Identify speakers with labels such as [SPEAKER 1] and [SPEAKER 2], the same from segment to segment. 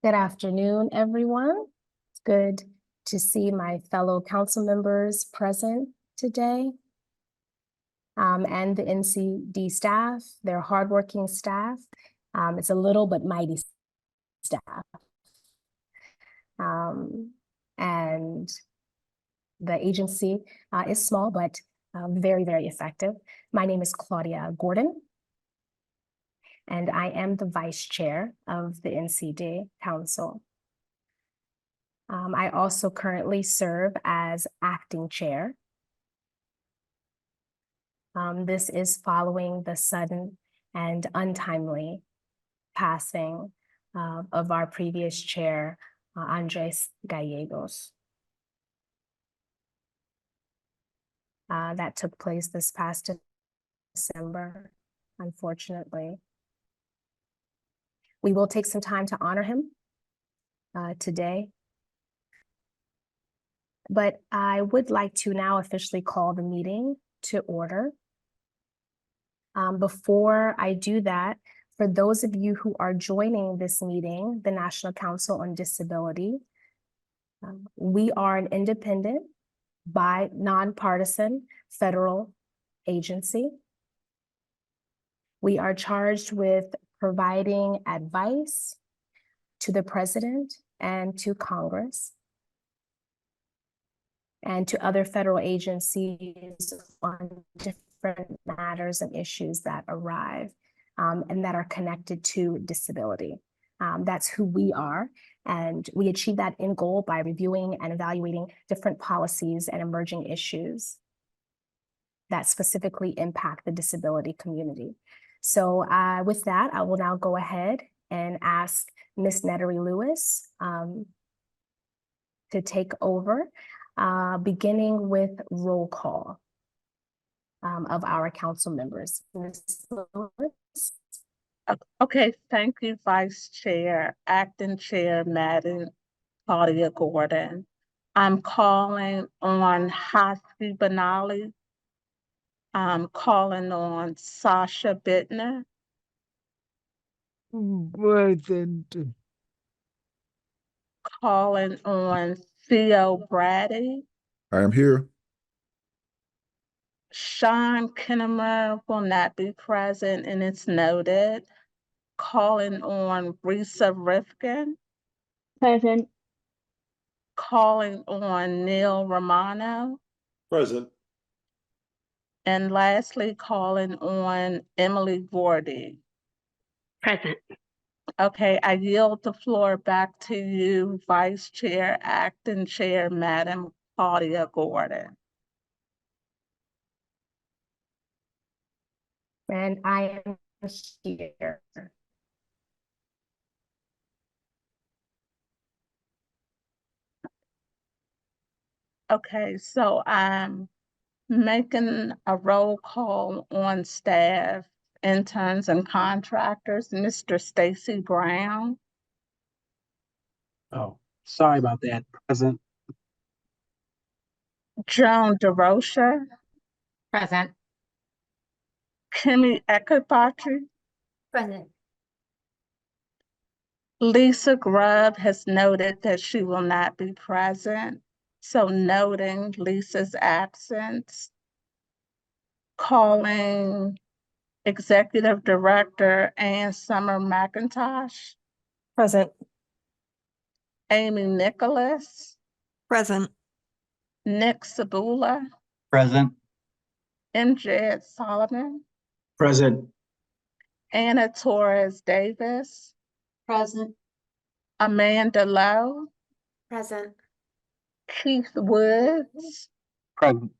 [SPEAKER 1] Good afternoon, everyone. It's good to see my fellow council members present today, and the NCD staff. They're hardworking staff. It's a little but mighty staff. And the agency is small, but very, very effective. My name is Claudia Gordon, and I am the vice chair of the NCD Council. I also currently serve as acting chair. This is following the sudden and untimely passing of our previous chair, Andrés Gallegos. That took place this past December, unfortunately. We will take some time to honor him today. But I would like to now officially call the meeting to order. Before I do that, for those of you who are joining this meeting, the National Council on Disability, we are an independent, nonpartisan federal agency. We are charged with providing advice to the President and to Congress and to other federal agencies on different matters and issues that arrive and that are connected to disability. That's who we are. And we achieve that end goal by reviewing and evaluating different policies and emerging issues that specifically impact the disability community. So with that, I will now go ahead and ask Ms. Netery Lewis to take over, beginning with roll call of our council members. Ms. Lewis?
[SPEAKER 2] Okay, thank you, Vice Chair, Acting Chair, Madam Claudia Gordon. I'm calling on Hasi Benali. I'm calling on Sasha Bittner.
[SPEAKER 3] Present.
[SPEAKER 2] Calling on Theo Brady.
[SPEAKER 4] I am here.
[SPEAKER 2] Sean Kinnemer will not be present, and it's noted. Calling on Risa Rifkin.
[SPEAKER 5] Present.
[SPEAKER 2] Calling on Neil Romano.
[SPEAKER 4] Present.
[SPEAKER 2] And lastly, calling on Emily Gordy.
[SPEAKER 5] Present.
[SPEAKER 2] Okay, I yield the floor back to you, Vice Chair, Acting Chair, Madam Claudia Gordon.
[SPEAKER 1] And I am here.
[SPEAKER 2] Okay, so I'm making a roll call on staff, interns and contractors. Mr. Stacy Brown.
[SPEAKER 6] Oh, sorry about that. Present.
[SPEAKER 2] Joan DeRocha.
[SPEAKER 5] Present.
[SPEAKER 2] Kimmy Ekabachi.
[SPEAKER 5] Present.
[SPEAKER 2] Lisa Grubb has noted that she will not be present. So noting Lisa's absence. Calling Executive Director Ann Summer McIntosh.
[SPEAKER 5] Present.
[SPEAKER 2] Amy Nicholas.
[SPEAKER 5] Present.
[SPEAKER 2] Nick Sabula.
[SPEAKER 6] Present.
[SPEAKER 2] MJ Solomon.
[SPEAKER 6] Present.
[SPEAKER 2] Anna Torres Davis.
[SPEAKER 5] Present.
[SPEAKER 2] Amanda Lowe.
[SPEAKER 5] Present.
[SPEAKER 2] Keith Woods.
[SPEAKER 6] Present.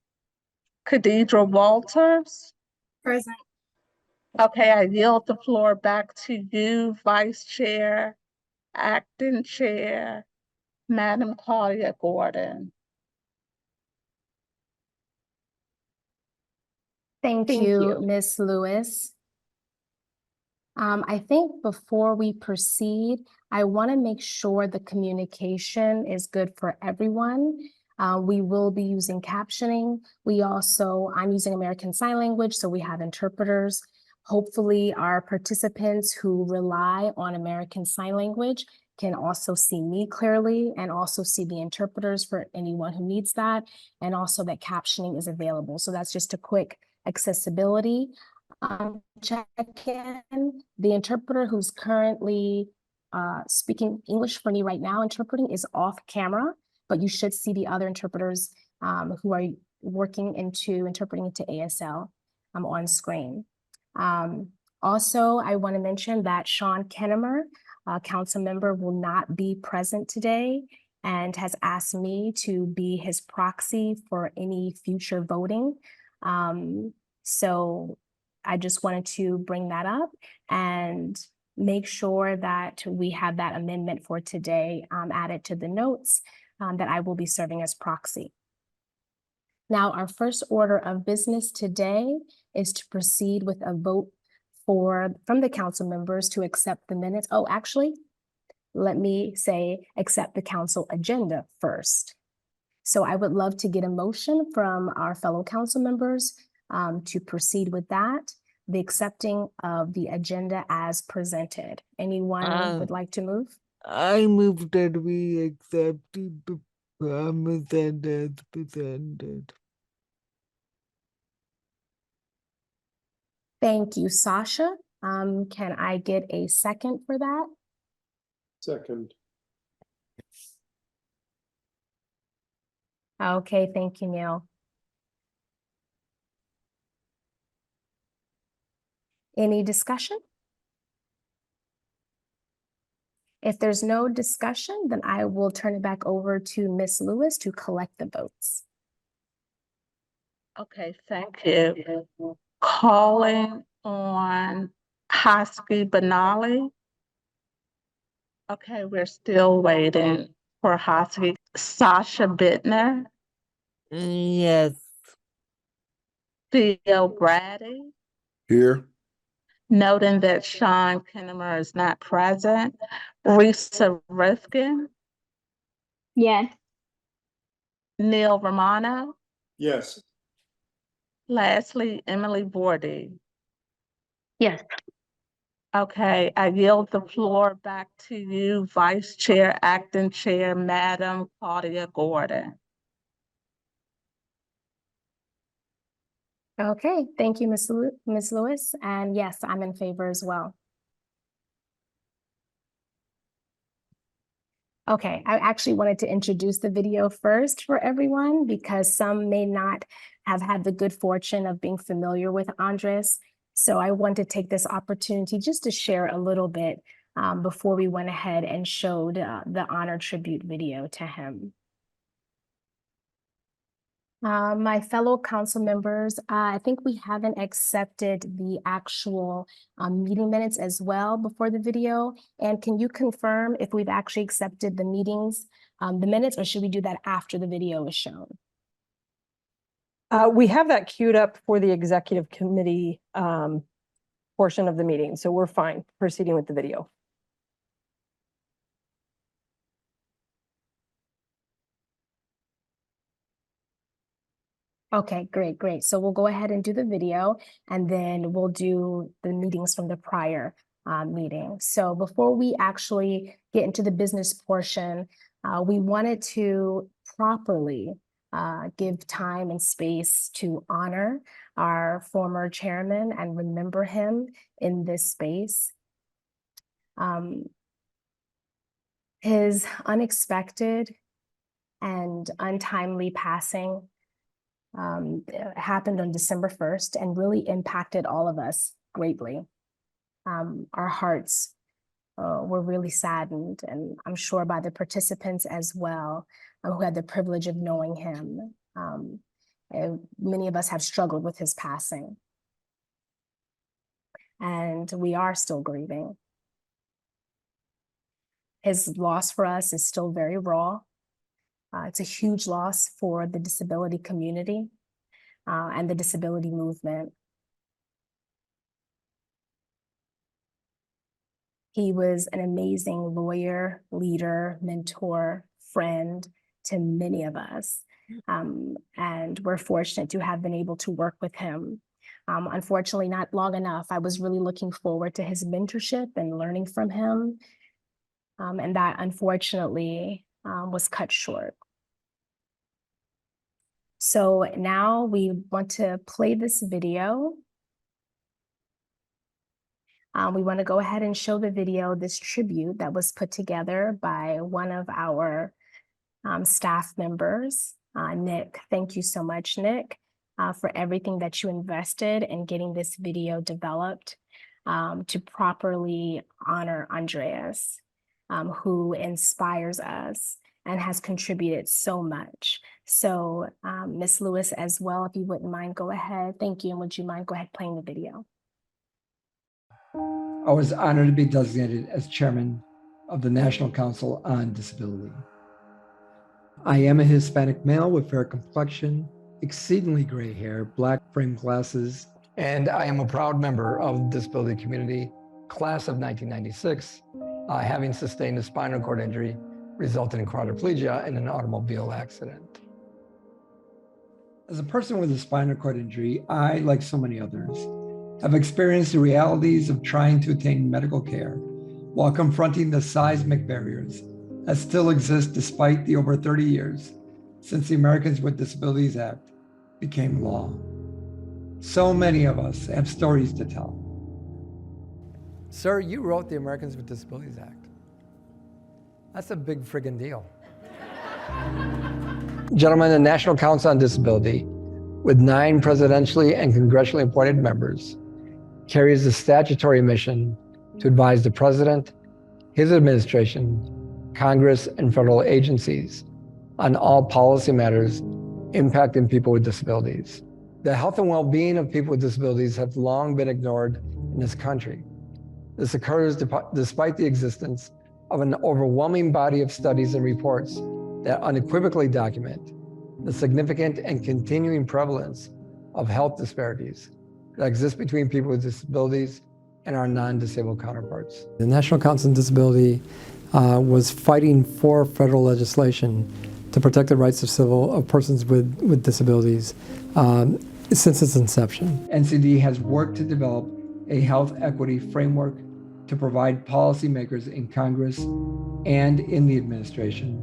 [SPEAKER 2] Khadidra Walters.
[SPEAKER 5] Present.
[SPEAKER 2] Okay, I yield the floor back to you, Vice Chair, Acting Chair, Madam Claudia Gordon.
[SPEAKER 1] Thank you, Ms. Lewis. I think before we proceed, I want to make sure the communication is good for everyone. We will be using captioning. I'm using American Sign Language, so we have interpreters. Hopefully our participants who rely on American Sign Language can also see me clearly and also see the interpreters for anyone who needs that, and also that captioning is available. So that's just a quick accessibility check-in. The interpreter who's currently speaking English for me right now, interpreting, is off camera, but you should see the other interpreters who are working into interpreting into ASL on screen. Also, I want to mention that Sean Kennemer, council member, will not be present today and has asked me to be his proxy for any future voting. So I just wanted to bring that up and make sure that we have that amendment for today added to the notes that I will be serving as proxy. Now, our first order of business today is to proceed with a vote from the council members to accept the minutes. Oh, actually, let me say accept the council agenda first. So I would love to get a motion from our fellow council members to proceed with that, the accepting of the agenda as presented. Anyone would like to move?
[SPEAKER 3] I move that we accept the promise and as presented.
[SPEAKER 1] Thank you, Sasha. Can I get a second for that?
[SPEAKER 4] Second.
[SPEAKER 1] Okay, thank you, Neil. Any discussion? If there's no discussion, then I will turn it back over to Ms. Lewis to collect the votes.
[SPEAKER 2] Okay, thank you. Calling on Hosky Benali. Okay, we're still waiting for Hosky. Sasha Bittner,
[SPEAKER 3] Yes.
[SPEAKER 2] Theo Brady,
[SPEAKER 4] Here.
[SPEAKER 2] noting that Sean Kennemer is not present. Risa Rifkin,
[SPEAKER 5] Yes.
[SPEAKER 2] Neil Romano,
[SPEAKER 4] Yes.
[SPEAKER 2] lastly, Emily Bordy.
[SPEAKER 5] Yes.
[SPEAKER 2] Okay, I yield the floor back to you, Vice Chair, Acting Chair, Madam Claudia Gordon.
[SPEAKER 1] Okay, thank you, Ms. Lewis. And yes, I'm in favor as well. Okay, I actually wanted to introduce the video first for everyone because some may not have had the good fortune of being familiar with Andrés. So I want to take this opportunity just to share a little bit before we went ahead and showed the honor tribute video to him. My fellow council members, I think we haven't accepted the actual meeting minutes as well before the video. And can you confirm if we've actually accepted the minutes, or should we do that after the video is shown?
[SPEAKER 7] We have that queued up for the executive committee portion of the meeting, so we're fine proceeding with the video.
[SPEAKER 1] Okay, great. So we'll go ahead and do the video, and then we'll do the meetings from the prior meeting. So before we actually get into the business portion, we wanted to properly give time and space to honor our former chairman and remember him in this space. His unexpected and untimely passing happened on December 1st and really impacted all of us greatly. Our hearts were really saddened, and I'm sure by the participants as well, who had the privilege of knowing him. Many of us have struggled with his passing, and we are still grieving. His loss for us is still very raw. It's a huge loss for the disability community and the disability movement. He was an amazing lawyer, leader, mentor, friend to many of us. And we're fortunate to have been able to work with him. Unfortunately, not long enough. I was really looking forward to his mentorship and learning from him. And that unfortunately was cut short. So now we want to play this video. We want to go ahead and show the video, this tribute that was put together by one of our staff members, Nick. Thank you so much, Nick, for everything that you invested in getting this video developed to properly honor Andrés, who inspires us and has contributed so much. So Ms. Lewis as well, if you wouldn't mind, go ahead. Thank you. And would you mind go ahead playing the video?
[SPEAKER 8] I was honored to be designated as chairman of the National Council on Disability. I am a Hispanic male with fair complexion, exceedingly gray hair, black framed glasses, and I am a proud member of the disability community, class of 1996, having sustained a spinal cord injury resulting in quadriplegia in an automobile accident. As a person with a spinal cord injury, I, like so many others, have experienced the realities of trying to attain medical care while confronting the seismic barriers that still exist despite the over 30 years since the Americans with Disabilities Act became law. So many of us have stories to tell. Sir, you wrote the Americans with Disabilities Act. That's a big friggin' deal. Gentlemen, the National Council on Disability, with 9 presidentially and congressionally appointed members, carries the statutory mission to advise the president, his administration, Congress, and federal agencies on all policy matters impacting people with disabilities. The health and well-being of people with disabilities have long been ignored in this country. This occurs despite the existence of an overwhelming body of studies and reports that unequivocally document the significant and continuing prevalence of health disparities that exist between people with disabilities and our non-disabled counterparts. The National Council on Disability was fighting for federal legislation to protect the rights of persons with disabilities since its inception. NCD has worked to develop a health equity framework to provide policymakers in Congress and in the administration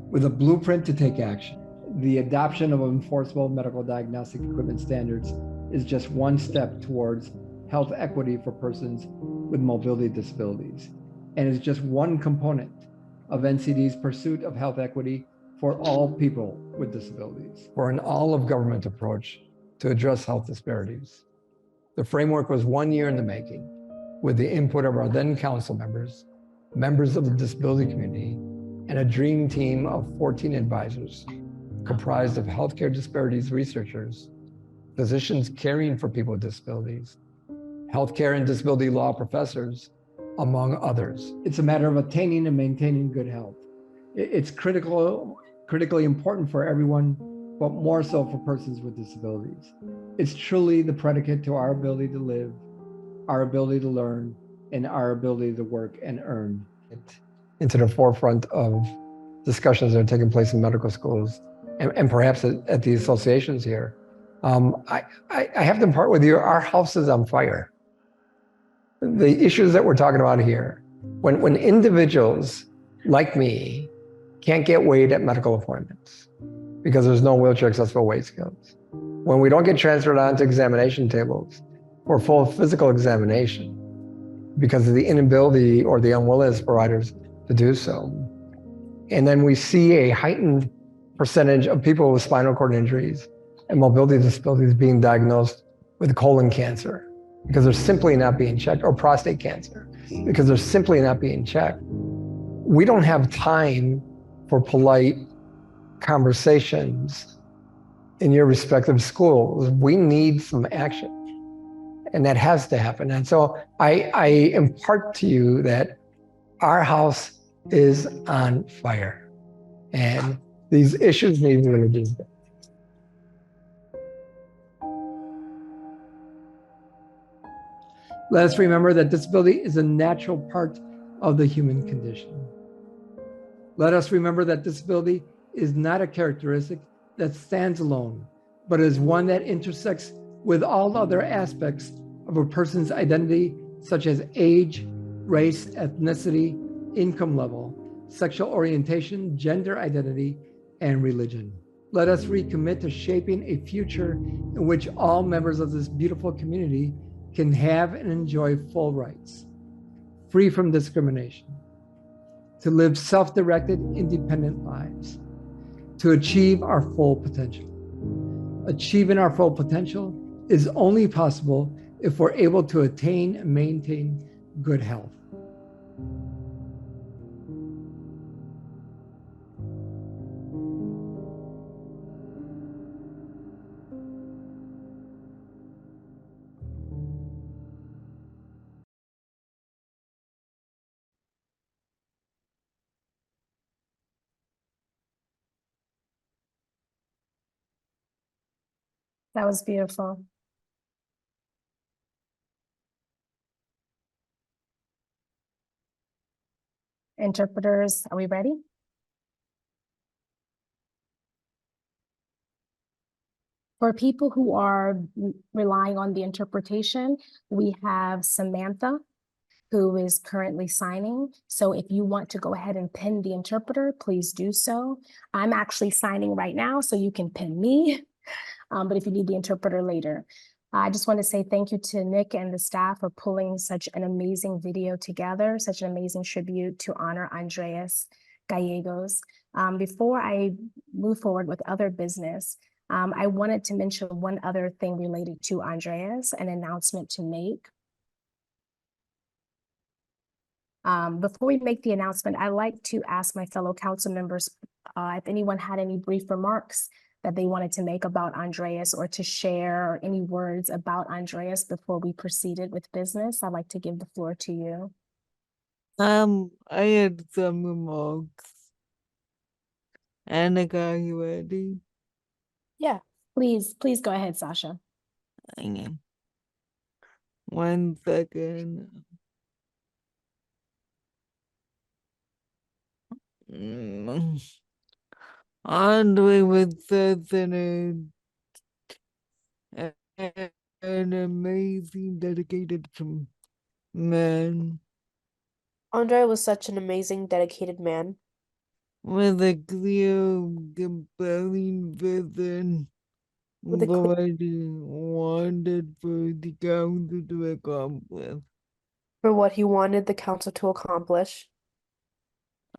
[SPEAKER 8] with a blueprint to take action. The adoption of enforceable medical diagnostic equipment standards is just one step towards health equity for persons with mobility disabilities, and is just one component of NCD's pursuit of health equity for all people with disabilities. For an all-of-government approach to address health disparities. The framework was 1 year in the making, with the input of our then council members, members of the disability community, and a dream team of 14 advisors comprised of healthcare disparities researchers, physicians caring for people with disabilities, healthcare and disability law professors, among others. It's a matter of attaining and maintaining good health. It's critically important for everyone, but more so for persons with disabilities. It's truly the predicate to our ability to live, our ability to learn, and our ability to work and earn. Into the forefront of discussions that are taking place in medical schools and perhaps at the associations here. I have to part with you, our house is on fire. The issues that we're talking about here, when individuals like me can't get weighed at medical appointments because there's no wheelchair accessible weight scales, when we don't get transferred onto examination tables for full physical examination because of the inability or the unwillingness of providers to do so, and then we see a heightened percentage of people with spinal cord injuries and mobility disabilities being diagnosed with colon cancer because they're simply not being checked, or prostate cancer because they're simply not being checked. We don't have time for polite conversations in your respective schools. We need some action, and that has to happen. And so I impart to you that our house is on fire, and these issues need to be addressed. Let us remember that disability is a natural part of the human condition. Let us remember that disability is not a characteristic that stands alone, but is one that intersects with all other aspects of a person's identity, such as age, race, ethnicity, income level, sexual orientation, gender identity, and religion. Let us recommit to shaping a future in which all members of this beautiful community can have and enjoy full rights, free from discrimination, to live self-directed, independent lives, to achieve our full potential. Achieving our full potential is only possible if we're able to attain and maintain good health.
[SPEAKER 1] That was beautiful. Interpreters, are we ready? For people who are relying on the interpretation, we have Samantha, who is currently signing. So if you want to go ahead and pin the interpreter, please do so. I'm actually signing right now, so you can pin me. But if you need the interpreter later. I just want to say thank you to Nick and the staff for pulling such an amazing video together, such an amazing tribute to honor Andrés Gallegos. Before I move forward with other business, I wanted to mention one other thing related to Andrés, an announcement to make. Before we make the announcement, I'd like to ask my fellow council members if anyone had any brief remarks that they wanted to make about Andrés or to share, or any words about Andrés before we proceeded with business. I'd like to give the floor to you.
[SPEAKER 3] I had some remarks. Annika, you ready?
[SPEAKER 1] Yeah, please go ahead, Sasha.
[SPEAKER 3] Hang on. 1 second. Andre was such an amazing, dedicated man
[SPEAKER 9] Andre was such an amazing, dedicated man
[SPEAKER 3] with a clear, compelling vision
[SPEAKER 9] with a
[SPEAKER 3] for
[SPEAKER 9] clear
[SPEAKER 3] what he wanted for the council to accomplish.
[SPEAKER 9] for what he wanted the council to accomplish.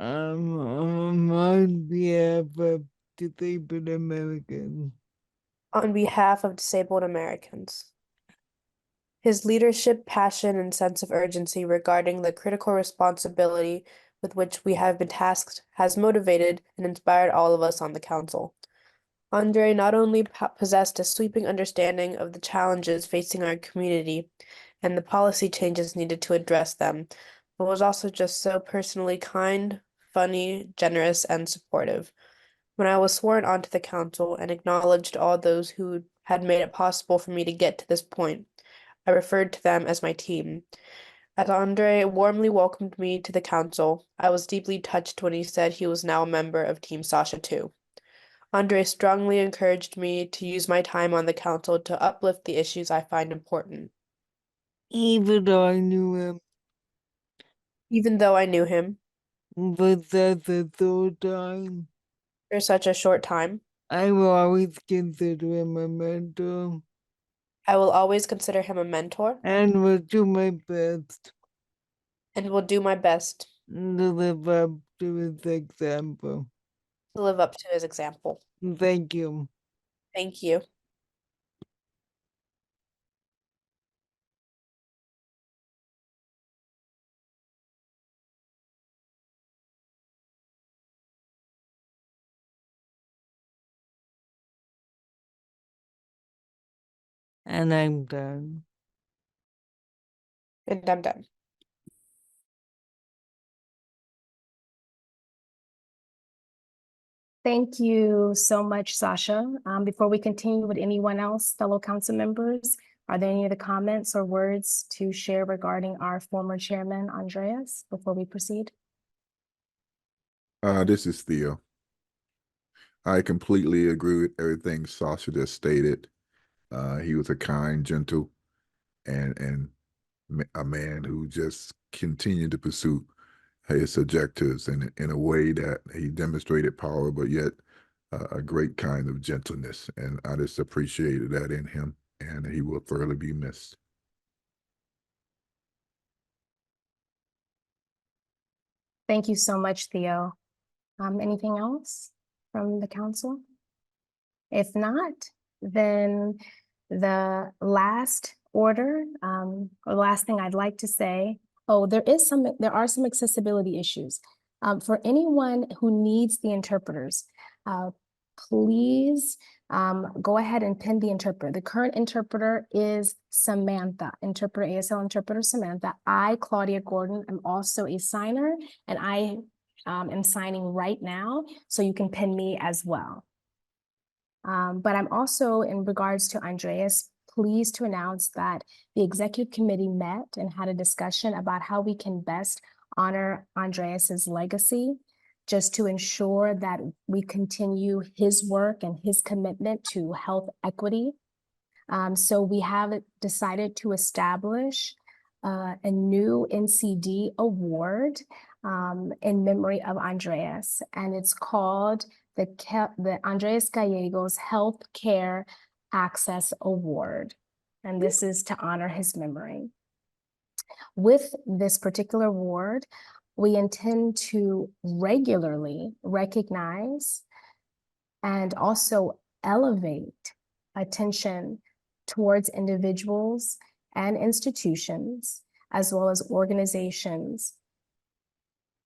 [SPEAKER 3] On behalf of disabled Americans.
[SPEAKER 9] On behalf of disabled Americans. His leadership, passion, and sense of urgency regarding the critical responsibility with which we have been tasked has motivated and inspired all of us on the council. Andre not only possessed a sweeping understanding of the challenges facing our community and the policy changes needed to address them, but was also just so personally kind, funny, generous, and supportive. When I was sworn onto the council and acknowledged all those who had made it possible for me to get to this point, I referred to them as my team. As Andre warmly welcomed me to the council, I was deeply touched when he said he was now a member of Team Sasha too. Andre strongly encouraged me to use my time on the council to uplift the issues I find important.
[SPEAKER 3] Even though I knew him,
[SPEAKER 9] Even though I knew him
[SPEAKER 3] but that's a short time,
[SPEAKER 9] for such a short time,
[SPEAKER 3] I will always consider him a mentor
[SPEAKER 9] I will always consider him a mentor
[SPEAKER 3] and will do my best
[SPEAKER 9] and will do my best
[SPEAKER 3] to live up to his example.
[SPEAKER 9] to live up to his example.
[SPEAKER 3] Thank you.
[SPEAKER 9] Thank you.
[SPEAKER 3] And I'm done.
[SPEAKER 9] And I'm done.
[SPEAKER 1] Thank you so much, Sasha. Before we continue with anyone else, fellow council members, are there any other comments or words to share regarding our former chairman, Andrés, before we proceed?
[SPEAKER 10] This is Theo. I completely agree with everything Sasha just stated. He was a kind, gentle, and a man who just continued to pursue his objectives in a way that he demonstrated power, but yet a great kind of gentleness. And I just appreciated that in him, and he will thoroughly be missed.
[SPEAKER 1] Thank you so much, Theo. Anything else from the council? If not, then the last order, or the last thing I'd like to say, there are some accessibility issues. For anyone who needs the interpreters, please go ahead and pin the interpreter. The current interpreter is Samantha, ASL interpreter Samantha. I, Claudia Gordon, am also a signer, and I am signing right now, so you can pin me as well. But I'm also, in regards to Andrés, pleased to announce that the executive committee met and had a discussion about how we can best honor Andrés's legacy, just to ensure that we continue his work and his commitment to health equity. So we have decided to establish a new NCD award in memory of Andrés, and it's called the Andrés Gallegos Health Care Access Award, and this is to honor his memory. With this particular award, we intend to regularly recognize and also elevate attention towards individuals and institutions, as well as organizations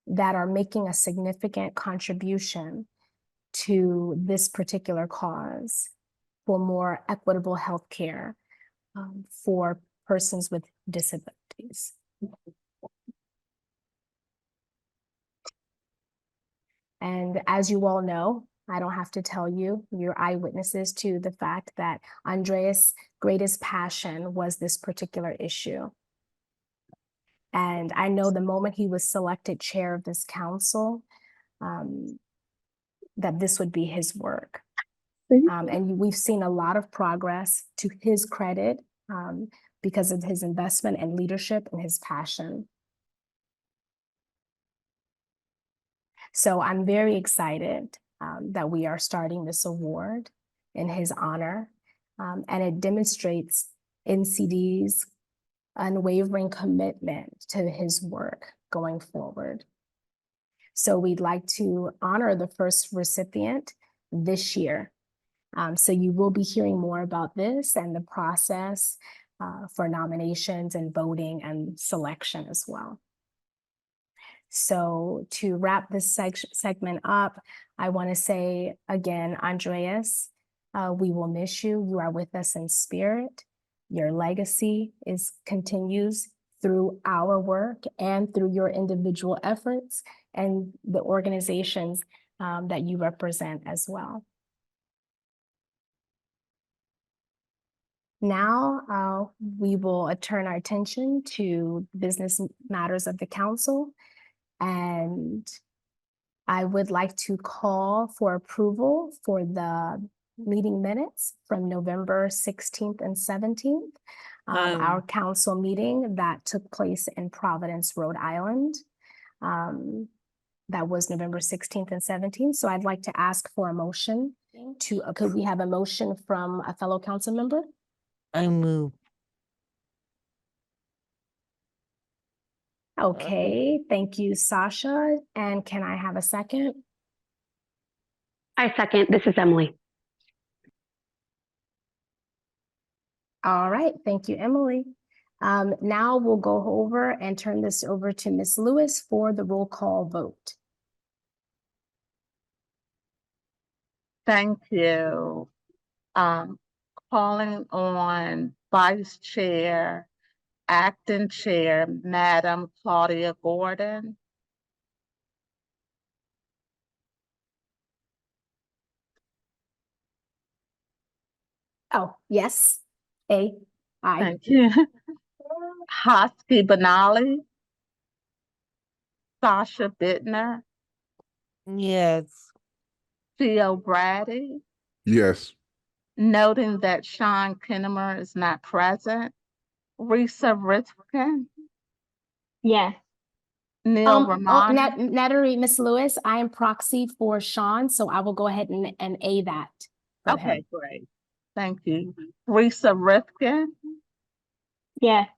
[SPEAKER 1] that are making a significant contribution to this particular cause for more equitable health care for persons with disabilities. And as you all know, I don't have to tell you, you're eyewitnesses to the fact that Andrés' greatest passion was this particular issue. And I know the moment he was selected chair of this council, that this would be his work. And we've seen a lot of progress to his credit because of his investment and leadership and his passion. So I'm very excited that we are starting this award in his honor, and it demonstrates NCD's unwavering commitment to his work going forward. So we'd like to honor the first recipient this year. So you will be hearing more about this and the process for nominations and voting and selection as well. So to wrap this segment up, I want to say again, Andrés, we will miss you. You are with us in spirit. Your legacy continues through our work and through your individual efforts and the organizations that you represent as well. Now, we will turn our attention to business matters of the council. And I would like to call for approval for the meeting minutes from November 16th and 17th, our council meeting that took place in Providence, Rhode Island. That was November 16th and 17th. So I'd like to ask for a motion to, could we have a motion from a fellow council member?
[SPEAKER 3] I move.
[SPEAKER 1] Okay, thank you, Sasha. And can I have a second?
[SPEAKER 5] I second. This is Emily.
[SPEAKER 1] All right, thank you, Emily. Now we'll go over and turn this over to Ms. Lewis for the roll call vote.
[SPEAKER 2] Thank you. Calling on Vice Chair, Acting Chair, Madam Claudia Gordon.
[SPEAKER 1] Oh, yes. Aye.
[SPEAKER 2] Thank you. Hosky Benali. Sasha Bittner.
[SPEAKER 3] Yes.
[SPEAKER 2] Theo Brady.
[SPEAKER 10] Yes.
[SPEAKER 2] Noting that Sean Kinnemer is not present. Risa Rifkin.
[SPEAKER 5] Yes.
[SPEAKER 2] Neil Romano.
[SPEAKER 1] Netery, Miss Lewis, I am proxy for Sean, so I will go ahead and A that. for him.
[SPEAKER 2] Okay, great. Thank you. Risa Rifkin,
[SPEAKER 5] Yes.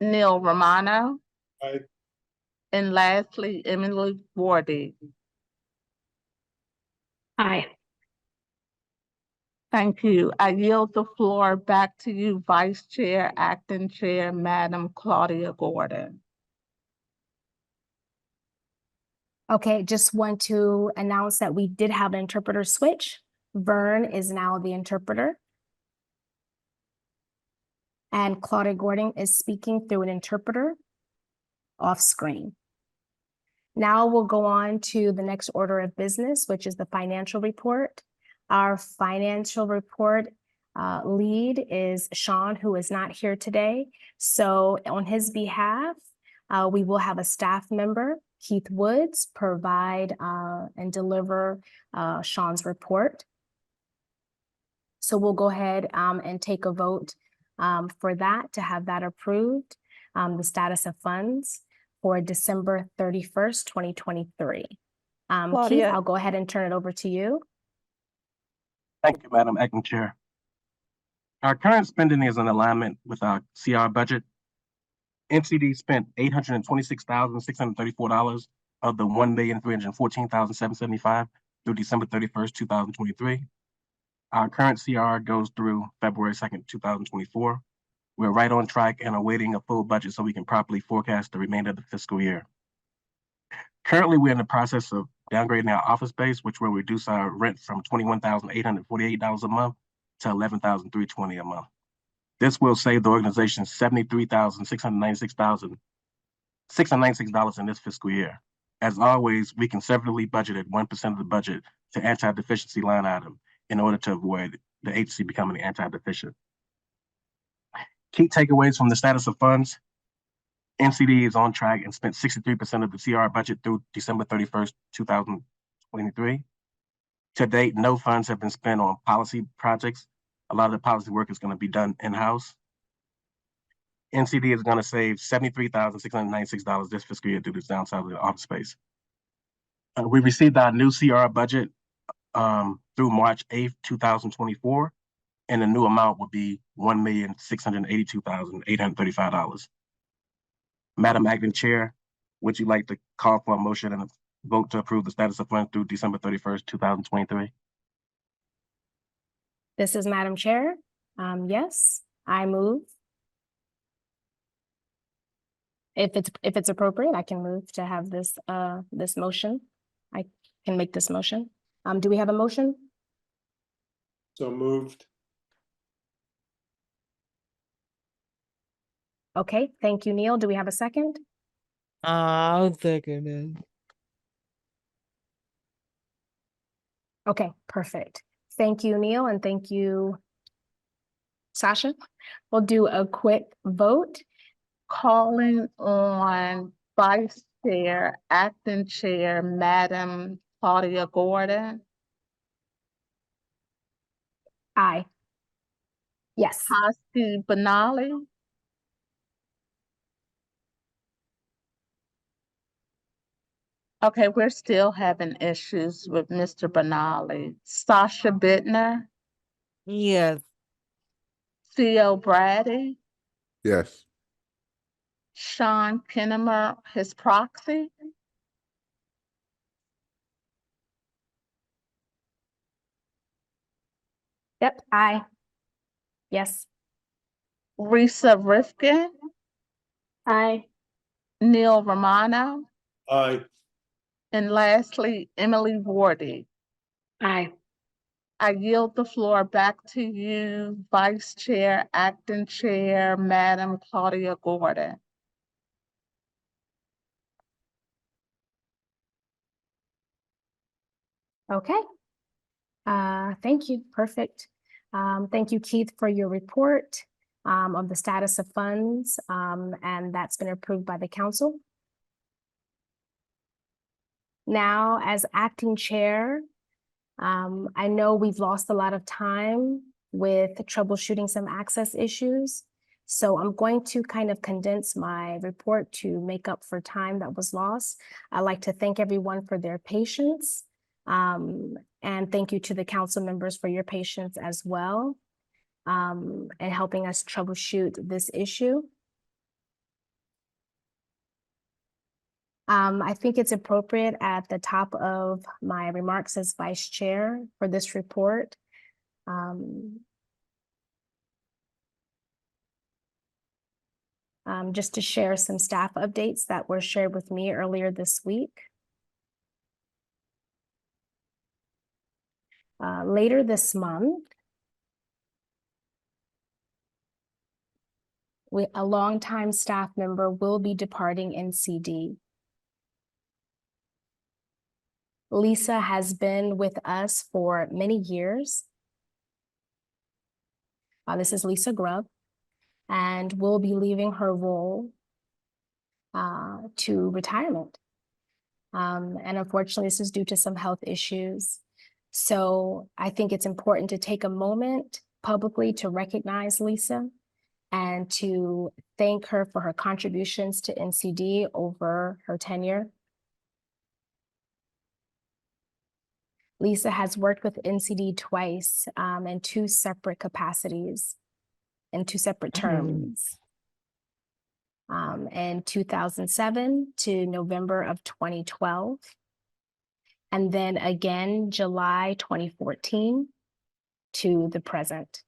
[SPEAKER 2] Neil Romano,
[SPEAKER 4] Aye.
[SPEAKER 2] and lastly, Emily Wardy.
[SPEAKER 5] Aye.
[SPEAKER 2] Thank you. I yield the floor back to you, Vice Chair, Acting Chair, Madam Claudia Gordon.
[SPEAKER 1] Okay, just want to announce that we did have an interpreter switch. Vern is now the interpreter. And Claudia Gordon is speaking through an interpreter off screen. Now we'll go on to the next order of business, which is the financial report. Our financial report lead is Sean, who is not here today. So on his behalf, we will have a staff member, Keith Woods, provide and deliver Sean's report. So we'll go ahead and take a vote for that, to have that approved, the status of funds for December 31st, 2023. Keith,
[SPEAKER 7] Claudia.
[SPEAKER 1] I'll go ahead and turn it over to you.
[SPEAKER 11] Thank you, Madam Acting Chair. Our current spending is in alignment with our CR budget. NCD spent $826,634 of the $1,314,775 through December 31st, 2023. Our current CR goes through February 2nd, 2024. We're right on track and awaiting a full budget so we can properly forecast the remainder of the fiscal year. Currently, we're in the process of downgrading our office space, which will reduce our rent from $21,848 a month to $11,320 a month. This will save the organization $73,696 in this fiscal year. As always, we conservatively budgeted 1% of the budget to anti-deficiency line item in order to avoid the agency becoming anti-deficient. Key takeaways from the status of funds. NCD is on track and spent 63% of the CR budget through December 31st, 2023. To date, no funds have been spent on policy projects. A lot of the policy work is going to be done in-house. NCD is going to save $73,696 this fiscal year due to downsizing of the office space. We received our new CR budget through March 8th, 2024, and the new amount will be $1,682,835. Madam Acting Chair, would you like to call for a motion and a vote to approve the status of funds through December 31st, 2023?
[SPEAKER 1] This is Madam Chair. Yes, I move. If it's appropriate, I can move to have this this motion. I can make this motion. Do we have a motion?
[SPEAKER 4] So moved.
[SPEAKER 1] Okay, thank you, Neil. Do we have a second?
[SPEAKER 3] I'll second it.
[SPEAKER 1] Okay, perfect. Thank you, Neil, and thank you, Sasha. We'll do a quick vote.
[SPEAKER 2] Calling on Vice Chair, Acting Chair, Madam Claudia Gordon.
[SPEAKER 1] Aye. Yes.
[SPEAKER 2] Trustee Benali. Okay, we're still having issues with Mr. Benali. Sasha Bittner,
[SPEAKER 3] Yes.
[SPEAKER 2] Theo Brady,
[SPEAKER 10] Yes.
[SPEAKER 2] Sean Kinnemer, his proxy.
[SPEAKER 1] Yep, aye. Yes.
[SPEAKER 2] Risa Rifkin,
[SPEAKER 5] Aye.
[SPEAKER 2] Neil Romano,
[SPEAKER 4] Aye.
[SPEAKER 2] and lastly, Emily Wardy.
[SPEAKER 5] Aye.
[SPEAKER 2] I yield the floor back to you, Vice Chair, Acting Chair, Madam Claudia Gordon.
[SPEAKER 1] Okay. Thank you. Perfect. Thank you, Keith, for your report on the status of funds, and that's been approved by the council. Now, as acting chair, I know we've lost a lot of time with troubleshooting some access issues. So I'm going to kind of condense my report to make up for time that was lost. I'd like to thank everyone for their patience. And thank you to the council members for your patience as well, and helping us troubleshoot this issue. I think it's appropriate at the top of my remarks as vice chair for this report. Just to share some staff updates that were shared with me earlier this week. Later this month, a longtime staff member will be departing NCD. Lisa has been with us for many years. This is Lisa Grubb, and will be leaving her role to retirement. And unfortunately, this is due to some health issues. So I think it's important to take a moment publicly to recognize Lisa and to thank her for her contributions to NCD over her tenure. Lisa has worked with NCD twice in two separate capacities, in two separate terms. In 2007 to November of 2012. And then again, July 2014 to the present.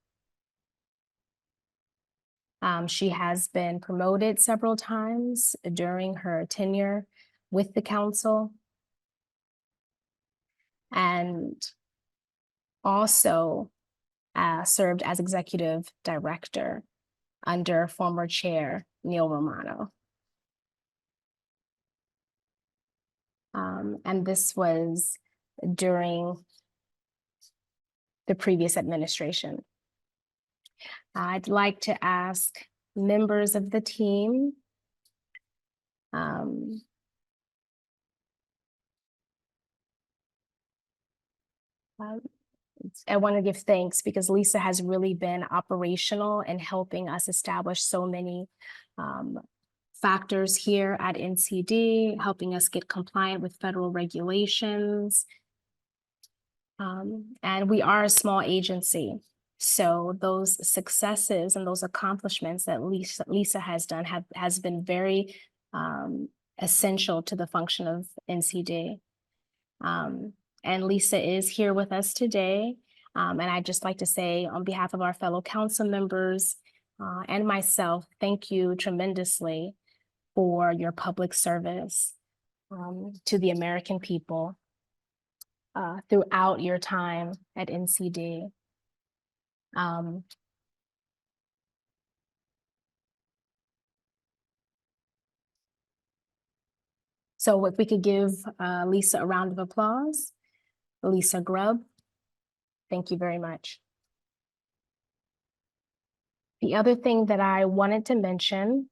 [SPEAKER 1] She has been promoted several times during her tenure with the council. And also served as executive director under former chair Neil Romano. And this was during the previous administration. I'd like to ask members of the team I want to give thanks because Lisa has really been operational in helping us establish so many factors here at NCD, helping us get compliant with federal regulations. And we are a small agency. So those successes and those accomplishments that Lisa has done has been very essential to the function of NCD. And Lisa is here with us today. And I'd just like to say on behalf of our fellow council members and myself, thank you tremendously for your public service to the American people throughout your time at NCD. So if we could give Lisa a round of applause. Lisa Grubb, thank you very much. The other thing that I wanted to mention,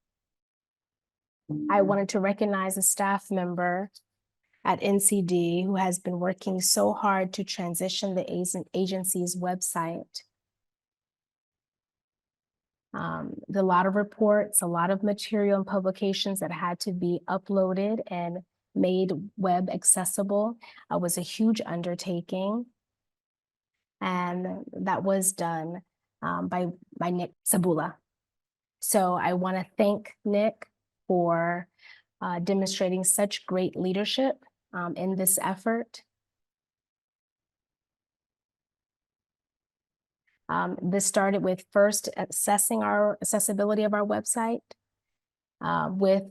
[SPEAKER 1] I wanted to recognize a staff member at NCD who has been working so hard to transition the agency's website. A lot of reports, a lot of material and publications that had to be uploaded and made web accessible was a huge undertaking. And that was done by Nick Sabula. So I want to thank Nick for demonstrating such great leadership in this effort. This started with first assessing our accessibility of our website with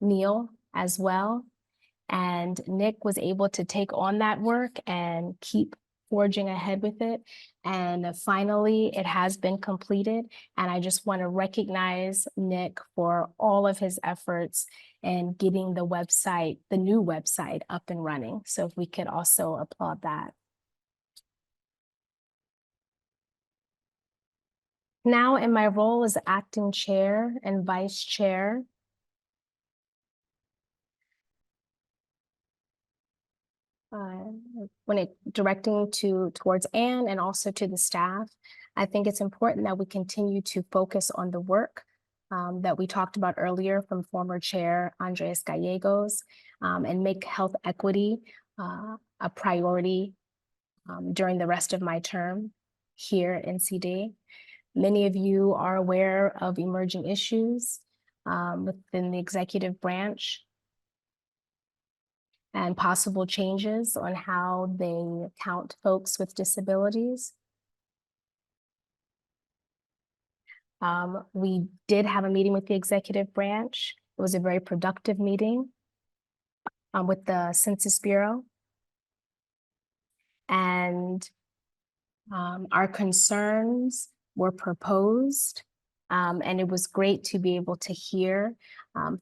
[SPEAKER 1] Neil as well. And Nick was able to take on that work and keep forging ahead with it. And finally, it has been completed. And I just want to recognize Nick for all of his efforts in getting the website, the new website, up and running. So if we could also applaud that. Now in my role as acting chair and vice chair, directing towards Anne and also to the staff, I think it's important that we continue to focus on the work that we talked about earlier from former Chair Andrés Gallegos, and make health equity a priority during the rest of my term here at NCD. Many of you are aware of emerging issues within the executive branch and possible changes on how they count folks with disabilities. We did have a meeting with the executive branch. It was a very productive meeting with the Census Bureau. And our concerns were proposed, and it was great to be able to hear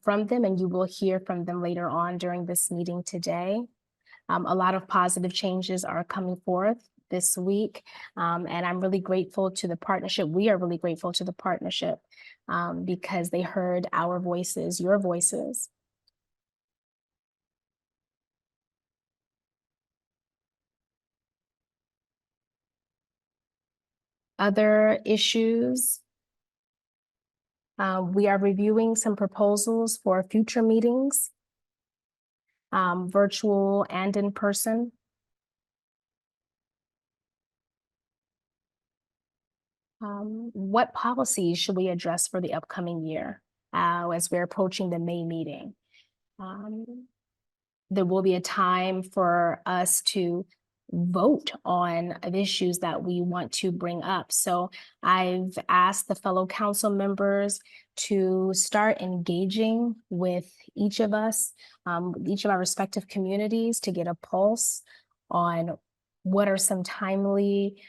[SPEAKER 1] from them, and you will hear from them later on during this meeting today. A lot of positive changes are coming forth this week, and I'm really grateful to the partnership. We are really grateful to the partnership because they heard our voices, your voices. Other issues, we are reviewing some proposals for future meetings, virtual and in person. What policies should we address for the upcoming year as we're approaching the May meeting? There will be a time for us to vote on issues that we want to bring up. So I've asked the fellow council members to start engaging with each of us, each of our respective communities, to get a pulse on what are some timely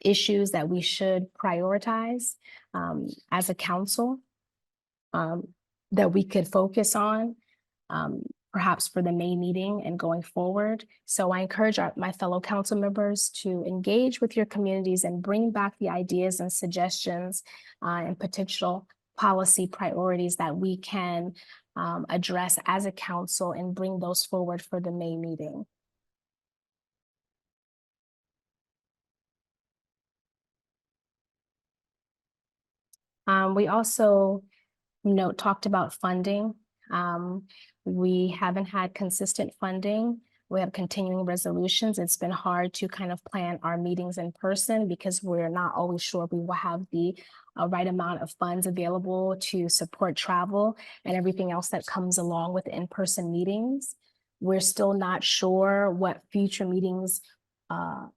[SPEAKER 1] issues that we should prioritize as a council that we could focus on. Perhaps for the May meeting and going forward. So I encourage my fellow council members to engage with your communities and bring back the ideas and suggestions and potential policy priorities that we can address as a council and bring those forward for the May meeting. We also talked about funding. We haven't had consistent funding. We have continuing resolutions. It's been hard to kind of plan our meetings in person because we're not always sure we will have the right amount of funds available to support travel and everything else that comes along with in-person meetings. We're still not sure what future meetings,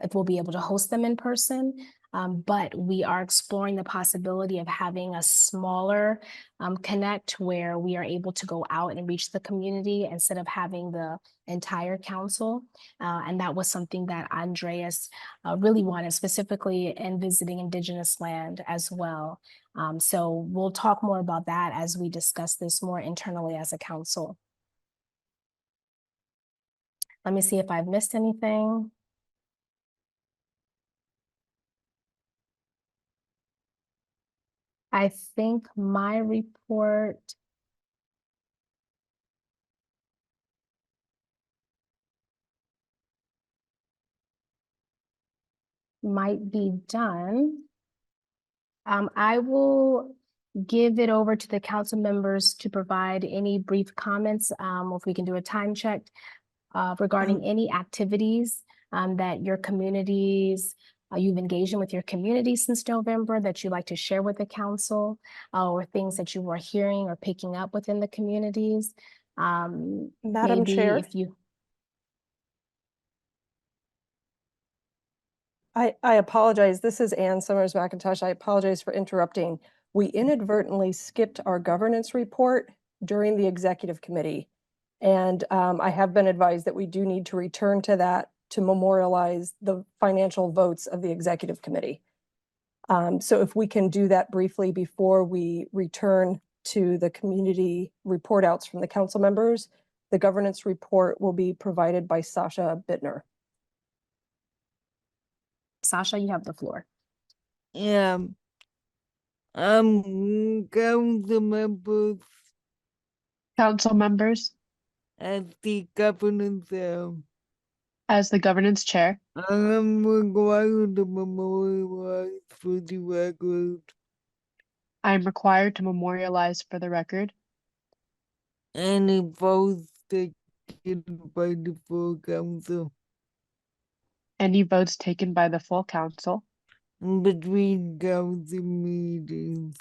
[SPEAKER 1] if we'll be able to host them in person. But we are exploring the possibility of having a smaller connect where we are able to go out and reach the community instead of having the entire council. And that was something that Andrés really wanted, specifically in visiting Indigenous land as well. So we'll talk more about that as we discuss this more internally as a council. Let me see if I've missed anything. I think my report might be done. I will give it over to the council members to provide any brief comments, if we can do a time check regarding any activities that your communities you've engaged in with your community since November that you'd like to share with the council, or things that you are hearing or picking up within the communities.
[SPEAKER 7] Madam Chair,
[SPEAKER 1] if you...
[SPEAKER 7] I apologize. This is Ann Summers McIntosh. I apologize for interrupting. We inadvertently skipped our governance report during the executive committee. And I have been advised that we do need to return to that to memorialize the financial votes of the executive committee. So if we can do that briefly before we return to the community report outs from the council members, the governance report will be provided by Sasha Bittner.
[SPEAKER 1] Sasha, you have the floor.
[SPEAKER 3] Yeah. Council members
[SPEAKER 12] Council members,
[SPEAKER 3] at the governance
[SPEAKER 12] as the governance chair,
[SPEAKER 3] I'm required to memorialize for the record
[SPEAKER 12] I am required to memorialize for the record
[SPEAKER 3] any votes taken by the full council
[SPEAKER 12] any votes taken by the full council
[SPEAKER 3] between council meetings.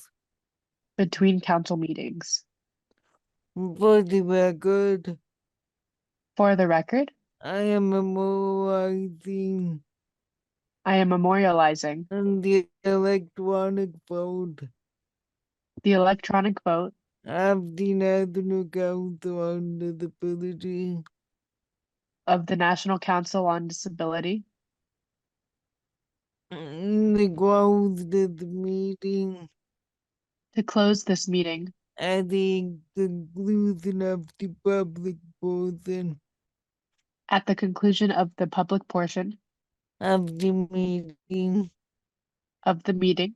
[SPEAKER 12] between council meetings.
[SPEAKER 3] For the record,
[SPEAKER 12] For the record,
[SPEAKER 3] I am memorializing
[SPEAKER 12] I am memorializing
[SPEAKER 3] on the electronic vote
[SPEAKER 12] the electronic vote
[SPEAKER 3] of the National Council on Disability
[SPEAKER 12] of the National Council on Disability
[SPEAKER 3] the close this meeting
[SPEAKER 12] to close this meeting
[SPEAKER 3] at the conclusion of the public portion
[SPEAKER 12] at the conclusion of the public portion
[SPEAKER 3] of the meeting
[SPEAKER 12] of the meeting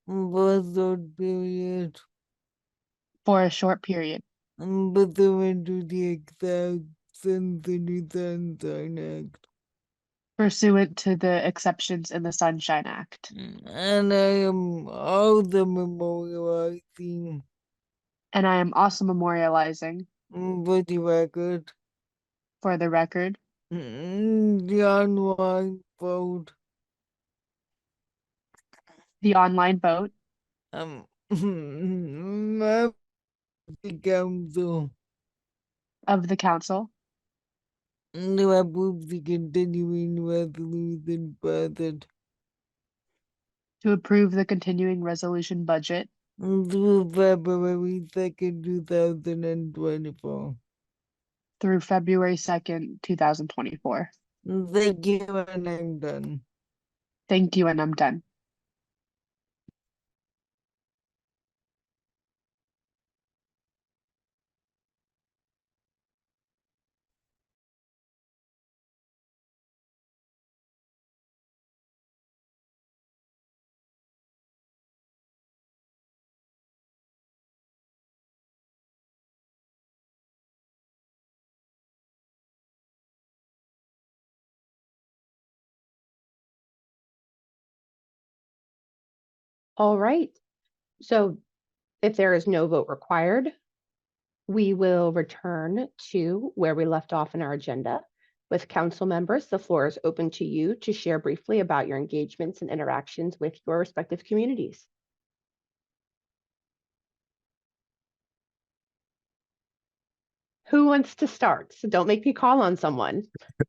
[SPEAKER 3] for a short period
[SPEAKER 12] for a short period
[SPEAKER 3] pursuant to the exceptions in the Sunshine Act.
[SPEAKER 12] pursuant to the exceptions in the Sunshine Act.
[SPEAKER 3] And I am also memorializing
[SPEAKER 12] And I am also memorializing
[SPEAKER 3] for the record
[SPEAKER 12] for the record
[SPEAKER 3] the online vote
[SPEAKER 12] the online vote
[SPEAKER 3] of the council
[SPEAKER 12] of the council
[SPEAKER 3] to approve the continuing resolution budget
[SPEAKER 12] to approve the continuing resolution budget
[SPEAKER 3] through February 2nd, 2024.
[SPEAKER 12] through February 2nd, 2024.
[SPEAKER 3] Thank you, and I'm done.
[SPEAKER 12] Thank you, and I'm done.
[SPEAKER 13] All right. So if there is no vote required, we will return to where we left off in our agenda. With council members, the floor is open to you to share briefly about your engagements and interactions with your respective communities. Who wants to start? So don't make me call on someone.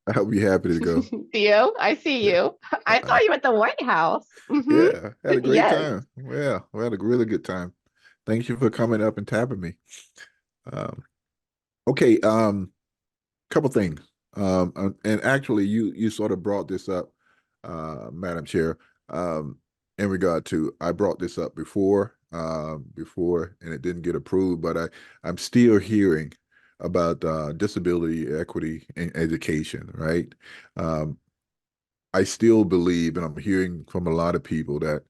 [SPEAKER 10] I'll be happy to go.
[SPEAKER 13] Theo, I see you. I saw you at the White House.
[SPEAKER 10] Yeah, had a great
[SPEAKER 13] Yes.
[SPEAKER 10] time. Yeah, we had a really good time. Thank you for coming up and tapping me. Okay, couple things. And actually you sort of brought this up, Madam Chair, in regard to, I brought this up before and it didn't get approved, but I'm still hearing about disability equity in education, right? I still believe, and I'm hearing from a lot of people, that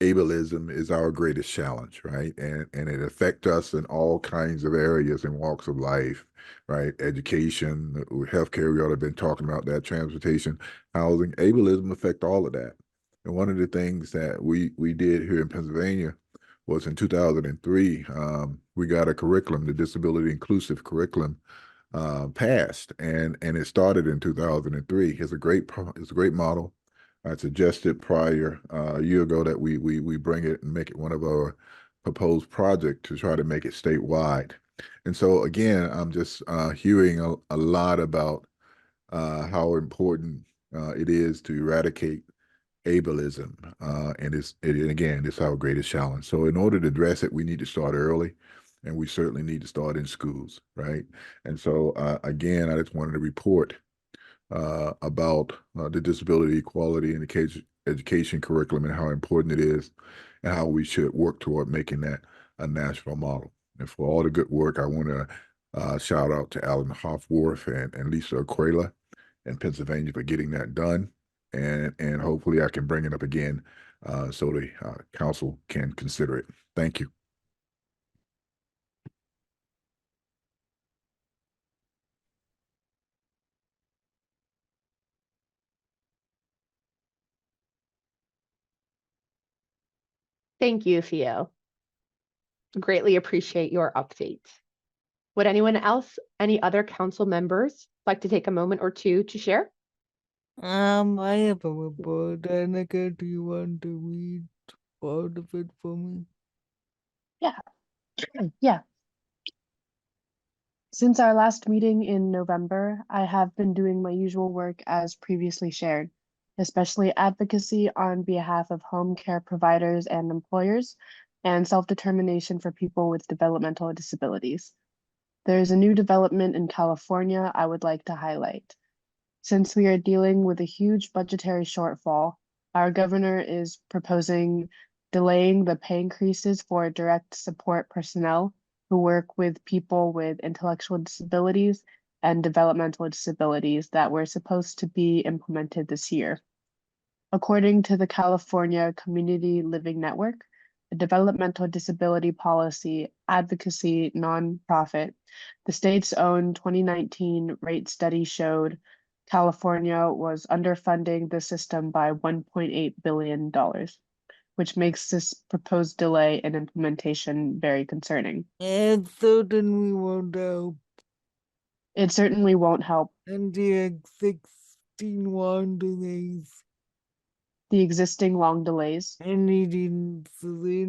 [SPEAKER 10] ableism is our greatest challenge, right? And it affects us in all kinds of areas and walks of life, right? Education, healthcare, we already been talking about that, transportation, housing. Ableism affect all of that. And one of the things that we did here in Pennsylvania was in 2003, we got a curriculum, the disability inclusive curriculum, passed, and it started in 2003. It's a great model. I suggested prior a year ago that we bring it and make it one of our proposed projects to try to make it statewide. And so again, I'm just hearing a lot about how important it is to eradicate ableism, and again, it's our greatest challenge. So in order to address it, we need to start early, and we certainly need to start in schools, right? And so again, I just wanted to report about the disability equality and education curriculum and how important it is and how we should work toward making that a national model. And for all the good work, I want to shout out to Alan Hoffworth and Lisa Aquila in Pennsylvania for getting that done. And hopefully I can bring it up again so the council can consider it. Thank you.
[SPEAKER 13] Thank you, Theo. Greatly appreciate your update. Would anyone else, any other council members, like to take a moment or two to share?
[SPEAKER 3] I have a report. Annika, do you want to read part of it for me?
[SPEAKER 12] Yeah. Since our last meeting in November, I have been doing my usual work as previously shared, especially advocacy on behalf of home care providers and employers, and self-determination for people with developmental disabilities. There is a new development in California I would like to highlight. Since we are dealing with a huge budgetary shortfall, our governor is proposing delaying the pay increases for direct support personnel who work with people with intellectual disabilities and developmental disabilities that were supposed to be implemented this year. According to the California Community Living Network, a developmental disability policy advocacy nonprofit, the state's own 2019 rate study showed California was underfunding the system by $1.8 billion, which makes this proposed delay in implementation very concerning.
[SPEAKER 3] It certainly won't help.
[SPEAKER 12] It certainly won't help.
[SPEAKER 3] And the 16 one delays.
[SPEAKER 12] The existing long delays
[SPEAKER 3] And needed services.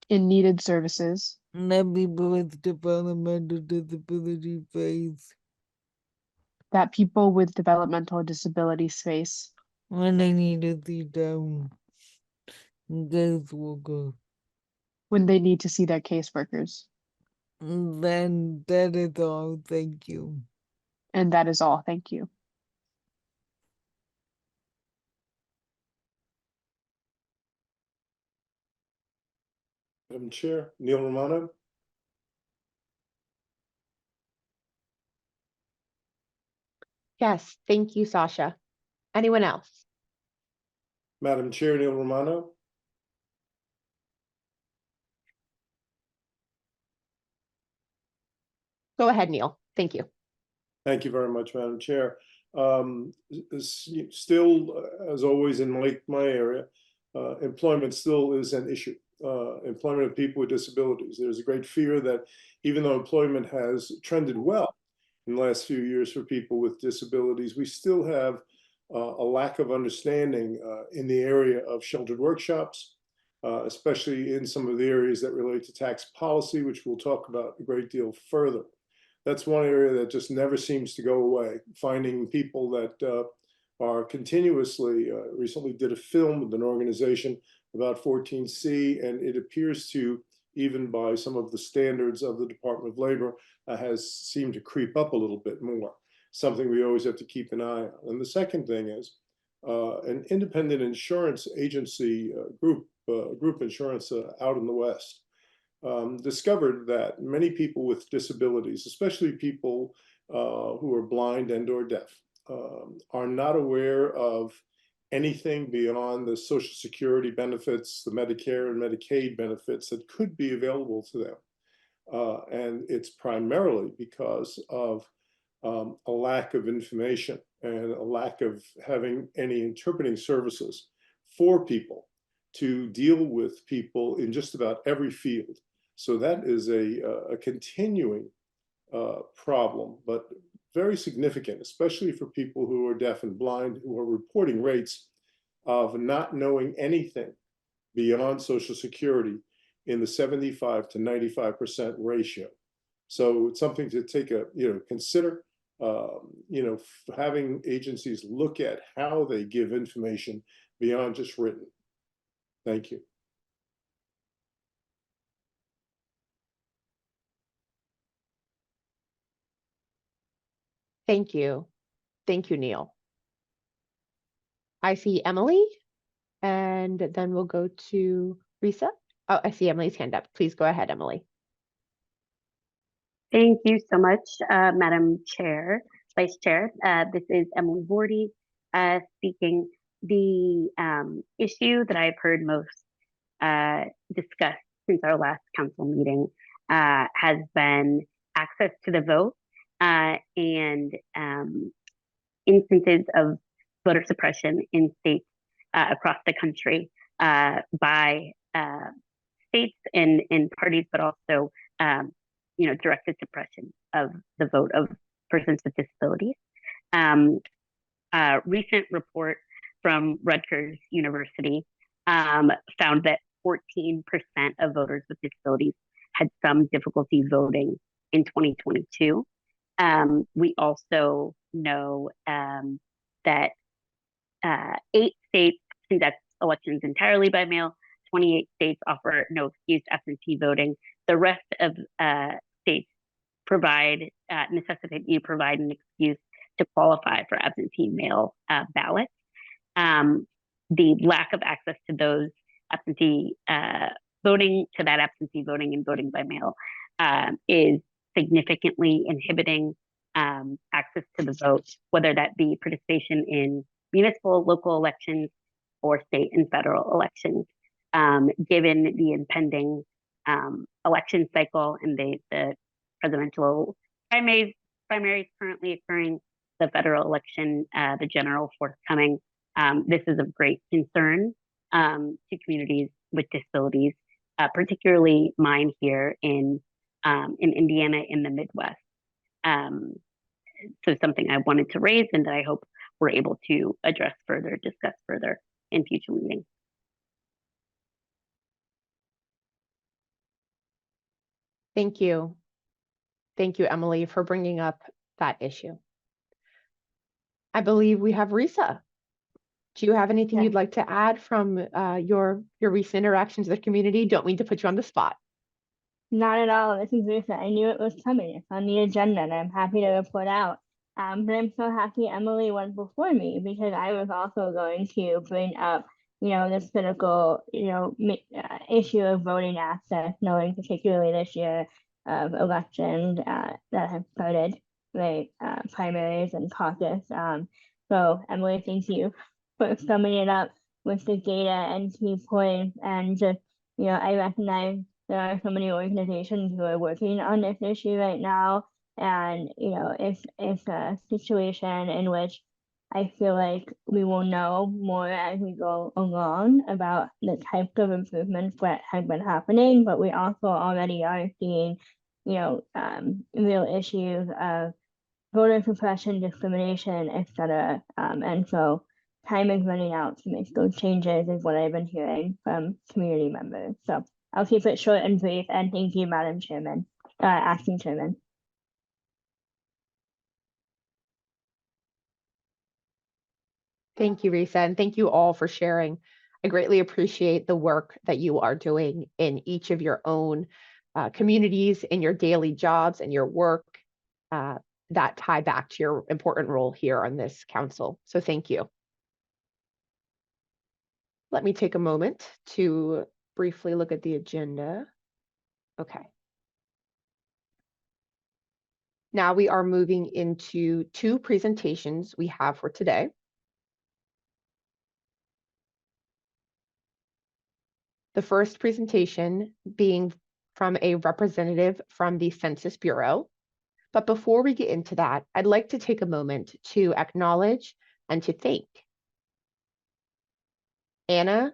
[SPEAKER 12] in needed services
[SPEAKER 3] That people with developmental disability face
[SPEAKER 12] that people with developmental disabilities face
[SPEAKER 3] when they need to sit down. Caseworker.
[SPEAKER 12] when they need to see their caseworkers.
[SPEAKER 3] Then that is all. Thank you.
[SPEAKER 12] And that is all. Thank you.
[SPEAKER 4] Madam Chair, Neil Romano.
[SPEAKER 13] Yes, thank you, Sasha. Anyone else?
[SPEAKER 4] Madam Chair, Neil Romano.
[SPEAKER 13] Go ahead, Neil. Thank you.
[SPEAKER 4] Thank you very much, Madam Chair. Still, as always in my area, employment still is an issue. Employment of people with disabilities. There's a great fear that even though employment has trended well in the last few years for people with disabilities, we still have a lack of understanding in the area of sheltered workshops, especially in some of the areas that relate to tax policy, which we'll talk about a great deal further. That's one area that just never seems to go away. Finding people that are continuously, recently did a film with an organization about 14C, and it appears to, even by some of the standards of the Department of Labor, has seemed to creep up a little bit more, something we always have to keep an eye on. And the second thing is an independent insurance agency group insurance out in the West, discovered that many people with disabilities, especially people who are blind and or deaf, are not aware of anything beyond the Social Security benefits, the Medicare and Medicaid benefits that could be available to them. And it's primarily because of a lack of information and a lack of having any interpreting services for people to deal with people in just about every field. So that is a continuing problem, but very significant, especially for people who are deaf and blind, who are reporting rates of not knowing anything beyond Social Security in the 75 to 95% ratio. So it's something to take consider, having agencies look at how they give information beyond just written. Thank you.
[SPEAKER 13] Thank you. Thank you, Neil. I see Emily, and then we'll go to Risa. Oh, I see Emily's hand up. Please go ahead, Emily.
[SPEAKER 5] Thank you so much, Madam Chair, Vice Chair. This is Emily Vorty speaking. The issue that I've heard most discussed since our last council meeting has been access to the vote and instances of voter suppression in states across the country by states and parties, but also, directed suppression of the vote of persons with disabilities. A recent report from Rutgers University found that 14% of voters with disabilities had some difficulty voting in 2022. We also know that 8 states conduct elections entirely by mail. 28 states offer no excuse absentee voting. The rest of states necessitate you provide an excuse to qualify for absentee mail ballots. The lack of access to those absentee voting and voting by mail is significantly inhibiting access to the vote, whether that be participation in municipal, local elections, or state and federal elections. Given the impending election cycle and the presidential primaries currently occurring, the federal election, the general forthcoming, this is of great concern to communities with disabilities, particularly mine here in Indiana in the Midwest. So something I wanted to raise and that I hope we're able to discuss further in future meetings.
[SPEAKER 13] Thank you. Thank you, Emily, for bringing up that issue. I believe we have Risa. Do you have anything you'd like to add from your recent interactions with the community? Don't mean to put you on the spot.
[SPEAKER 14] Not at all. This is Risa. I knew it was coming. It's on the agenda, and I'm happy to report out. But I'm so happy Emily went before me, because I was also going to bring up, this critical, issue of voting access, knowing particularly this year of elections that have started, right, primaries and caucus. So Emily, thank you for summing it up with the data and key points. And just, I recognize there are so many organizations who are working on this issue right now. And, it's a situation in which I feel like we will know more as we go along about the types of improvements that have been happening, but we also already are seeing, real issues of voter suppression, discrimination, etc. And so time is running out to make those changes, is what I've been hearing from community members. So I'll keep it short and brief, and thank you, Madam Chairman, Acting Chairman.
[SPEAKER 13] Thank you, Risa, and thank you all for sharing. I greatly appreciate the work that you are doing in each of your own communities, in your daily jobs and your work that tie back to your important role here on this council. So thank you. Let me take a moment to briefly look at the agenda. Okay. Now we are moving into 2 presentations we have for today. The first presentation being from a representative from the Census Bureau. But before we get into that, I'd like to take a moment to acknowledge and to thank Anna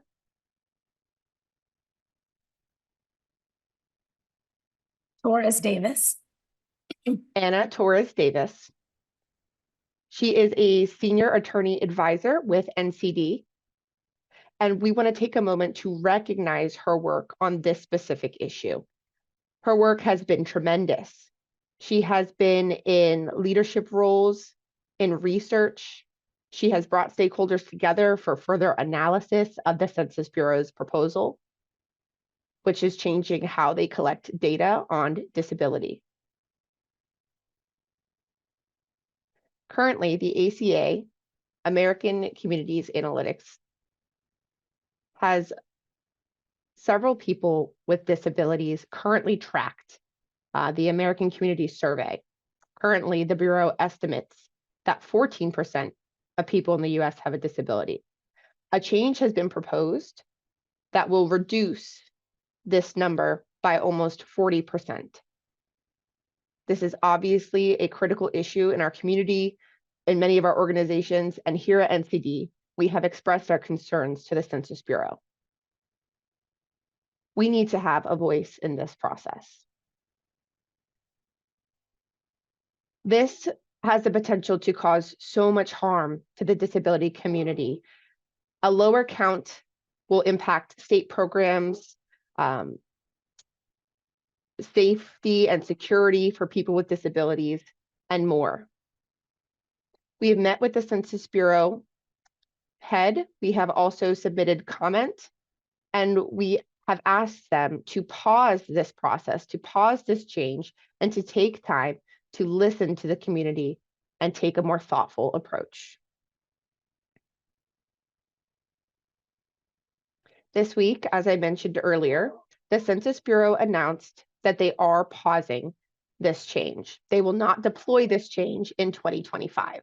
[SPEAKER 1] Torres Davis.
[SPEAKER 13] Anna Torres Davis. She is a senior attorney advisor with NCD. And we want to take a moment to recognize her work on this specific issue. Her work has been tremendous. She has been in leadership roles, in research. She has brought stakeholders together for further analysis of the Census Bureau's proposal, which is changing how they collect data on disability. Currently, the ACA, American Communities Analytics, has several people with disabilities currently tracked. The American Communities Survey. Currently, the Bureau estimates that 14% of people in the US have a disability. A change has been proposed that will reduce this number by almost 40%. This is obviously a critical issue in our community, in many of our organizations, and here at NCD, we have expressed our concerns to the Census Bureau. We need to have a voice in this process. This has the potential to cause so much harm to the disability community. A lower count will impact state programs, safety and security for people with disabilities, and more. We have met with the Census Bureau head. We have also submitted comment, and we have asked them to pause this process, to pause this change, and to take time to listen to the community and take a more thoughtful approach. This week, as I mentioned earlier, the Census Bureau announced that they are pausing this change. They will not deploy this change in 2025.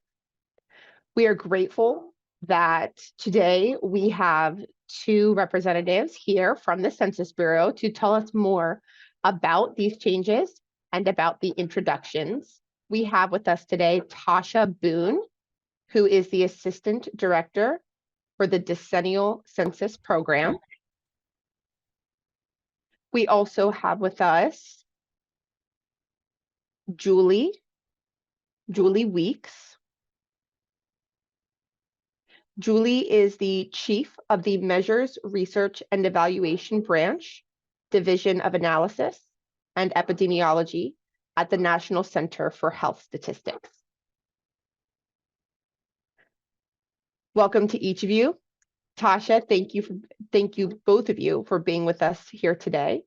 [SPEAKER 13] We are grateful that today we have two representatives here from the Census Bureau to tell us more about these changes and about the introductions. We have with us today Tasha Boone, who is the Assistant Director for the Decennial Census Program. We also have with us Julie Weeks. Julie is the Chief of the Measures, Research, and Evaluation Branch, Division of Analysis and Epidemiology at the National Center for Health Statistics. Welcome to each of you. Tasha, thank you both of you for being with us here today.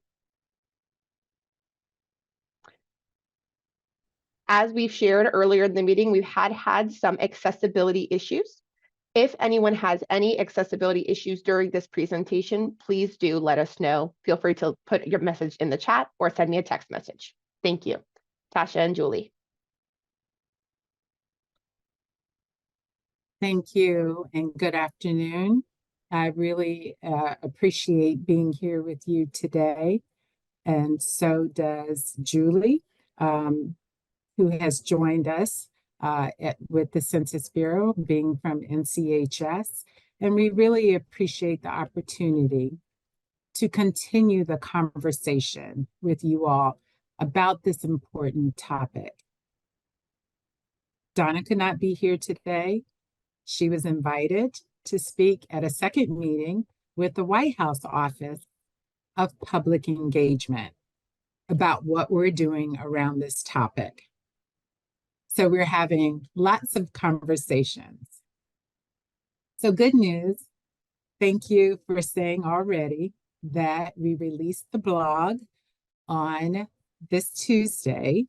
[SPEAKER 13] As we've shared earlier in the meeting, we've had some accessibility issues. If anyone has any accessibility issues during this presentation, please do let us know. Feel free to put your message in the chat or send me a text message. Thank you. Tasha and Julie.
[SPEAKER 15] Thank you and good afternoon. I really appreciate being here with you today. And so does Julie, who has joined us with the Census Bureau, being from NCHS. And we really appreciate the opportunity to continue the conversation with you all about this important topic. Donna could not be here today. She was invited to speak at a second meeting with the White House Office of Public Engagement about what we're doing around this topic. So we're having lots of conversations. So good news. Thank you for saying already that we released the blog on this Tuesday,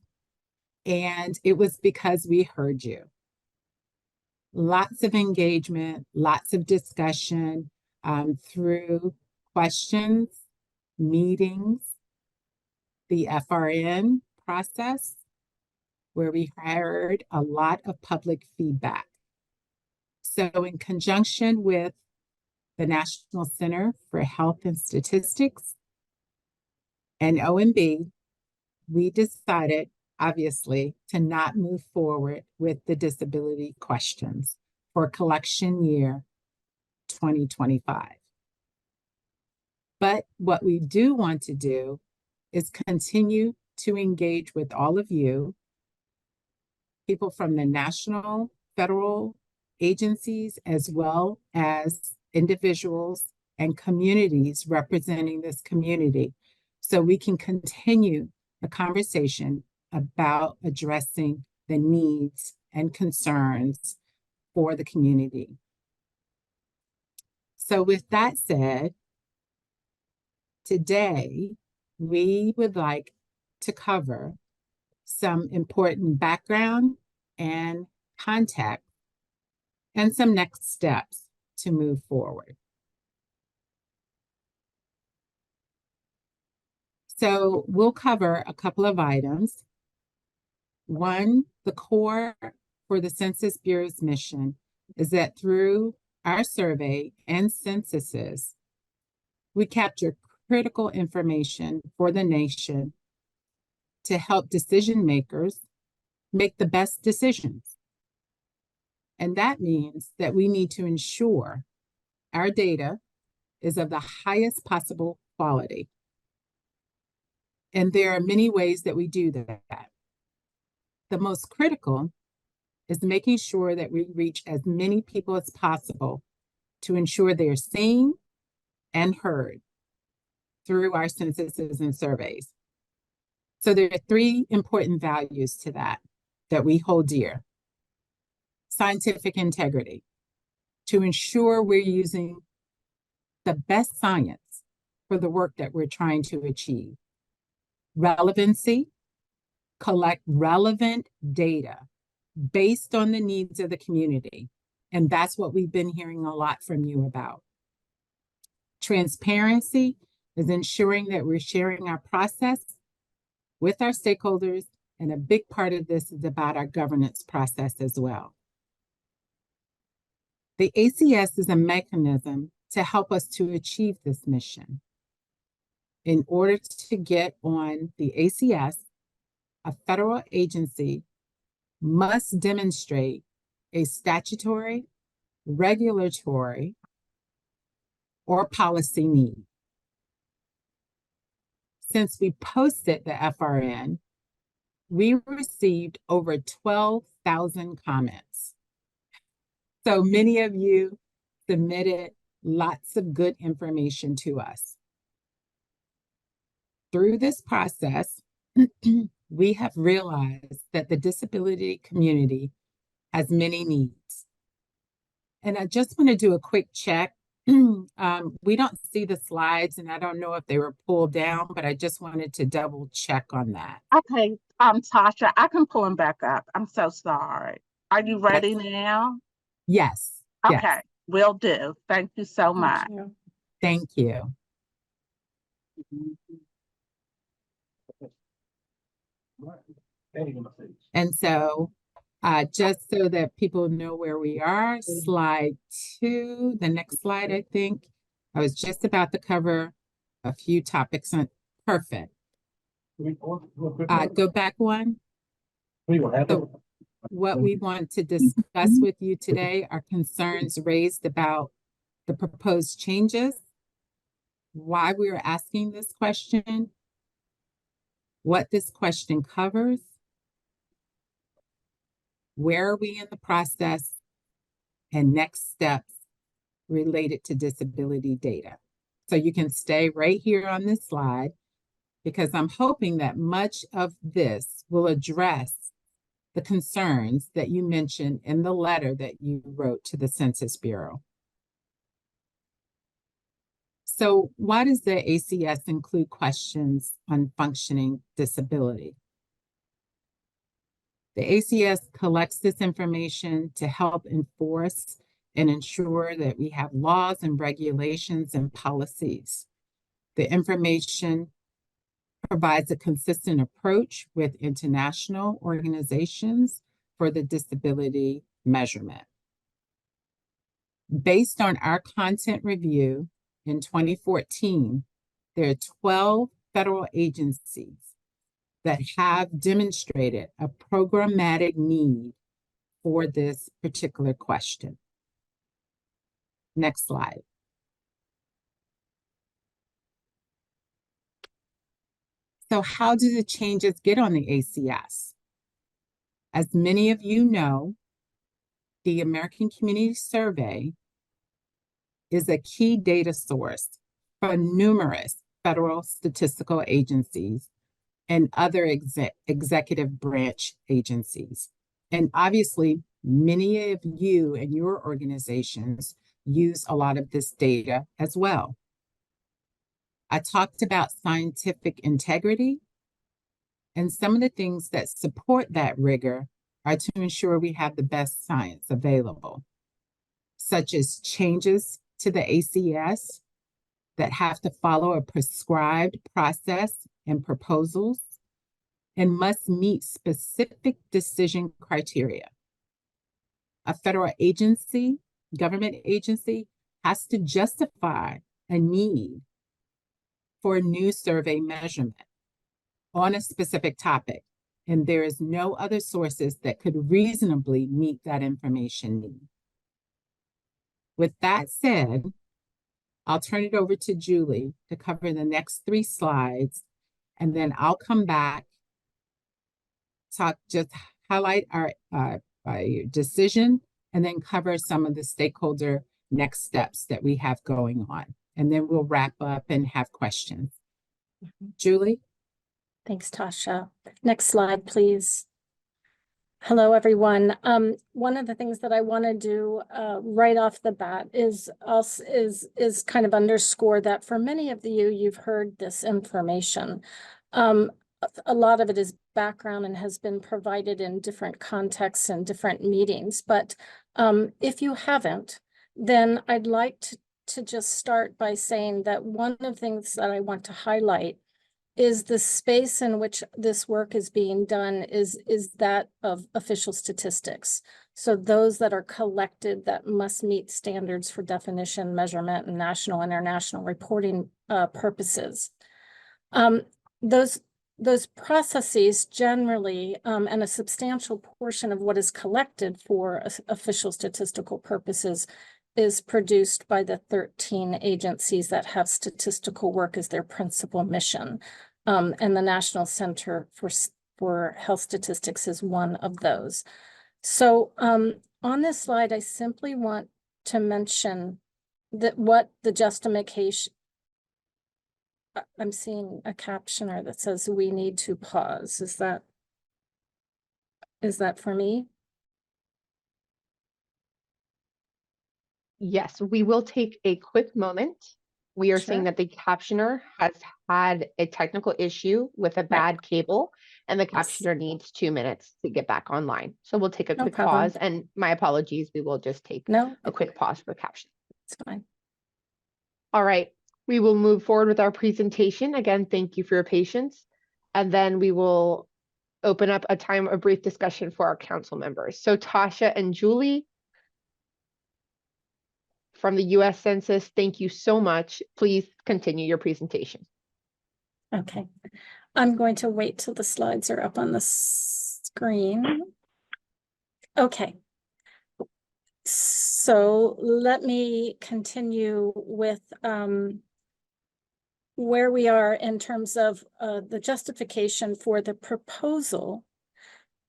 [SPEAKER 15] and it was because we heard you. Lots of engagement, lots of discussion through questions, meetings, the FRN process, where we heard a lot of public feedback. So in conjunction with the National Center for Health and Statistics and OMB, we decided, obviously, to not move forward with the disability questions for collection year 2025. But what we do want to do is continue to engage with all of you, people from the national, federal agencies, as well as individuals and communities representing this community, so we can continue the conversation about addressing the needs and concerns for the community. So with that said, today we would like to cover some important background and context and some next steps to move forward. So we'll cover a couple of items. One, the core for the Census Bureau's mission is that through our survey and censuses, we capture critical information for the nation to help decision makers make the best decisions. And that means that we need to ensure our data is of the highest possible quality And there are many ways that we do that. The most critical is making sure that we reach as many people as possible to ensure they're seen and heard through our censuses and surveys. So there are three important values to that we hold dear. Scientific integrity, to ensure we're using the best science for the work that we're trying to achieve. Relevancy, collect relevant data based on the needs of the community. And that's what we've been hearing a lot from you about. Transparency is ensuring that we're sharing our process with our stakeholders, and a big part of this is about our governance process as well. The ACS is a mechanism to help us to achieve this mission. In order to get on the ACS, a federal agency must demonstrate a statutory, regulatory, or policy need. Since we posted the FRN, we received over 12,000 comments. So many of you submitted lots of good information to us. Through this process, we have realized that the disability community has many needs. And I just want to do a quick check. We don't see the slides, and I don't know if they were pulled down, but I just wanted to double check on that.
[SPEAKER 2] Okay, Tasha, I can pull them back up. I'm so sorry. Are you ready now?
[SPEAKER 15] Yes.
[SPEAKER 2] Okay,
[SPEAKER 15] yes.
[SPEAKER 2] will do. Thank you so much.
[SPEAKER 15] Thank you. And so, just so that people know where we are, slide 2, the next slide, I think. I was just about to cover a few topics on, perfect. Go back one. So what we want to discuss with you today are concerns raised about the proposed changes, why we are asking this question, what this question covers, where are we in the process, and next steps related to disability data. So you can stay right here on this slide, because I'm hoping that much of this will address the concerns that you mentioned in the letter that you wrote to the Census Bureau. So why does the ACS include questions on functioning disability? The ACS collects this information to help enforce and ensure that we have laws and regulations and policies. The information provides a consistent approach with international organizations for the disability measurement. Based on our content review in 2014, there are 12 federal agencies that have demonstrated a programmatic need for this particular question. Next slide. So how do the changes get on the ACS? As many of you know, the American Community Survey is a key data source for numerous federal statistical agencies and other executive branch agencies. And obviously, many of you and your organizations use a lot of this data as well. I talked about scientific integrity, and some of the things that support that rigor are to ensure we have the best science available, such as changes to the ACS that have to follow a prescribed process and proposals and must meet specific decision criteria. A federal agency, government agency, has to justify a need for a new survey measurement on a specific topic, and there is no other sources that could reasonably meet that information need. With that said, I'll turn it over to Julie to cover the next 3 slides And then I'll come back, just highlight our decision, and then cover some of the stakeholder next steps that we have going on. And then we'll wrap up and have questions. Julie?
[SPEAKER 16] Thanks, Tasha. Next slide, please. Hello, everyone. One of the things that I want to do right off the bat is kind of underscore that for many of you, you've heard this information. A lot of it is background and has been provided in different contexts and different meetings. But if you haven't, then I'd like to just start by saying that one of the things that I want to highlight is the space in which this work is being done is that of official statistics. So those that are collected that must meet standards for definition, measurement, and national and international reporting purposes. Those processes generally, and a substantial portion of what is collected for official statistical purposes is produced by the 13 agencies that have statistical work as their principal mission. And the National Center for Health Statistics is one of those. So on this slide, I simply want to mention that what the justification, I'm seeing a captioner that says we need to pause. Is that for me?
[SPEAKER 13] Yes, we will take a quick moment. We are saying that the captioner has had a technical issue with a bad cable, and the captioner needs 2 minutes to get back online. So we'll take a quick pause, and my apologies, we will just take a quick pause for caption.
[SPEAKER 16] It's fine.
[SPEAKER 13] All right, we will move forward with our presentation. Again, thank you for your patience. And then we will open up a time of brief discussion for our council members. So Tasha and Julie, from the U.S. Census, thank you so much. Please continue your presentation.
[SPEAKER 16] Okay, I'm going to wait till the slides are up on the screen. Okay, so let me continue with where we are in terms of the justification for the proposal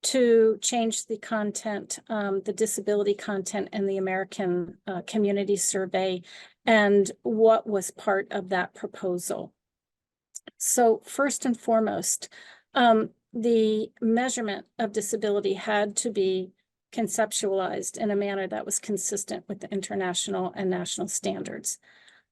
[SPEAKER 16] to change the content, the disability content in the American Community Survey, and what was part of that proposal. So first and foremost, the measurement of disability had to be conceptualized in a manner that was consistent with the international and national standards.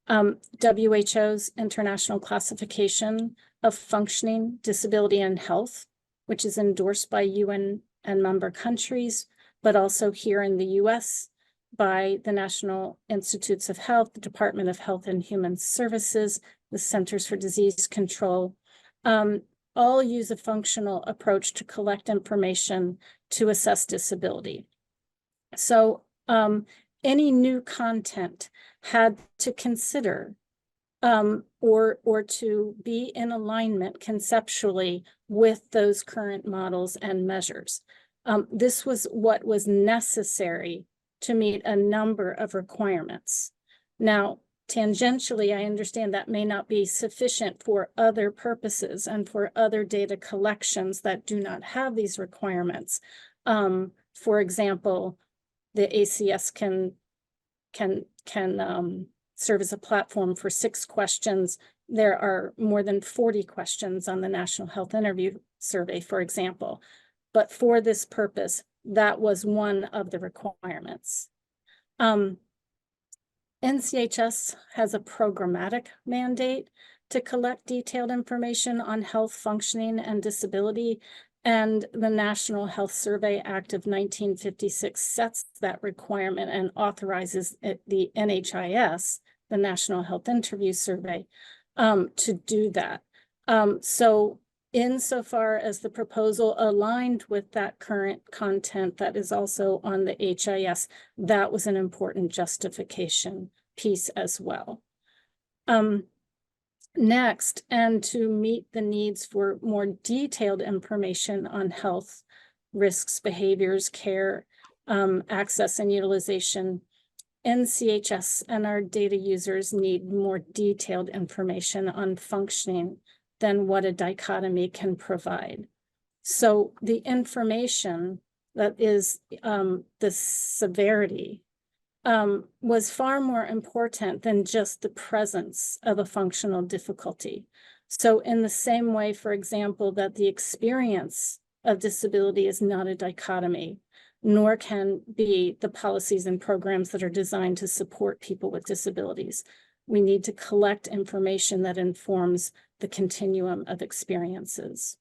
[SPEAKER 16] WHO's International Classification of Functioning, Disability, and Health, which is endorsed by UN and member countries, but also here in the US by the National Institutes of Health, the Department of Health and Human Services, the Centers for Disease Control, all use a functional approach to collect information to assess disability. So any new content had to consider or to be in alignment conceptually with those current models and measures. This was what was necessary to meet a number of requirements. Now, tangentially, I understand that may not be sufficient for other purposes and for other data collections that do not have these requirements. For example, the ACS can serve as a platform for 6 questions. There are more than 40 questions on the National Health Interview Survey, for example. But for this purpose, that was one of the requirements. NCHS has a programmatic mandate to collect detailed information on health, functioning, and disability, and the National Health Survey Act of 1956 sets that requirement and authorizes the NHIS, the National Health Interview Survey, to do that. So insofar as the proposal aligned with that current content that is also on the HIS, that was an important justification piece as well. Next, and to meet the needs for more detailed information on health risks, behaviors, care, access, and utilization, NCHS and our data users need more detailed information on functioning than what a dichotomy can provide. So the information that is the severity was far more important than just the presence of a functional difficulty. So in the same way, for example, that the experience of disability is not a dichotomy, nor can be the policies and programs that are designed to support people with disabilities. We need to collect information that informs the continuum of experiences.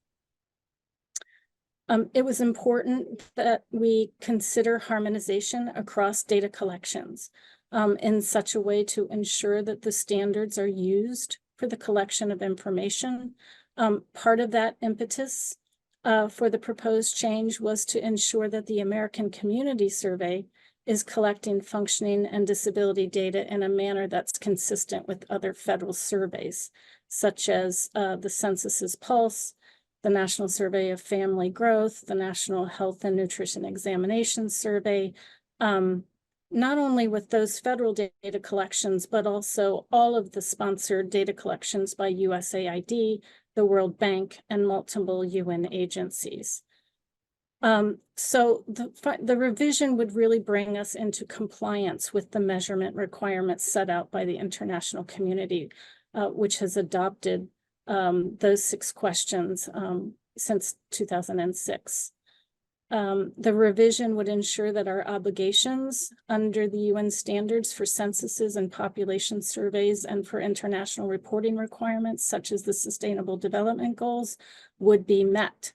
[SPEAKER 16] It was important that we consider harmonization across data collections in such a way to ensure that the standards are used for the collection of information. Part of that impetus for the proposed change was to ensure that the American Community Survey is collecting functioning and disability data in a manner that's consistent with other federal surveys, such as the Census's Pulse, the National Survey of Family Growth, the National Health and Nutrition Examination Survey, not only with those federal data collections, but also all of the sponsored data collections by USAID, the World Bank, and multiple UN agencies. So the revision would really bring us into compliance with the measurement requirements set out by the international community, which has adopted those 6 questions since 2006. The revision would ensure that our obligations under the UN standards for censuses and population surveys and for international reporting requirements, such as the Sustainable Development Goals, would be met.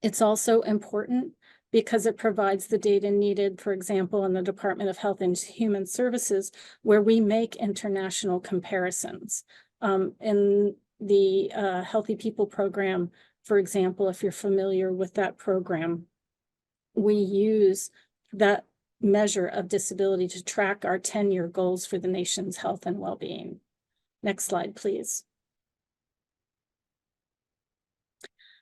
[SPEAKER 16] It's also important because it provides the data needed, for example, in the Department of Health and Human Services, where we make international comparisons. In the Healthy People program, for example, if you're familiar with that program, we use that measure of disability to track our 10-year goals for the nation's health and well-being. Next slide, please.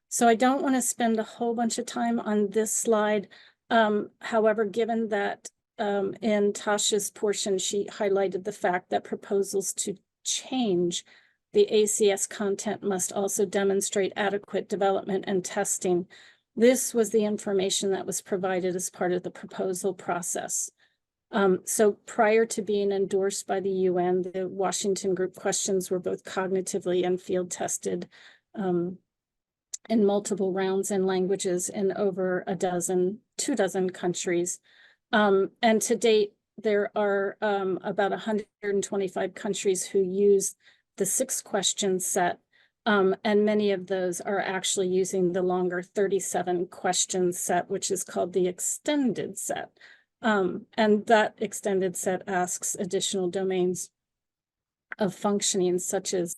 [SPEAKER 16] So I don't want to spend a whole bunch of time on this slide. However, given that in Tasha's portion, she highlighted the fact that proposals to change the ACS content must also demonstrate adequate development and testing. This was the information that was provided as part of the proposal process. So prior to being endorsed by the UN, the Washington group questions were both cognitively and field tested in multiple rounds and languages in over 24 countries. And to date, there are about 125 countries who use the 6-question set, and many of those are actually using the longer 37-question set, which is called the extended set. And that extended set asks additional domains of functioning, such as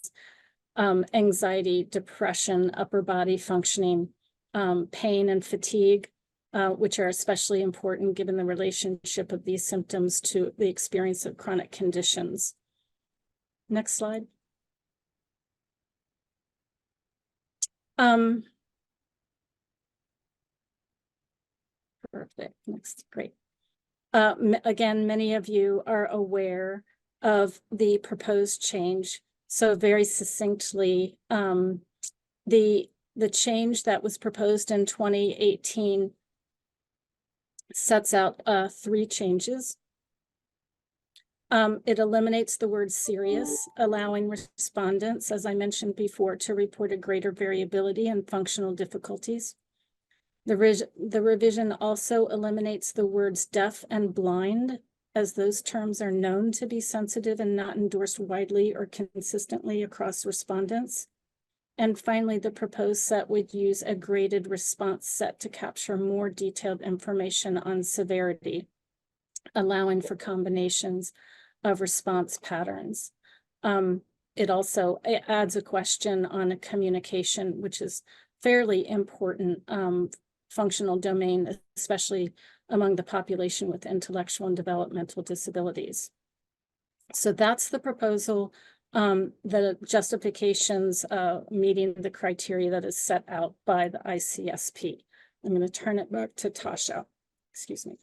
[SPEAKER 16] anxiety, depression, upper body functioning, pain and fatigue, which are especially important given the relationship of these symptoms to the experience of chronic conditions. Next slide. Perfect. Next, great. Again, many of you are aware of the proposed change. So very succinctly, the change that was proposed in 2018 sets out 3 changes. It eliminates the word serious, allowing respondents, as I mentioned before, to report a greater variability in functional difficulties. The revision also eliminates the words deaf and blind, as those terms are known to be sensitive and not endorsed widely or consistently across respondents. And finally, the proposed set would use a graded response set to capture more detailed information on severity, allowing for combinations of response patterns. It also adds a question on a communication, which is fairly important functional domain, especially among the population with intellectual and developmental disabilities. So that's the proposal, the justifications meeting the criteria that is set out by the ICSP. I'm going to turn it back to Tasha. Excuse me.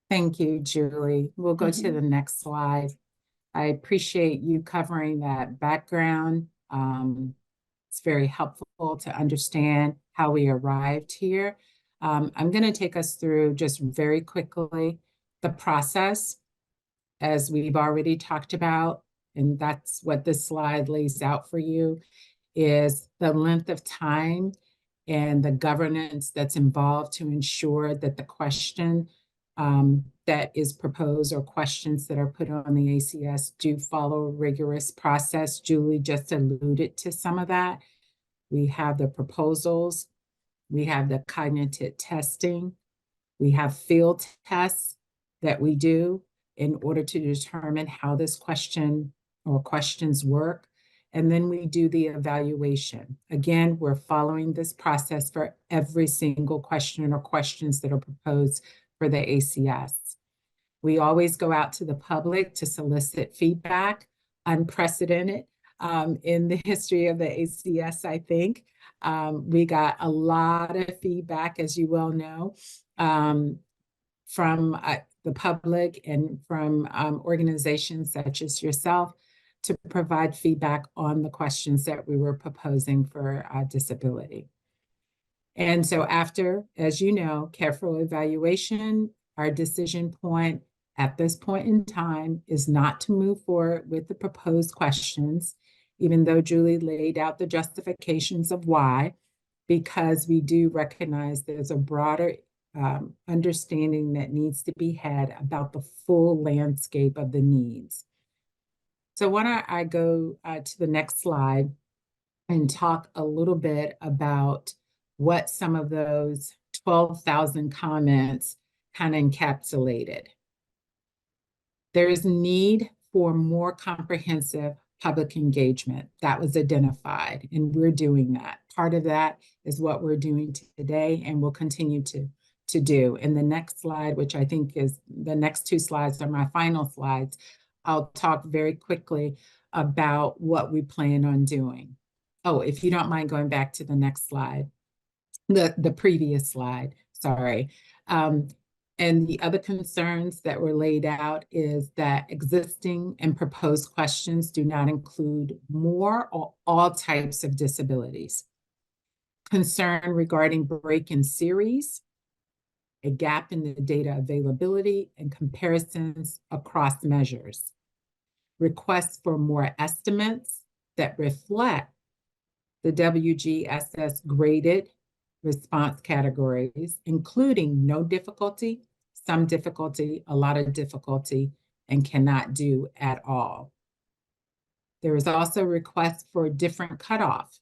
[SPEAKER 15] Thank you, Julie. We'll go to the next slide. I appreciate you covering that background. It's very helpful to understand how we arrived here. I'm going to take us through just very quickly the process, as we've already talked about, and that's what this slide lays out for you, is the length of time and the governance that's involved to ensure that the question that is proposed or questions that are put on the ACS do follow a rigorous process. Julie just alluded to some of that. We have the proposals, we have the cognitive testing, we have field tests that we do in order to determine how this question or questions work. And then we do the evaluation. Again, we're following this process for every single question or questions that are proposed for the ACS. We always go out to the public to solicit feedback, unprecedented in the history of the ACS, I think. We got a lot of feedback, as you well know, from the public and from organizations such as yourself to provide feedback on the questions that we were proposing for disability. And so after, as you know, careful evaluation, our decision point at this point in time is not to move forward with the proposed questions, even though Julie laid out the justifications of why, because we do recognize there's a broader understanding that needs to be had about the full landscape of the needs. So why don't I go to the next slide and talk a little bit about what some of those 12,000 comments kind of encapsulated. There is need for more comprehensive public engagement that was identified, and we're doing that. Part of that is what we're doing today and will continue to do. In the next slide, which I think is the next two slides are my final slides, I'll talk very quickly about what we plan on doing. Oh, if you don't mind going back to the next slide, the previous slide, sorry. And the other concerns that were laid out is that existing and proposed questions do not include more or all types of disabilities. Concern regarding break in series, a gap in the data availability and comparisons across measures. Requests for more estimates that reflect the WGSS graded response categories, including no difficulty, some difficulty, a lot of difficulty, and cannot do at all. There is also a request for a different cutoff,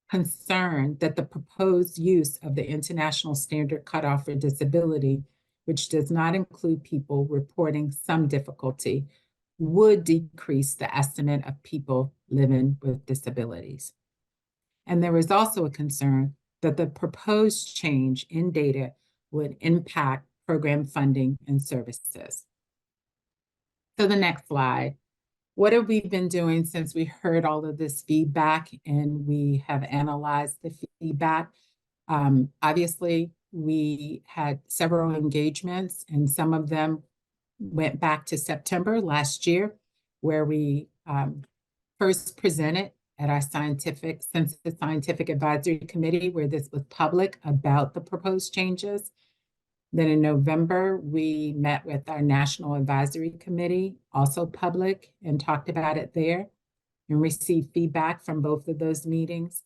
[SPEAKER 15] concern that the proposed use of the international standard cutoff for disability, which does not include people reporting some difficulty, would decrease the estimate of people living with disabilities. And there is also a concern that the proposed change in data would impact program funding and services. So the next slide. What have we been doing since we heard all of this feedback and we have analyzed the feedback? Obviously, we had several engagements, and some of them went back to September last year, where we first presented at our Census Scientific Advisory Committee, where this was public about the proposed changes. Then in November, we met with our National Advisory Committee, also public, and talked about it there and received feedback from both of those meetings.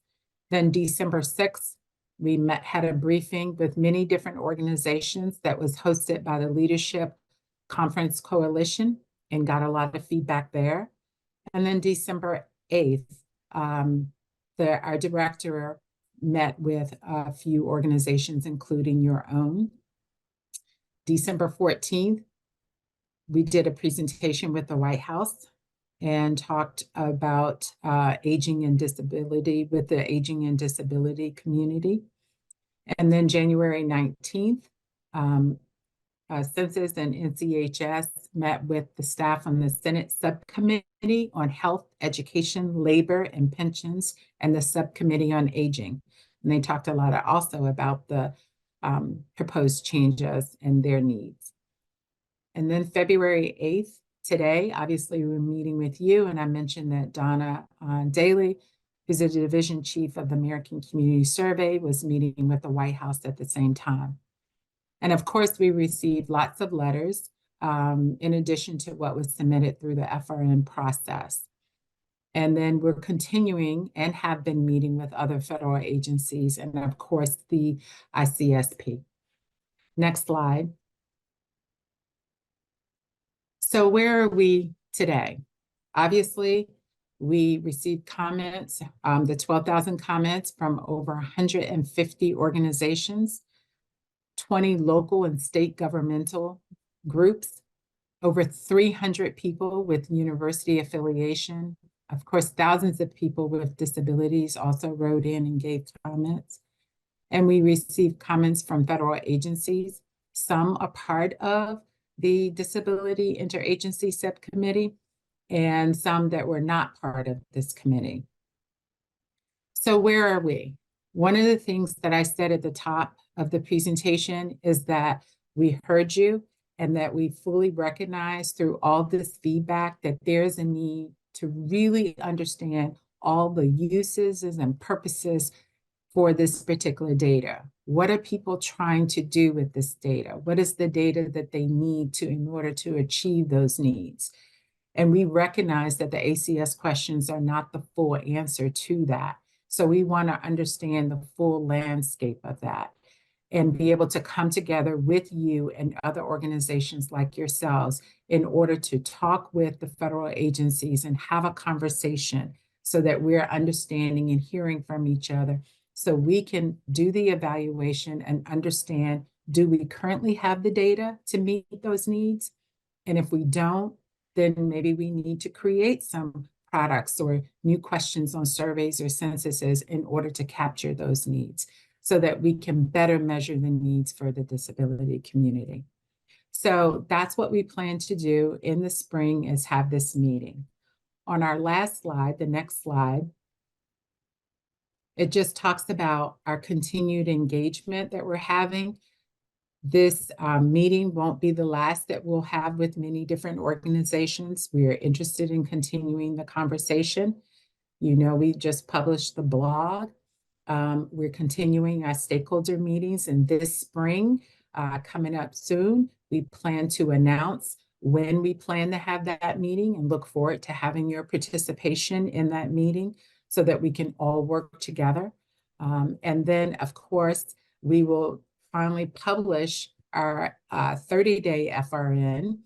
[SPEAKER 15] Then December 6th, we had a briefing with many different organizations that was hosted by the Leadership Conference Coalition and got a lot of feedback there. And then December 8th, our director met with a few organizations, including your own. December 14th, we did a presentation with the White House and talked about aging and disability with the aging and disability community. And then January 19th, Census and NCHS met with the staff on the Senate Subcommittee on Health, Education, Labor, and Pensions, and the Subcommittee on Aging. And they talked a lot also about the proposed changes and their needs. And then February 8th, today, obviously, we're meeting with you, and I mentioned that Donna Daly, who's a division chief of the American Community Survey, was meeting with the White House at the same time. And of course, we received lots of letters in addition to what was submitted through the FRN process. And then we're continuing and have been meeting with other federal agencies and of course the ICSP. Next slide. So where are we today? Obviously, we received comments, the 12,000 comments from over 150 organizations, 20 local and state governmental groups, over 300 people with university affiliation. Of course, thousands of people with disabilities also wrote in and gave comments. And we received comments from federal agencies. Some are part of the Disability Interagency Subcommittee, and some that were not part of this committee. So where are we? One of the things that I said at the top of the presentation is that we heard you and that we fully recognize through all this feedback that there's a need to really understand all the uses and purposes for this particular data. What are people trying to do with this data? What is the data that they need to in order to achieve those needs? And we recognize that the ACS questions are not the full answer to that. So we want to understand the full landscape of that and be able to come together with you and other organizations like yourselves in order to talk with the federal agencies and have a conversation so that we're understanding and hearing from each other so we can do the evaluation and understand, do we currently have the data to meet those needs? And if we don't, then maybe we need to create some products or new questions on surveys or censuses in order to capture those needs so that we can better measure the needs for the disability community. So that's what we plan to do in the spring, is have this meeting. On our last slide, the next slide, it just talks about our continued engagement that we're having. This meeting won't be the last that we'll have with many different organizations. We are interested in continuing the conversation. You know, we just published the blog. We're continuing our stakeholder meetings, and this spring, coming up soon, we plan to announce when we plan to have that meeting and look forward to having your participation in that meeting so that we can all work together. And then, of course, we will finally publish our 30-day FRN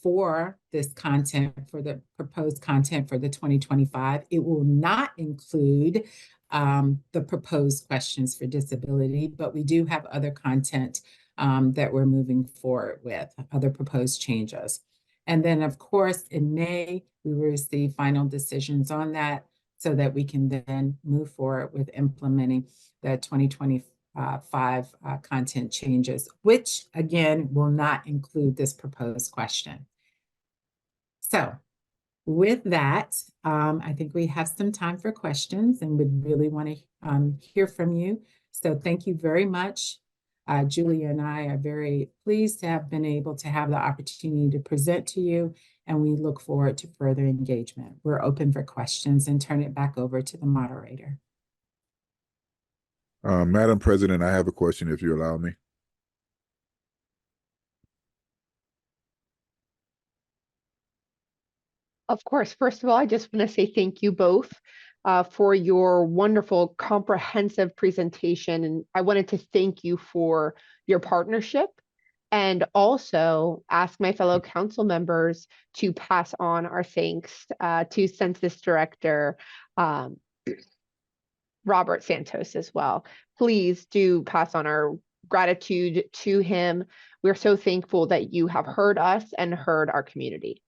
[SPEAKER 15] for this content, for the proposed content for the 2025. It will not include the proposed questions for disability, but we do have other content that we're moving forward with, other proposed changes. And then, of course, in May, we will receive final decisions on that so that we can then move forward with implementing the 2025 content changes, which again will not include this proposed question. So with that, I think we have some time for questions and would really want to hear from you. So thank you very much. Julia and I are very pleased to have been able to have the opportunity to present to you, and we look forward to further engagement. We're open for questions and turn it back over to the moderator.
[SPEAKER 10] Madam President, I have a question if you allow me.
[SPEAKER 13] Of course. First of all, I just want to say thank you both for your wonderful, comprehensive presentation. And I wanted to thank you for your partnership and also ask my fellow council members to pass on our thanks to Census Director Robert Santos as well. Please do pass on our gratitude to him. We're so thankful that you have heard us and heard our community.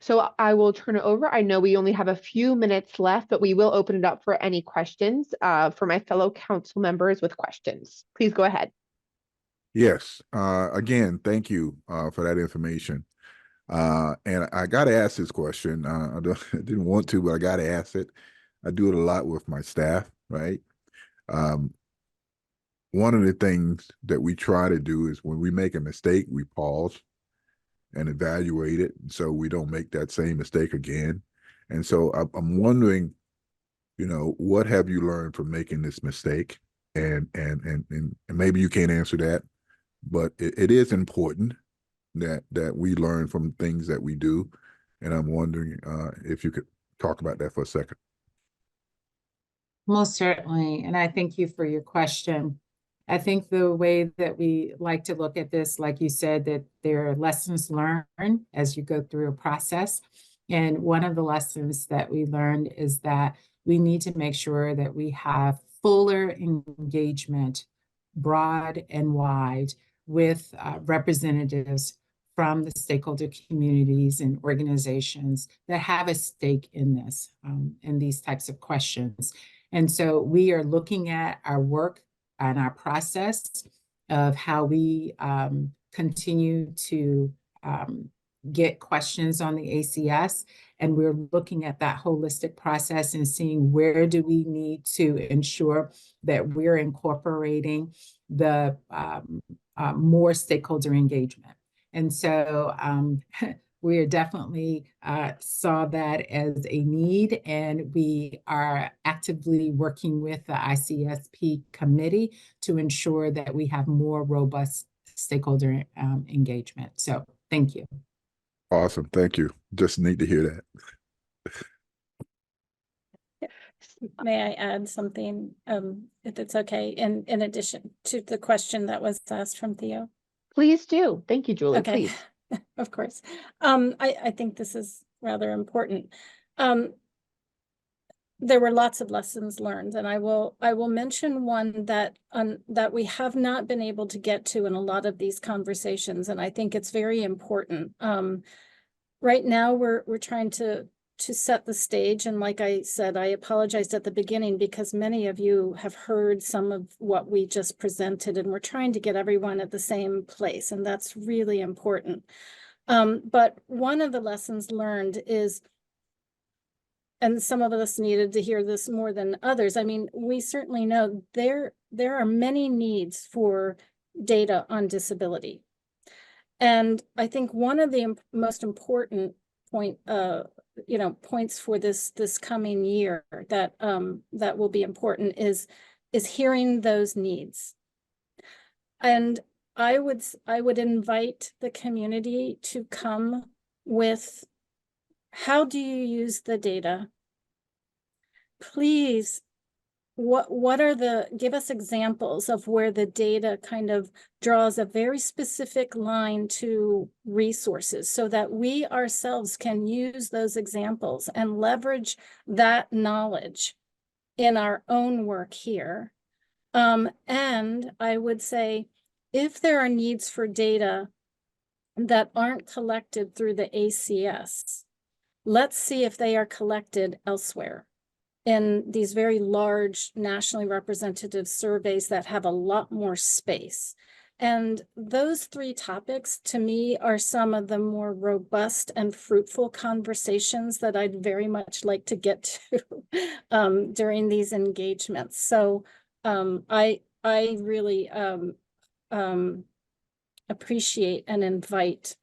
[SPEAKER 13] So I will turn it over. I know we only have a few minutes left, but we will open it up for any questions for my fellow council members with questions. Please go ahead.
[SPEAKER 10] Yes. Again, thank you for that information. And I got to ask this question. I didn't want to, but I got to ask it. I do it a lot with my staff, right? One of the things that we try to do is when we make a mistake, we pause and evaluate it so we don't make that same mistake again. And so I'm wondering, what have you learned from making this mistake? And maybe you can't answer that, but it is important that we learn from things that we do. And I'm wondering if you could talk about that for a second.
[SPEAKER 15] Most certainly. And I thank you for your question. I think the way that we like to look at this, like you said, that there are lessons learned as you go through a process. And one of the lessons that we learned is that we need to make sure that we have fuller engagement, broad and wide, with representatives from the stakeholder communities and organizations that have a stake in this, in these types of questions. And so we are looking at our work and our process of how we continue to get questions on the ACS. And we're looking at that holistic process and seeing where do we need to ensure that we're incorporating the more stakeholder engagement. And so we are definitely saw that as a need, and we are actively working with the ICSP committee to ensure that we have more robust stakeholder engagement. So thank you.
[SPEAKER 10] Awesome. Thank you. Just need to hear
[SPEAKER 16] that. May I add something, if it's okay, in addition to the question that was asked from Theo?
[SPEAKER 13] Please do. Thank you, Julie.
[SPEAKER 16] Okay.
[SPEAKER 13] Please.
[SPEAKER 16] Of course. I think this is rather important. There were lots of lessons learned, and I will mention one that that we have not been able to get to in a lot of these conversations, and I think it's very important. Right now, we're trying to set the stage, and like I said, I apologized at the beginning because many of you have heard some of what we just presented, and we're trying to get everyone at the same place, and that's really important. But one of the lessons learned is, and some of us needed to hear this more than others, I mean, we certainly know there are many needs for data on disability. And I think one of the most important points for this coming year that that will be important is hearing those needs. And I would invite the community to come with, how do you use the data? Please, give us examples of where the data kind of draws a very specific line to resources so that we ourselves can use those examples and leverage that knowledge in our own work here. And I would say, if there are needs for data that aren't collected through the ACS, let's see if they are collected elsewhere in these very large nationally representative surveys that have a lot more space. And those three topics, to me, are some of the more robust and fruitful conversations that I'd very much like to get to during these engagements. So I really appreciate and invite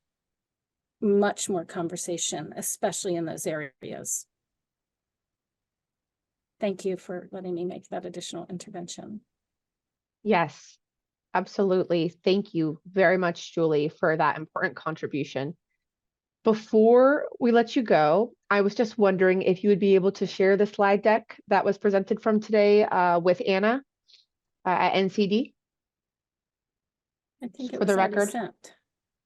[SPEAKER 16] much more conversation, especially in those areas. Thank you for letting me make that additional intervention.
[SPEAKER 13] Yes, absolutely. Thank you very much, Julie, for that important contribution. Before we let you go, I was just wondering if you would be able to share the slide deck that was presented from today with Anna at NCD.
[SPEAKER 16] I think it
[SPEAKER 13] for
[SPEAKER 16] was
[SPEAKER 13] the
[SPEAKER 16] already
[SPEAKER 13] record.
[SPEAKER 16] sent.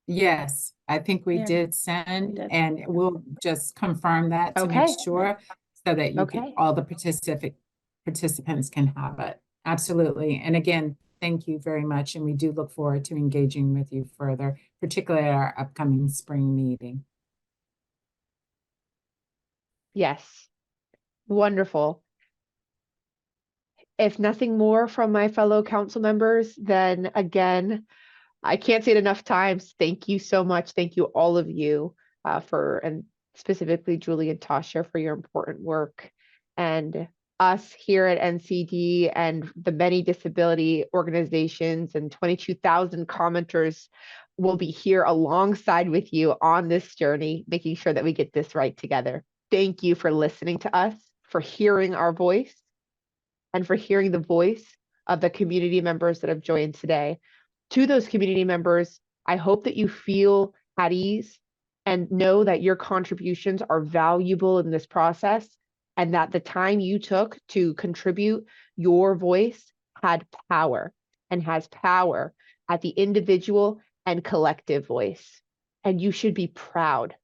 [SPEAKER 15] Yes, I think we
[SPEAKER 16] Yeah,
[SPEAKER 15] did send,
[SPEAKER 16] we did.
[SPEAKER 15] and we'll just confirm that to
[SPEAKER 13] Okay.
[SPEAKER 15] make sure so that you can,
[SPEAKER 13] Okay.
[SPEAKER 15] all the participants can have it. Absolutely. And again, thank you very much. And we do look forward to engaging with you further, particularly at our upcoming spring meeting.
[SPEAKER 13] Yes. Wonderful. If nothing more from my fellow council members, then again, I can't say it enough times. Thank you so much. Thank you, all of you, and specifically Julie and Tasha, for your important work. And us here at NCD and the many disability organizations and 22,000 commenters will be here alongside with you on this journey, making sure that we get this right together. Thank you for listening to us, for hearing our voice, and for hearing the voice of the community members that have joined today. To those community members, I hope that you feel at ease and know that your contributions are valuable in this process, and that the time you took to contribute your voice had power and has power at the individual and collective voice. And you should be proud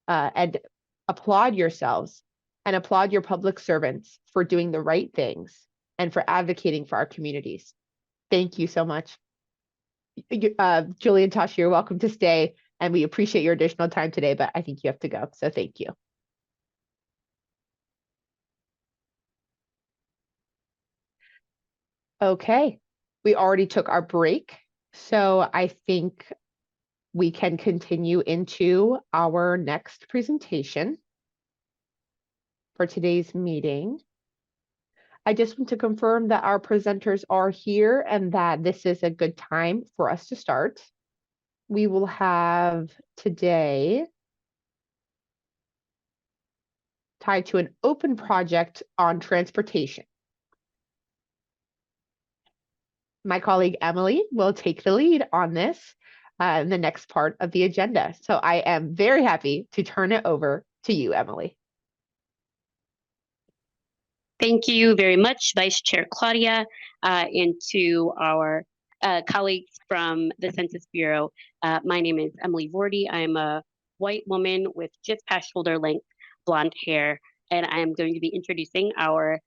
[SPEAKER 13] and applaud yourselves and applaud your public servants for doing the right things and for advocating for our communities. Thank you so much. Julie and Tasha, you're welcome to stay, and we appreciate your additional time today, but I think you have to go, so thank you. Okay, we already took our break, so I think we can continue into our next presentation for today's meeting. I just want to confirm that our presenters are here and that this is a good time for us to start. We will have today tied to an open project on transportation. My colleague Emily will take the lead on this in the next part of the agenda. So I am very happy to turn it over to you, Emily.
[SPEAKER 5] Thank you very much, Vice Chair Claudia, and to our colleagues from the Census Bureau. My name is Emily Vorty. I'm a white woman with just past shoulder length blonde hair, and I am going to be introducing our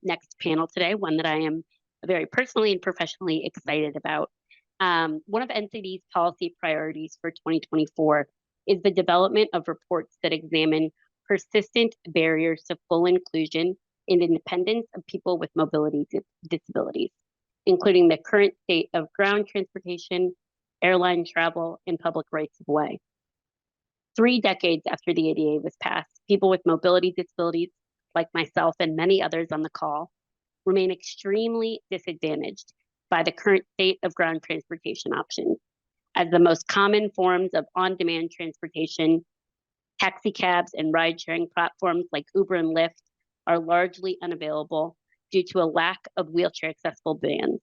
[SPEAKER 5] next panel today, one that I am very personally and professionally excited about. One of NCD's policy priorities for 2024 is the development of reports that examine persistent barriers to full inclusion and independence of people with mobility disabilities, including the current state of ground transportation, airline travel, and public rights of way. 3 decades after the ADA was passed, people with mobility disabilities, like myself and many others on the call, remain extremely disadvantaged by the current state of ground transportation options, as the most common forms of on-demand transportation, taxi cabs and ride-sharing platforms like Uber and Lyft, are largely unavailable due to a lack of wheelchair-accessible vans.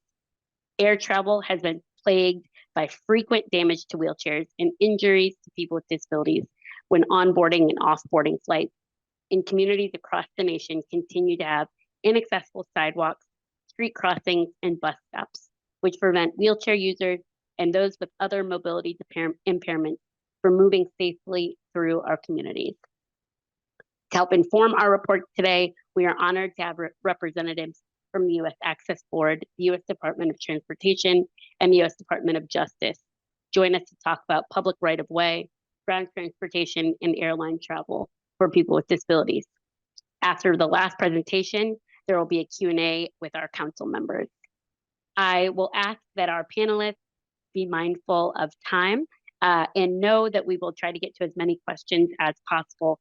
[SPEAKER 5] Air travel has been plagued by frequent damage to wheelchairs and injuries to people with disabilities when onboarding and offboarding flights. And communities across the nation continue to have inaccessible sidewalks, street crossings, and bus stops, which prevent wheelchair users and those with other mobility impairments from moving safely through our communities. To help inform our report today, we are honored to have representatives from the U.S. Access Board, the U.S. Department of Transportation, and the U.S. Department of Justice join us to talk about public right-of-way, ground transportation, and airline travel for people with disabilities. After the last presentation, there will be a Q&A with our council members. I will ask that our panelists be mindful of time and know that we will try to get to as many questions as possible.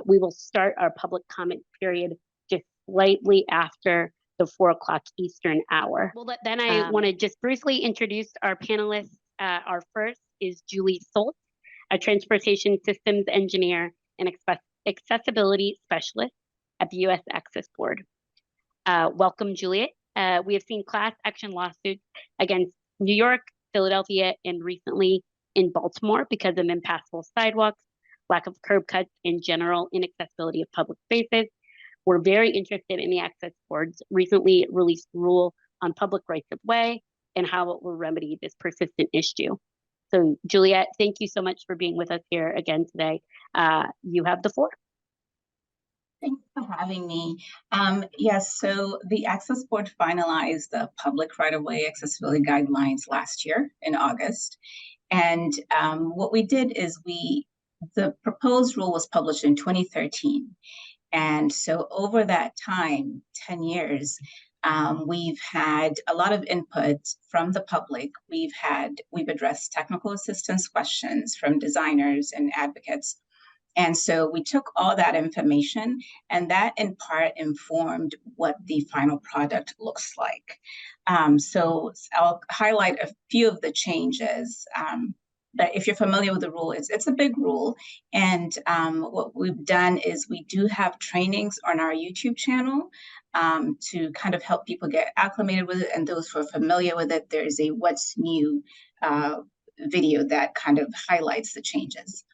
[SPEAKER 5] We will start our public comment period just slightly after the 4 o'clock Eastern hour. Well, then I want to just briefly introduce our panelists. Our first is Julie Solt, a transportation systems engineer and accessibility specialist at the U.S. Access Board. Welcome, Juliet. We have seen class action lawsuits against New York, Philadelphia, and recently in Baltimore because of impassable sidewalks, lack of curb cuts, and general inaccessibility of public spaces. We're very interested in the Access Board's recently released rule on public rights of way and how it will remedy this persistent issue. So, Juliet, thank you so much for being with us here again today. You have the floor.
[SPEAKER 17] Thanks for having me. Yes, so the Access Board finalized the public right-of-way accessibility guidelines last year in August. And what we did is the proposed rule was published in 2013. And so over that time, 10 years, we've had a lot of input from the public. We've addressed technical assistance questions from designers and advocates. And so we took all that information, and that in part informed what the final product looks like. So I'll highlight a few of the changes. But if you're familiar with the rule, it's a big rule. And what we've done is we do have trainings on our YouTube channel to kind of help people get acclimated with it. And those who are familiar with it, there's a what's new video that kind of highlights the changes.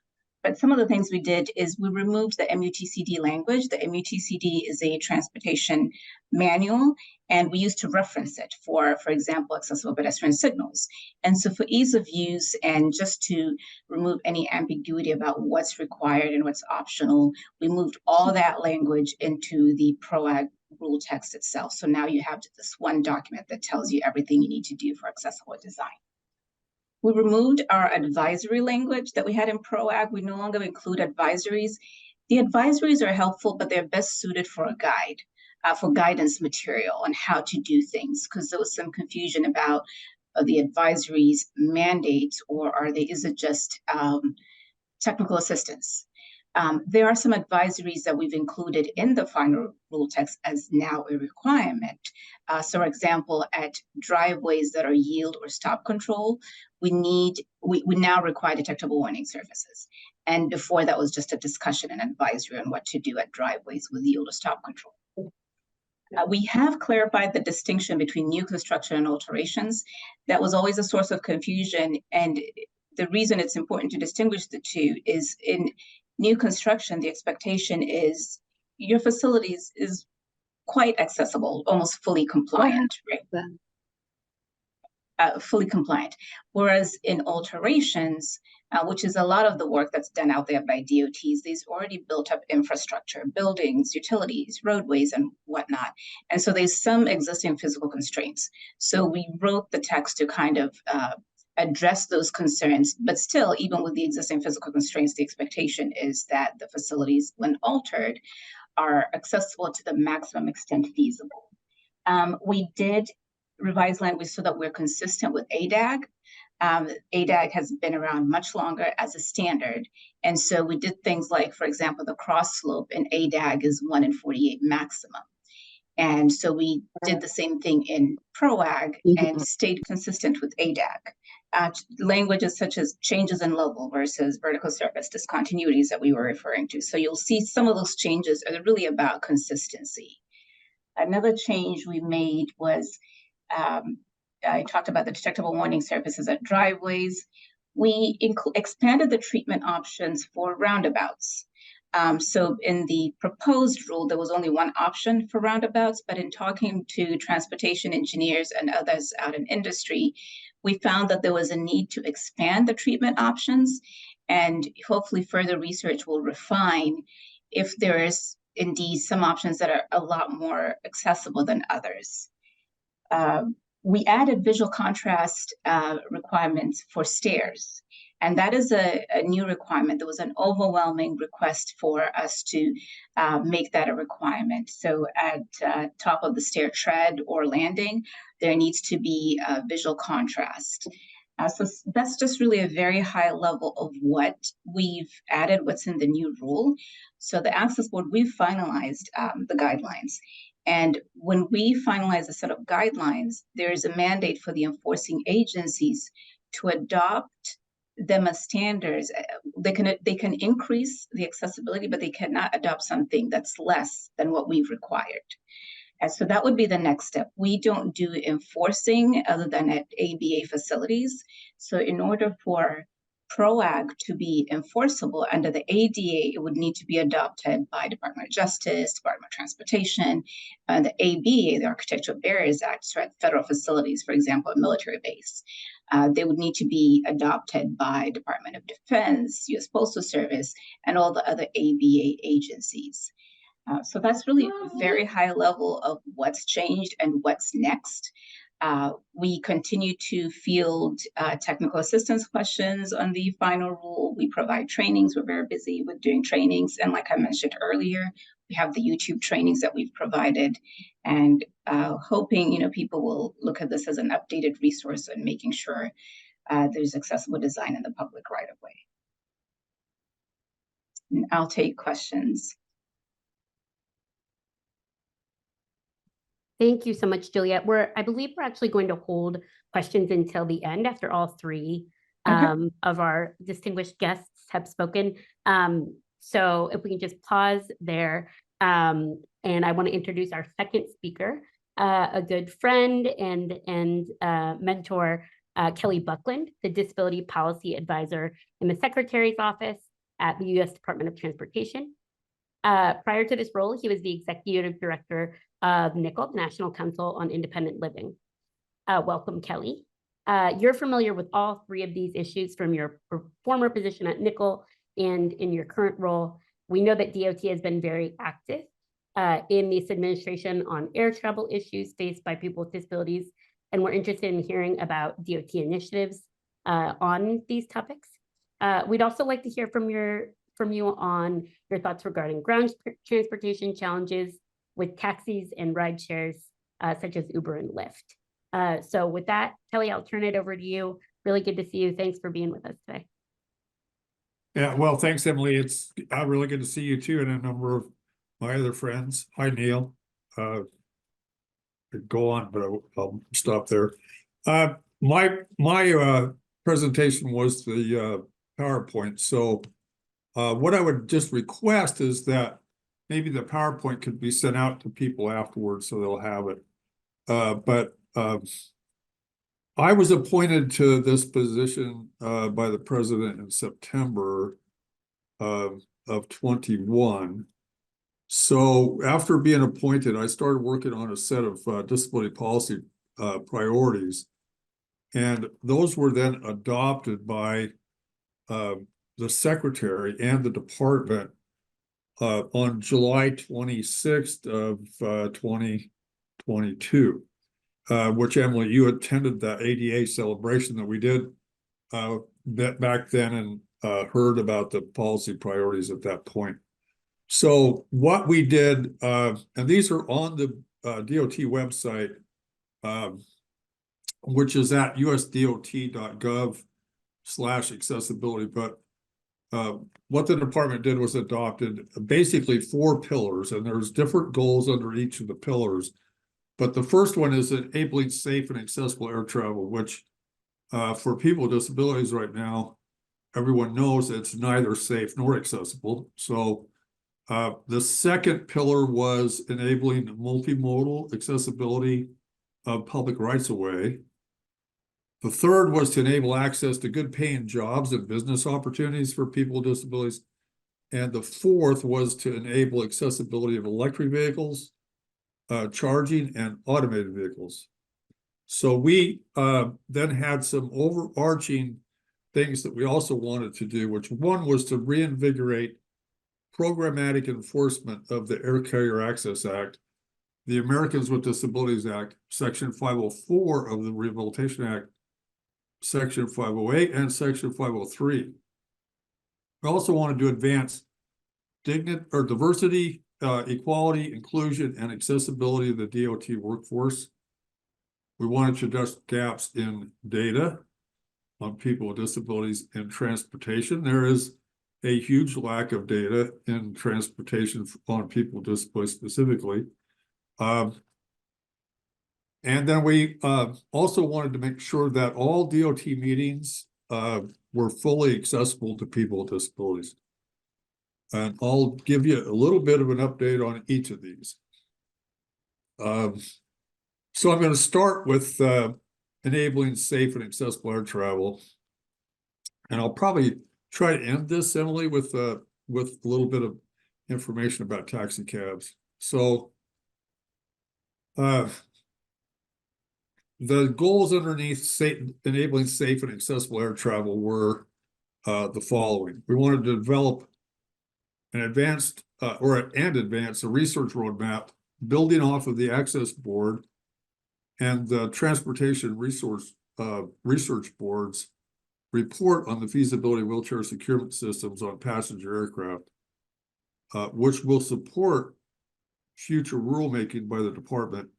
[SPEAKER 17] But some of the things we did is we removed the MUTCD language. The MUTCD is a transportation manual, and we used to reference it for example, accessible pedestrian signals. And so for ease of use and just to remove any ambiguity about what's required and what's optional, we moved all that language into the PROAG rule text itself. So now you have this one document that tells you everything you need to do for accessible design. We removed our advisory language that we had in PROAG. We no longer include advisories. The advisories are helpful, but they're best suited for a guide, for guidance material on how to do things, because there was some confusion about the advisories mandates, or is it just technical assistance? There are some advisories that we've included in the final rule text as now a requirement. So for example, at driveways that are yield or stop control, we now require detectable warning surfaces. And before that was just a discussion and advisory on what to do at driveways with yield or stop control. We have clarified the distinction between new construction and alterations. That was always a source of confusion. And the reason it's important to distinguish the two is in new construction, the expectation is your facilities is quite accessible, almost fully compliant, right? Fully compliant. Whereas in alterations, which is a lot of the work that's done out there by DOTs, these already built up infrastructure, buildings, utilities, roadways, and whatnot. And so there's some existing physical constraints. So we wrote the text to kind of address those concerns, but still, even with the existing physical constraints, the expectation is that the facilities, when altered, are accessible to the maximum extent feasible. We did revise language so that we're consistent with ADAG. ADAG has been around much longer as a standard. And so we did things like, for example, the cross slope in ADAG is 1 in 48 maximum. And so we did the same thing in PROAG and stayed consistent with ADAG. Languages such as changes in level versus vertical surface discontinuities that we were referring to. So you'll see some of those changes are really about consistency. Another change we made was, I talked about the detectable warning surfaces at driveways. We expanded the treatment options for roundabouts. So in the proposed rule, there was only one option for roundabouts, but in talking to transportation engineers and others out in industry, we found that there was a need to expand the treatment options, and hopefully further research will refine if there is indeed some options that are a lot more accessible than others. We added visual contrast requirements for stairs. And that is a new requirement. There was an overwhelming request for us to make that a requirement. So at top of the stair tread or landing, there needs to be visual contrast. So that's just really a very high level of what we've added, what's in the new rule. So the Access Board, we've finalized the guidelines. And when we finalize a set of guidelines, there is a mandate for the enforcing agencies to adopt them as standards. They can increase the accessibility, but they cannot adopt something that's less than what we've required. And so that would be the next step. We don't do enforcing other than at ABA facilities. So in order for PROAG to be enforceable under the ADA, it would need to be adopted by Department of Justice, Department of Transportation, and the ABA, the Architectural Barriers Act, so at federal facilities, for example, a military base. They would need to be adopted by Department of Defense, U.S. Postal Service, and all the other ABA agencies. So that's really a very high level of what's changed and what's next. We continue to field technical assistance questions on the final rule. We provide trainings. We're very busy with doing trainings. And like I mentioned earlier, we have the YouTube trainings that we've provided, and hoping people will look at this as an updated resource and making sure there's accessible design in the public right of way. I'll take questions.
[SPEAKER 5] Thank you so much, Juliet. I believe we're actually going to hold questions until the end after all three of our distinguished guests have spoken. So if we can just pause there. And I want to introduce our second speaker, a good friend and mentor, Kelly Buckland, the Disability Policy Advisor in the Secretary's Office at the U.S. Department of Transportation. Prior to this role, he was the Executive Director of NCDL, National Council on Independent Living. Welcome, Kelly. You're familiar with all three of these issues from your former position at NCDL and in your current role. We know that DOT has been very active in this administration on air travel issues faced by people with disabilities, and we're interested in hearing about DOT initiatives on these topics. We'd also like to hear from you on your thoughts regarding ground transportation challenges with taxis and ride shares such as Uber and Lyft. So with that, Kelly, I'll turn it over to you. Really good to see you. Thanks for being with us today.
[SPEAKER 18] Yeah, well, thanks, Emily. It's really good to see you too, and a number of my other friends. Hi, Neil. Go on, but I'll stop there. My presentation was the PowerPoint. So what I would just request is that maybe the PowerPoint could be sent out to people afterwards so they'll have it. But I was appointed to this position by the president in September of 21. So after being appointed, I started working on a set of disability policy priorities. And those were then adopted by the secretary and the department on July 26th of 2022. Which, Emily, you attended that ADA celebration that we did back then and heard about the policy priorities at that point. So what we did, and these are on the DOT website, which is at usdot.gov/accessibility. But what the department did was adopted basically 4 pillars, and there's different goals under each of the pillars. But the first one is enabling safe and accessible air travel, which for people with disabilities right now, everyone knows it's neither safe nor accessible. So the second pillar was enabling multimodal accessibility of public rights-of-way. The third was to enable access to good paying jobs and business opportunities for people with disabilities. And the fourth was to enable accessibility of electric vehicles, charging, and automated vehicles. So we then had some overarching things that we also wanted to do, which one was to reinvigorate programmatic enforcement of the Air Carrier Access Act, the Americans with Disabilities Act, Section 504 of the Rehabilitation Act, Section 508, and Section 503. We also wanted to advance diversity, equality, inclusion, and accessibility of the DOT workforce. We wanted to address gaps in data on people with disabilities in transportation. There is a huge lack of data in transportation on people with disabilities specifically. And then we also wanted to make sure that all DOT meetings were fully accessible to people with disabilities. And I'll give you a little bit of an update on each of these. So I'm going to start with enabling safe and accessible air travel. And I'll probably try to end this, Emily, with a little bit of information about taxi cabs. So the goals underneath enabling safe and accessible air travel were the following. We wanted to develop an advance a research roadmap building off of the Access Board and the Transportation Research Board's report on the feasibility of wheelchair securement systems on passenger aircraft, which will support future rulemaking by the department,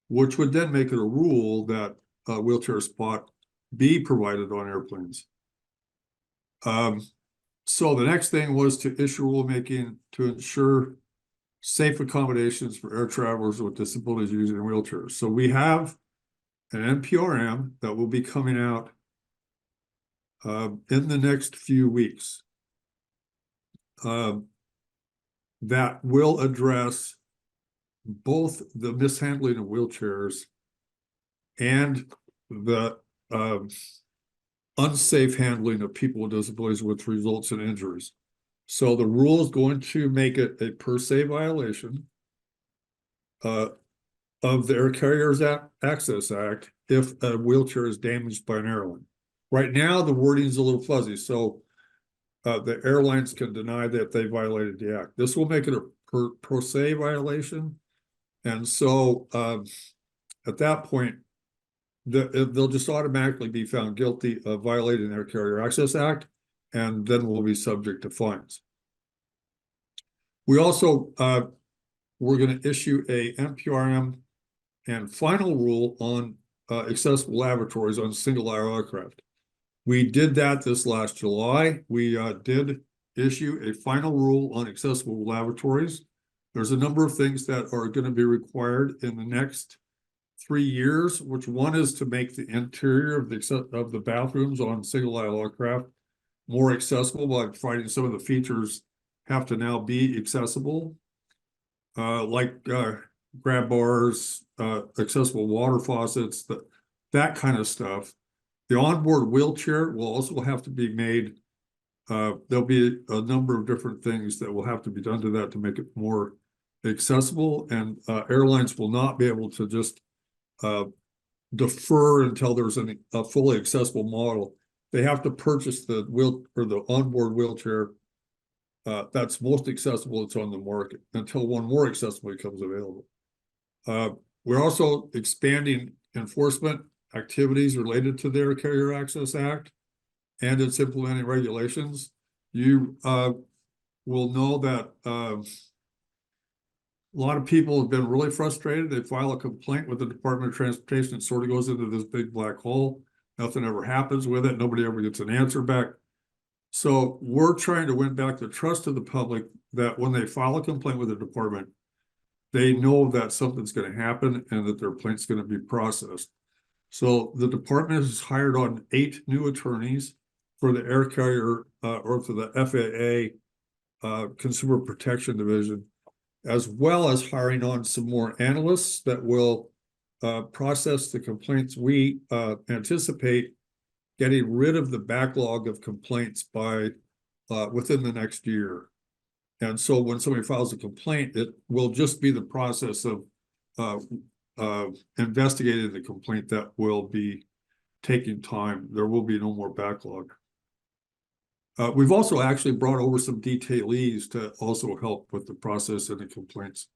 [SPEAKER 18] which would then make it a rule that wheelchair spot be provided on airplanes. So the next thing was to issue rulemaking to ensure safe accommodations for air travelers with disabilities using wheelchairs. So we have an NPRM that will be coming out in the next few weeks that will address both the mishandling of wheelchairs and the unsafe handling of people with disabilities, which results in injuries. So the rule is going to make it a per se violation of the Air Carriers Access Act if a wheelchair is damaged by an airline. Right now, the wording is a little fuzzy, so the airlines can deny that they violated the act. This will make it a per se violation. And so at that point, they'll just automatically be found guilty of violating the Air Carrier Access Act, and then will be subject to fines. We also, we're going to issue a NPRM and final rule on accessible lavatories on single-aisle aircraft. We did that this last July. We did issue a final rule on accessible lavatories. There's a number of things that are going to be required in the next 3 years, which one is to make the interior of the bathrooms on single-aisle aircraft more accessible by providing some of the features have to now be accessible, like grab bars, accessible water faucets, that kind of stuff. The onboard wheelchair will also have to be made. There'll be a number of different things that will have to be done to that to make it more accessible, and airlines will not be able to just defer until there's a fully accessible model. They have to purchase the onboard wheelchair that's most accessible that's on the market until one more accessible becomes available. We're also expanding enforcement activities related to the Air Carrier Access Act and its implementing regulations. You will know that a lot of people have been really frustrated. They file a complaint with the Department of Transportation. It sort of goes into this big black hole. Nothing ever happens with it. Nobody ever gets an answer back. So we're trying to win back the trust of the public that when they file a complaint with the department, they know that something's going to happen and that their complaint's going to be processed. So the department has hired on 8 new attorneys for the air carrier or for the FAA Consumer Protection Division, as well as hiring on some more analysts that will process the complaints. We anticipate getting rid of the backlog of complaints by within the next year. And so when somebody files a complaint, it will just be the process of investigating the complaint that will be taking time. There will be no more backlog. We've also actually brought over some detailees to also help with the process of the complaints.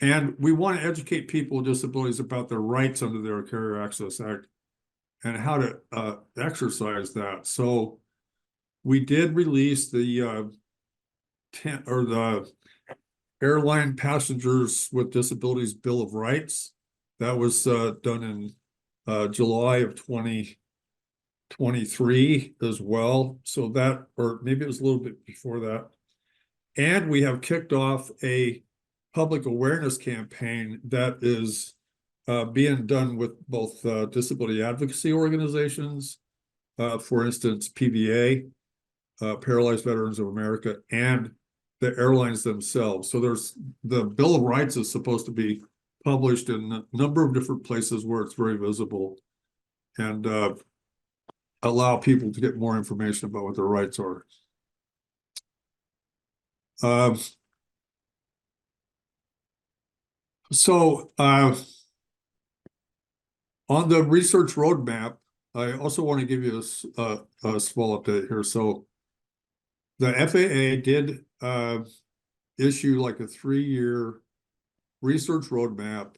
[SPEAKER 18] And we want to educate people with disabilities about their rights under the Air Carrier Access Act and how to exercise that. So we did release the Airline Passengers with Disabilities Bill of Rights. That was done in July of 2023 as well. So that, or maybe it was a little bit before that. And we have kicked off a public awareness campaign that is being done with both disability advocacy organizations, for instance, PVA, Paralyzed Veterans of America, and the airlines themselves. So there's the Bill of Rights is supposed to be published in a number of different places where it's very visible and allow people to get more information about what their rights are. So on the research roadmap, I also want to give you a small update here. So the FAA did issue like a 3-year research roadmap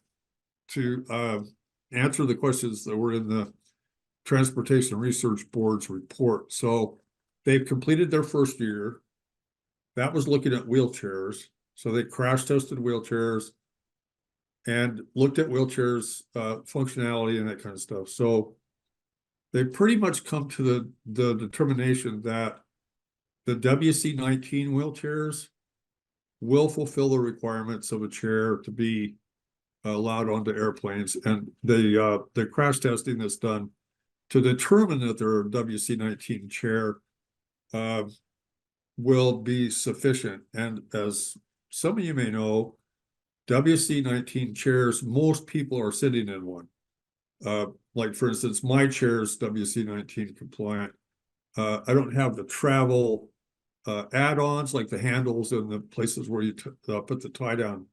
[SPEAKER 18] to answer the questions that were in the Transportation Research Board's report. So they've completed their first year. That was looking at wheelchairs. So they crash tested wheelchairs and looked at wheelchairs functionality and that kind of stuff. So they pretty much come to the determination that the WC-19 wheelchairs will fulfill the requirements of a chair to be allowed onto airplanes, and the crash testing that's done to determine that their WC-19 chair will be sufficient. And as some of you may know, WC-19 chairs, most people are sitting in one. Like for instance, my chair is WC-19 compliant. I don't have the travel add-ons like the handles and the places where you put the tie-down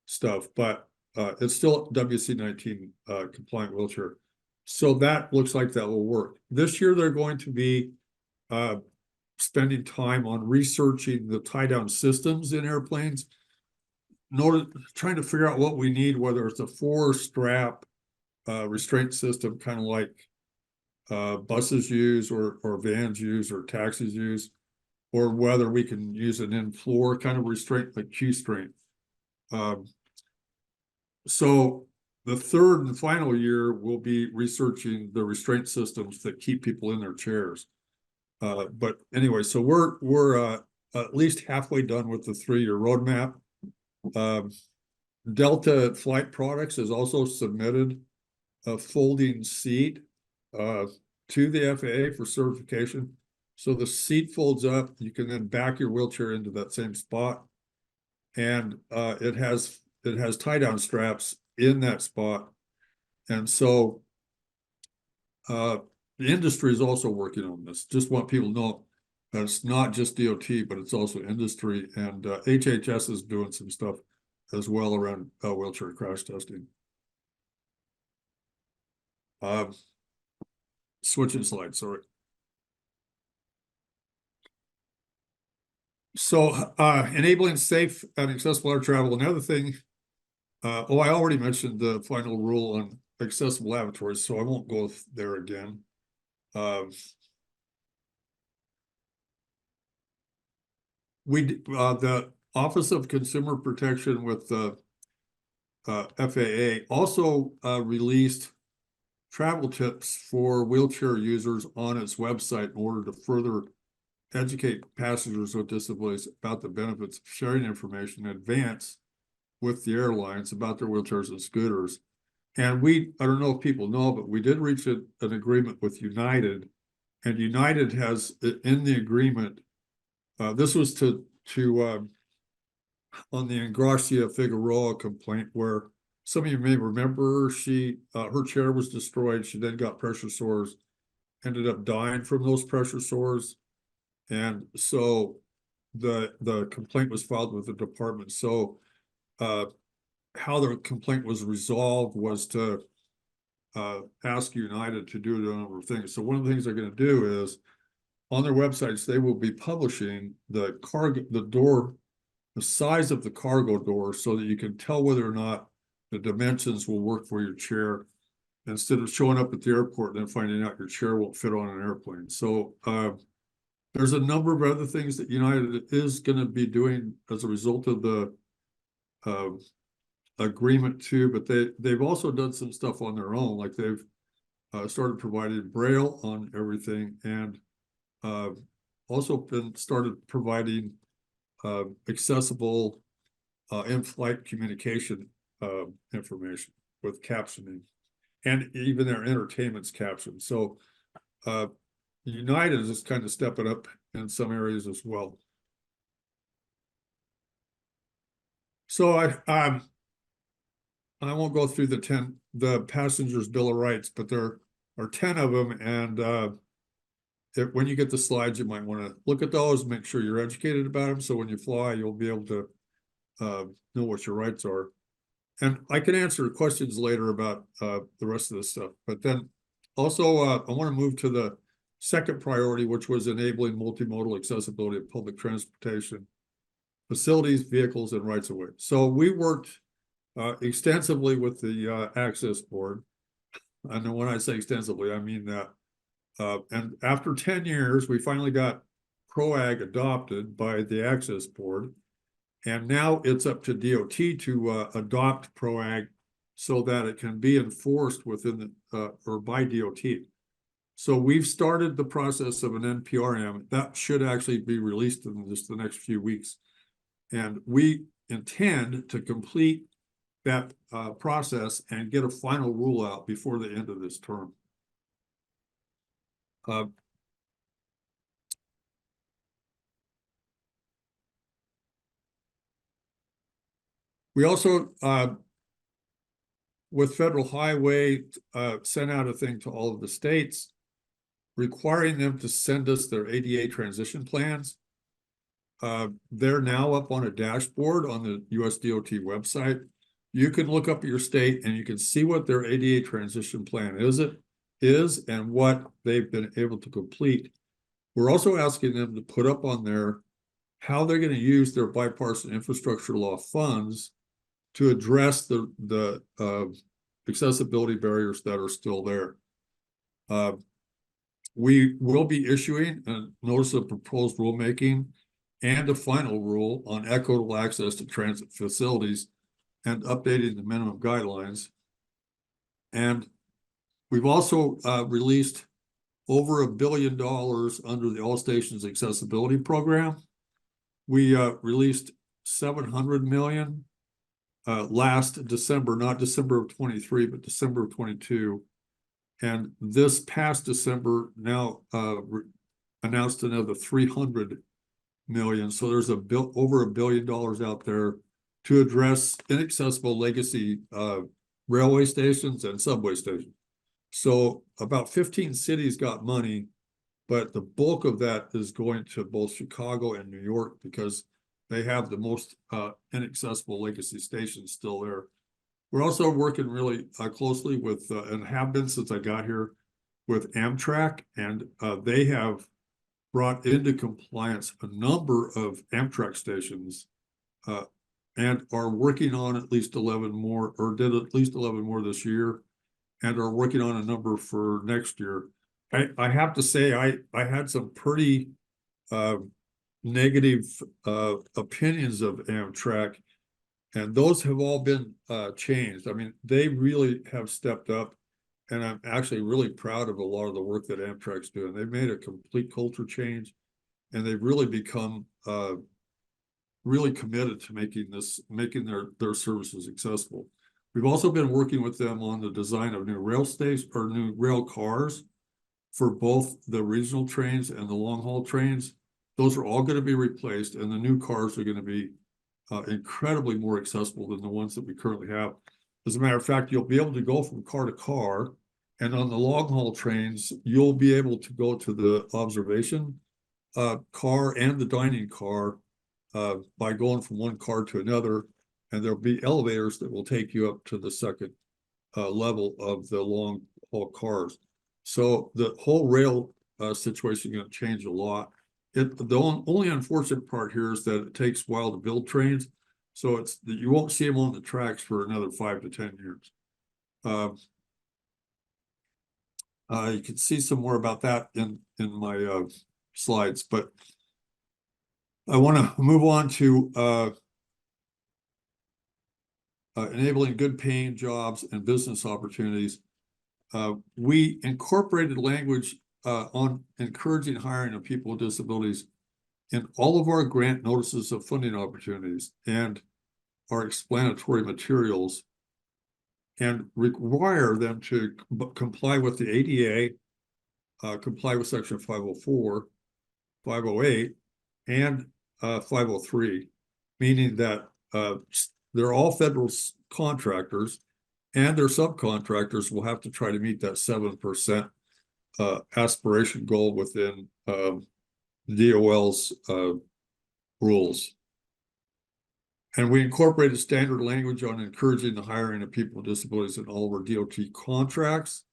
[SPEAKER 18] stuff, but it's still WC-19 compliant wheelchair. So that looks like that will work. This year, they're going to be spending time on researching the tie-down systems in airplanes, trying to figure out what we need, whether it's a 4-strap restraint system, kind of like buses use or vans use or taxis use, or whether we can use an in-floor kind of restraint like Q-straint. So the third and final year, we'll be researching the restraint systems that keep people in their chairs. But anyway, so we're at least halfway done with the 3-year roadmap. Delta Flight Products has also submitted a folding seat to the FAA for certification. So the seat folds up, you can then back your wheelchair into that same spot. And it has tie-down straps in that spot. And so the industry is also working on this. Just want people to know that it's not just DOT, but it's also industry. And HHS is doing some stuff as well around wheelchair crash testing. Switching slides, sorry. So enabling safe and accessible air travel. Another thing, I already mentioned the final rule on accessible lavatories, so I won't go there again. The Office of Consumer Protection with the FAA also released travel tips for wheelchair users on its website in order to further educate passengers with disabilities about the benefits of sharing information in advance with the airlines about their wheelchairs and scooters. And I don't know if people know, but we did reach an agreement with United, and United has in the agreement, this was on the Ingracia Figueroa complaint, where some of you may remember her chair was destroyed. She then got pressure sores, ended up dying from those pressure sores. And so the complaint was filed with the department. So how the complaint was resolved was to ask United to do a number of things. So one of the things they're going to do is on their websites, they will be publishing the size of the cargo door so that you can tell whether or not the dimensions will work for your chair, instead of showing up at the airport and then finding out your chair won't fit on an airplane. So there's a number of other things that United is going to be doing as a result of the agreement too, but they've also done some stuff on their own, like they've started providing Braille on everything, and also started providing accessible in-flight communication information with captioning, and even their entertainment's captioned. So United is just kind of stepping up in some areas as well. So I won't go through the passengers' Bill of Rights, but there are 10 of them, and when you get the slides, you might want to look at those, make sure you're educated about them, so when you fly, you'll be able to know what your rights are. And I can answer questions later about the rest of this stuff. But then also, I want to move to the second priority, which was enabling multimodal accessibility of public transportation, facilities, vehicles, and rights of way. So we worked extensively with the Access Board. And when I say extensively, I mean that. And after 10 years, we finally got PROAG adopted by the Access Board. And now it's up to DOT to adopt PROAG so that it can be enforced within or by DOT. So we've started the process of an NPRM that should actually be released in just the next few weeks. And we intend to complete that process and get a final rule out before the end of this term. We also, with Federal Highway, sent out a thing to all of the states requiring them to send us their ADA transition plans. They're now up on a dashboard on the US DOT website. You can look up your state and you can see what their ADA transition plan is and what they've been able to complete. We're also asking them to put up on there how they're going to use their bipartisan infrastructure law funds to address the accessibility barriers that are still there. We will be issuing a notice of proposed rulemaking and a final rule on equitable access to transit facilities and updating the minimum guidelines. And we've also released over $1 billion under the All Stations Accessibility Program. We released $700 million last December, not December of 23, but December of 22. And this past December now announced another $300 million. So there's over $1 billion out there to address inaccessible legacy railway stations and subway stations. So about 15 cities got money, but the bulk of that is going to both Chicago and New York because they have the most inaccessible legacy stations still there. We're also working really closely with, and have been since I got here, with Amtrak, and they have brought into compliance a number of Amtrak stations and are working on at least 11 more, or did at least 11 more this year, and are working on a number for next year. I have to say, I had some pretty negative opinions of Amtrak, and those have all been changed. I mean, they really have stepped up, and I'm actually really proud of a lot of the work that Amtrak's doing. They've made a complete culture change, and they've really become really committed to making their services accessible. We've also been working with them on the design of new rail stations or new rail cars for both the regional trains and the long haul trains. Those are all going to be replaced, and the new cars are going to be incredibly more accessible than the ones that we currently have. As a matter of fact, you'll be able to go from car to car, and on the long haul trains, you'll be able to go to the observation car and the dining car by going from one car to another, and there'll be elevators that will take you up to the second level of the long haul cars. So the whole rail situation is going to change a lot. The only unfortunate part here is that it takes a while to build trains, so it's that you won't see them on the tracks for another 5 to 10 years. You can see some more about that in my slides, but I want to move on to enabling good paying jobs and business opportunities. We incorporated language on encouraging hiring of people with disabilities in all of our grant notices of funding opportunities and our explanatory materials, and require them to comply with the ADA, comply with Section 504, 508, and 503, meaning that they're all federal contractors, and their subcontractors will have to try to meet that 7% aspiration goal within DOL's rules. And we incorporated standard language on encouraging the hiring of people with disabilities in all of our DOT contracts.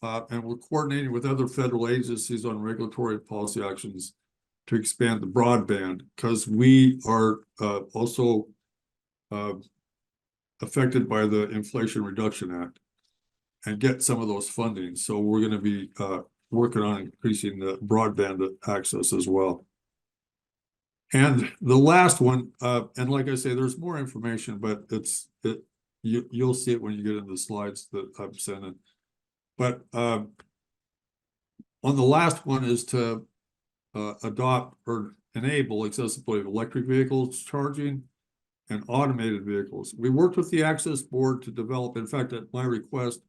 [SPEAKER 18] And we're coordinating with other federal agencies on regulatory policy actions to expand the broadband, because we are also affected by the Inflation Reduction Act and get some of those funding. So we're going to be working on increasing the broadband access as well. And the last one, and like I say, there's more information, but you'll see it when you get into the slides that I'm sending. But On the last one is to adopt or enable accessibility of electric vehicles charging and automated vehicles. We worked with the Access Board to develop, in fact, at my request,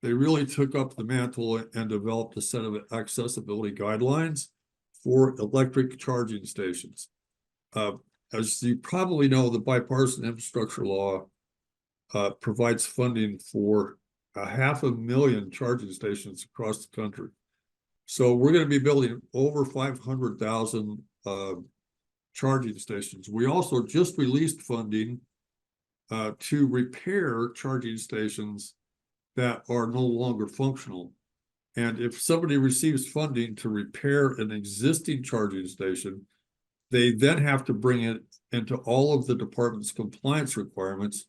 [SPEAKER 18] they really took up the mantle and developed a set of accessibility guidelines for electric charging stations. As you probably know, the bipartisan infrastructure law provides funding for 500,000 charging stations across the country. So we're going to be building over 500,000 charging stations. We also just released funding to repair charging stations that are no longer functional. And if somebody receives funding to repair an existing charging station, they then have to bring it into all of the department's compliance requirements,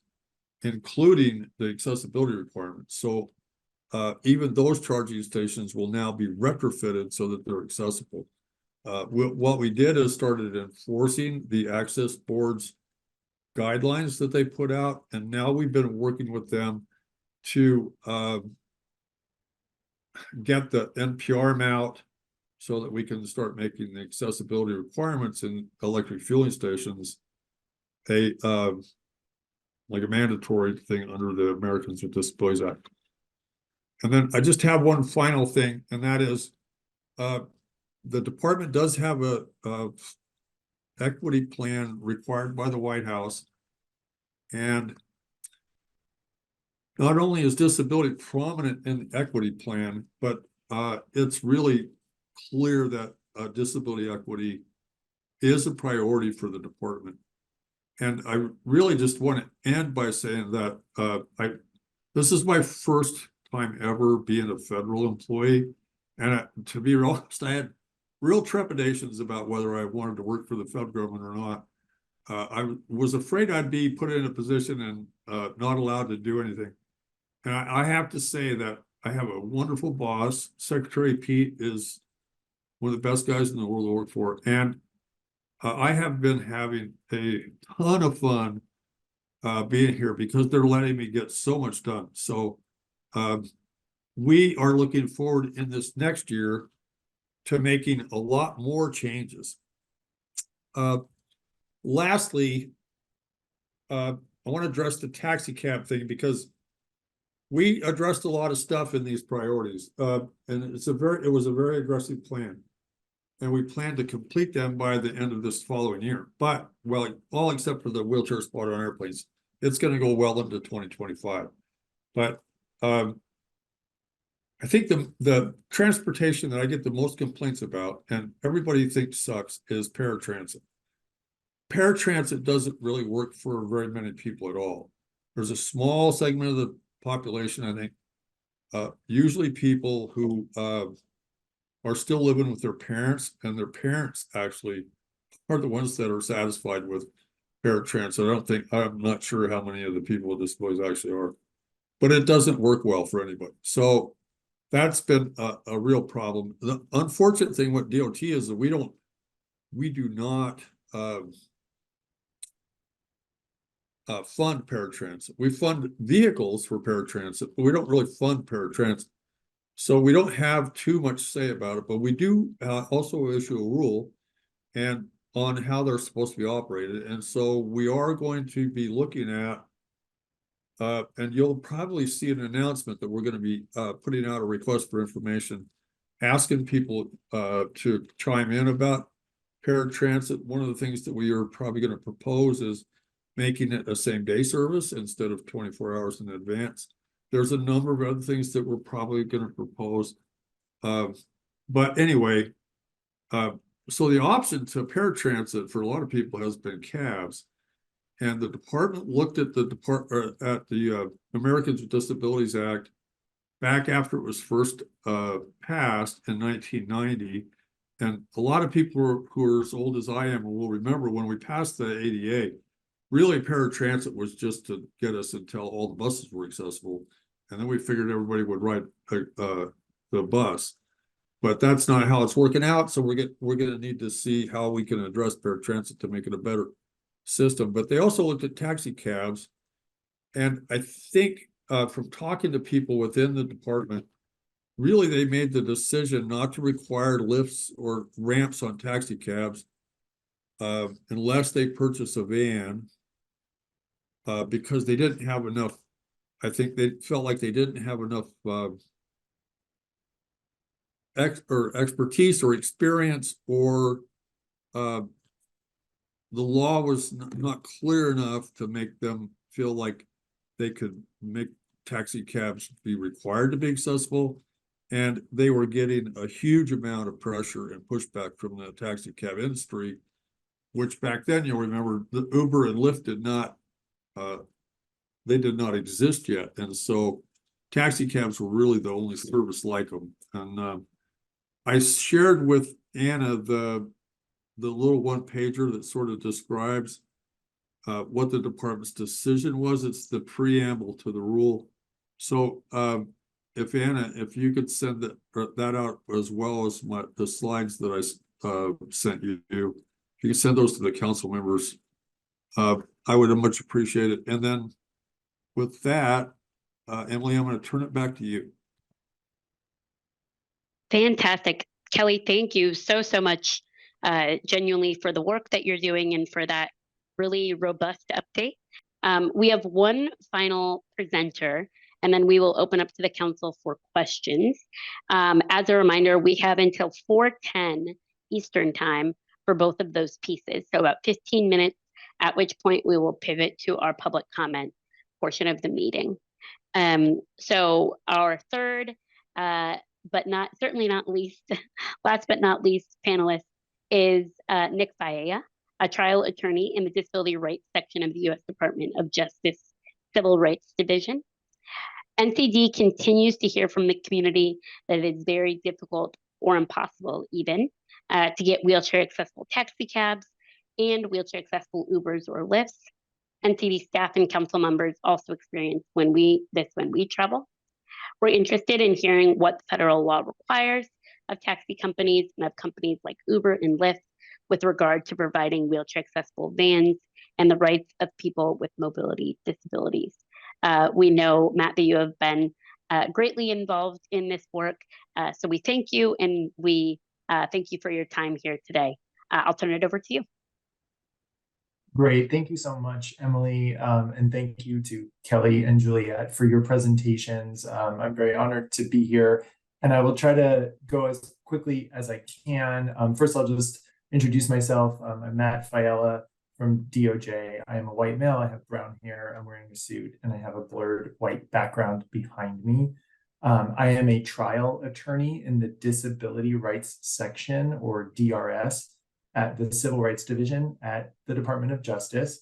[SPEAKER 18] including the accessibility requirements. So even those charging stations will now be retrofitted so that they're accessible. What we did is started enforcing the Access Board's guidelines that they put out, and now we've been working with them to get the NPRM out so that we can start making the accessibility requirements in electric fueling stations like a mandatory thing under the Americans with Disabilities Act. And then I just have one final thing, and that is the department does have a equity plan required by the White House. And not only is disability prominent in the equity plan, but it's really clear that disability equity is a priority for the department. And I really just want to end by saying that this is my first time ever being a federal employee. And to be real honest, I had real trepidations about whether I wanted to work for the federal government or not. I was afraid I'd be put in a position and not allowed to do anything. And I have to say that I have a wonderful boss. Secretary Pete is one of the best guys in the world to work for. And I have been having a ton of fun being here because they're letting me get so much done. So we are looking forward in this next year to making a lot more changes. Lastly, I want to address the taxi cab thing because we addressed a lot of stuff in these priorities, and it was a very aggressive plan, and we plan to complete them by the end of this following year. But well, all except for the wheelchair spot on airplanes, it's going to go well into 2025. But I think the transportation that I get the most complaints about, and everybody thinks sucks, is paratransit. Paratransit doesn't really work for very many people at all. There's a small segment of the population, I think, usually people who are still living with their parents, and their parents actually are the ones that are satisfied with paratransit. I'm not sure how many of the people with disabilities actually are, but it doesn't work well for anybody. So that's been a real problem. The unfortunate thing with DOT is that we do not fund paratransit. We fund vehicles for paratransit, but we don't really fund paratransit. So we don't have too much say about it, but we do also issue a rule and on how they're supposed to be operated. And so we are going to be looking at, and you'll probably see an announcement that we're going to be putting out a request for information, asking people to chime in about paratransit. One of the things that we are probably going to propose is making it a same-day service instead of 24 hours in advance. There's a number of other things that we're probably going to propose. But anyway, so the option to paratransit for a lot of people has been cabs. And the department looked at the Americans with Disabilities Act back after it was first passed in 1990. And a lot of people who are as old as I am will remember when we passed the ADA, really paratransit was just to get us until all the buses were accessible. And then we figured everybody would ride the bus. But that's not how it's working out. So we're going to need to see how we can address paratransit to make it a better system. But they also looked at taxi cabs. And I think from talking to people within the department, really they made the decision not to require lifts or ramps on taxi cabs unless they purchase a van, because they didn't have enough. I think they felt like they didn't have enough expertise or experience, or the law was not clear enough to make them feel like they could make taxi cabs be required to be accessible. And they were getting a huge amount of pressure and pushback from the taxi cab industry, which back then, you'll remember, the Uber and Lyft did not exist yet. And so taxi cabs were really the only service like them. And I shared with Anna the little one pager that sort of describes what the department's decision was. It's the preamble to the rule. So if Anna, if you could send that out, as well as the slides that I sent you, if you could send those to the council members, I would much appreciate it. And then with that, Emily, I'm going to turn it back to you.
[SPEAKER 5] Fantastic. Kelly, thank you so much, genuinely, for the work that you're doing and for that really robust update. We have one final presenter, and then we will open up to the council for questions. As a reminder, we have until 4:10 Eastern time for both of those pieces, so about 15 minutes, at which point we will pivot to our public comment portion of the meeting. So our third, but certainly not least, last but not least panelist is Nick Faella, a trial attorney in the Disability Rights section of the U.S. Department of Justice Civil Rights Division. NCD continues to hear from the community that it is very difficult or impossible even to get wheelchair accessible taxi cabs and wheelchair accessible Ubers or Lyfts. NCD staff and council members also experience when we travel. We're interested in hearing what the federal law requires of taxi companies and of companies like Uber and Lyft with regard to providing wheelchair accessible vans and the rights of people with mobility disabilities. We know, Matt, that you have been greatly involved in this work. So we thank you, and we thank you for your time here today. I'll turn it over to you.
[SPEAKER 19] Great. Thank you so much, Emily. And thank you to Kelly and Juliet for your presentations. I'm very honored to be here, and I will try to go as quickly as I can. First, I'll just introduce myself. I'm Matt Faella from DOJ. I am a white male. I have brown hair. I'm wearing a suit, and I have a blurred white background behind me. I am a trial attorney in the Disability Rights section, or DRS, at the Civil Rights Division at the Department of Justice.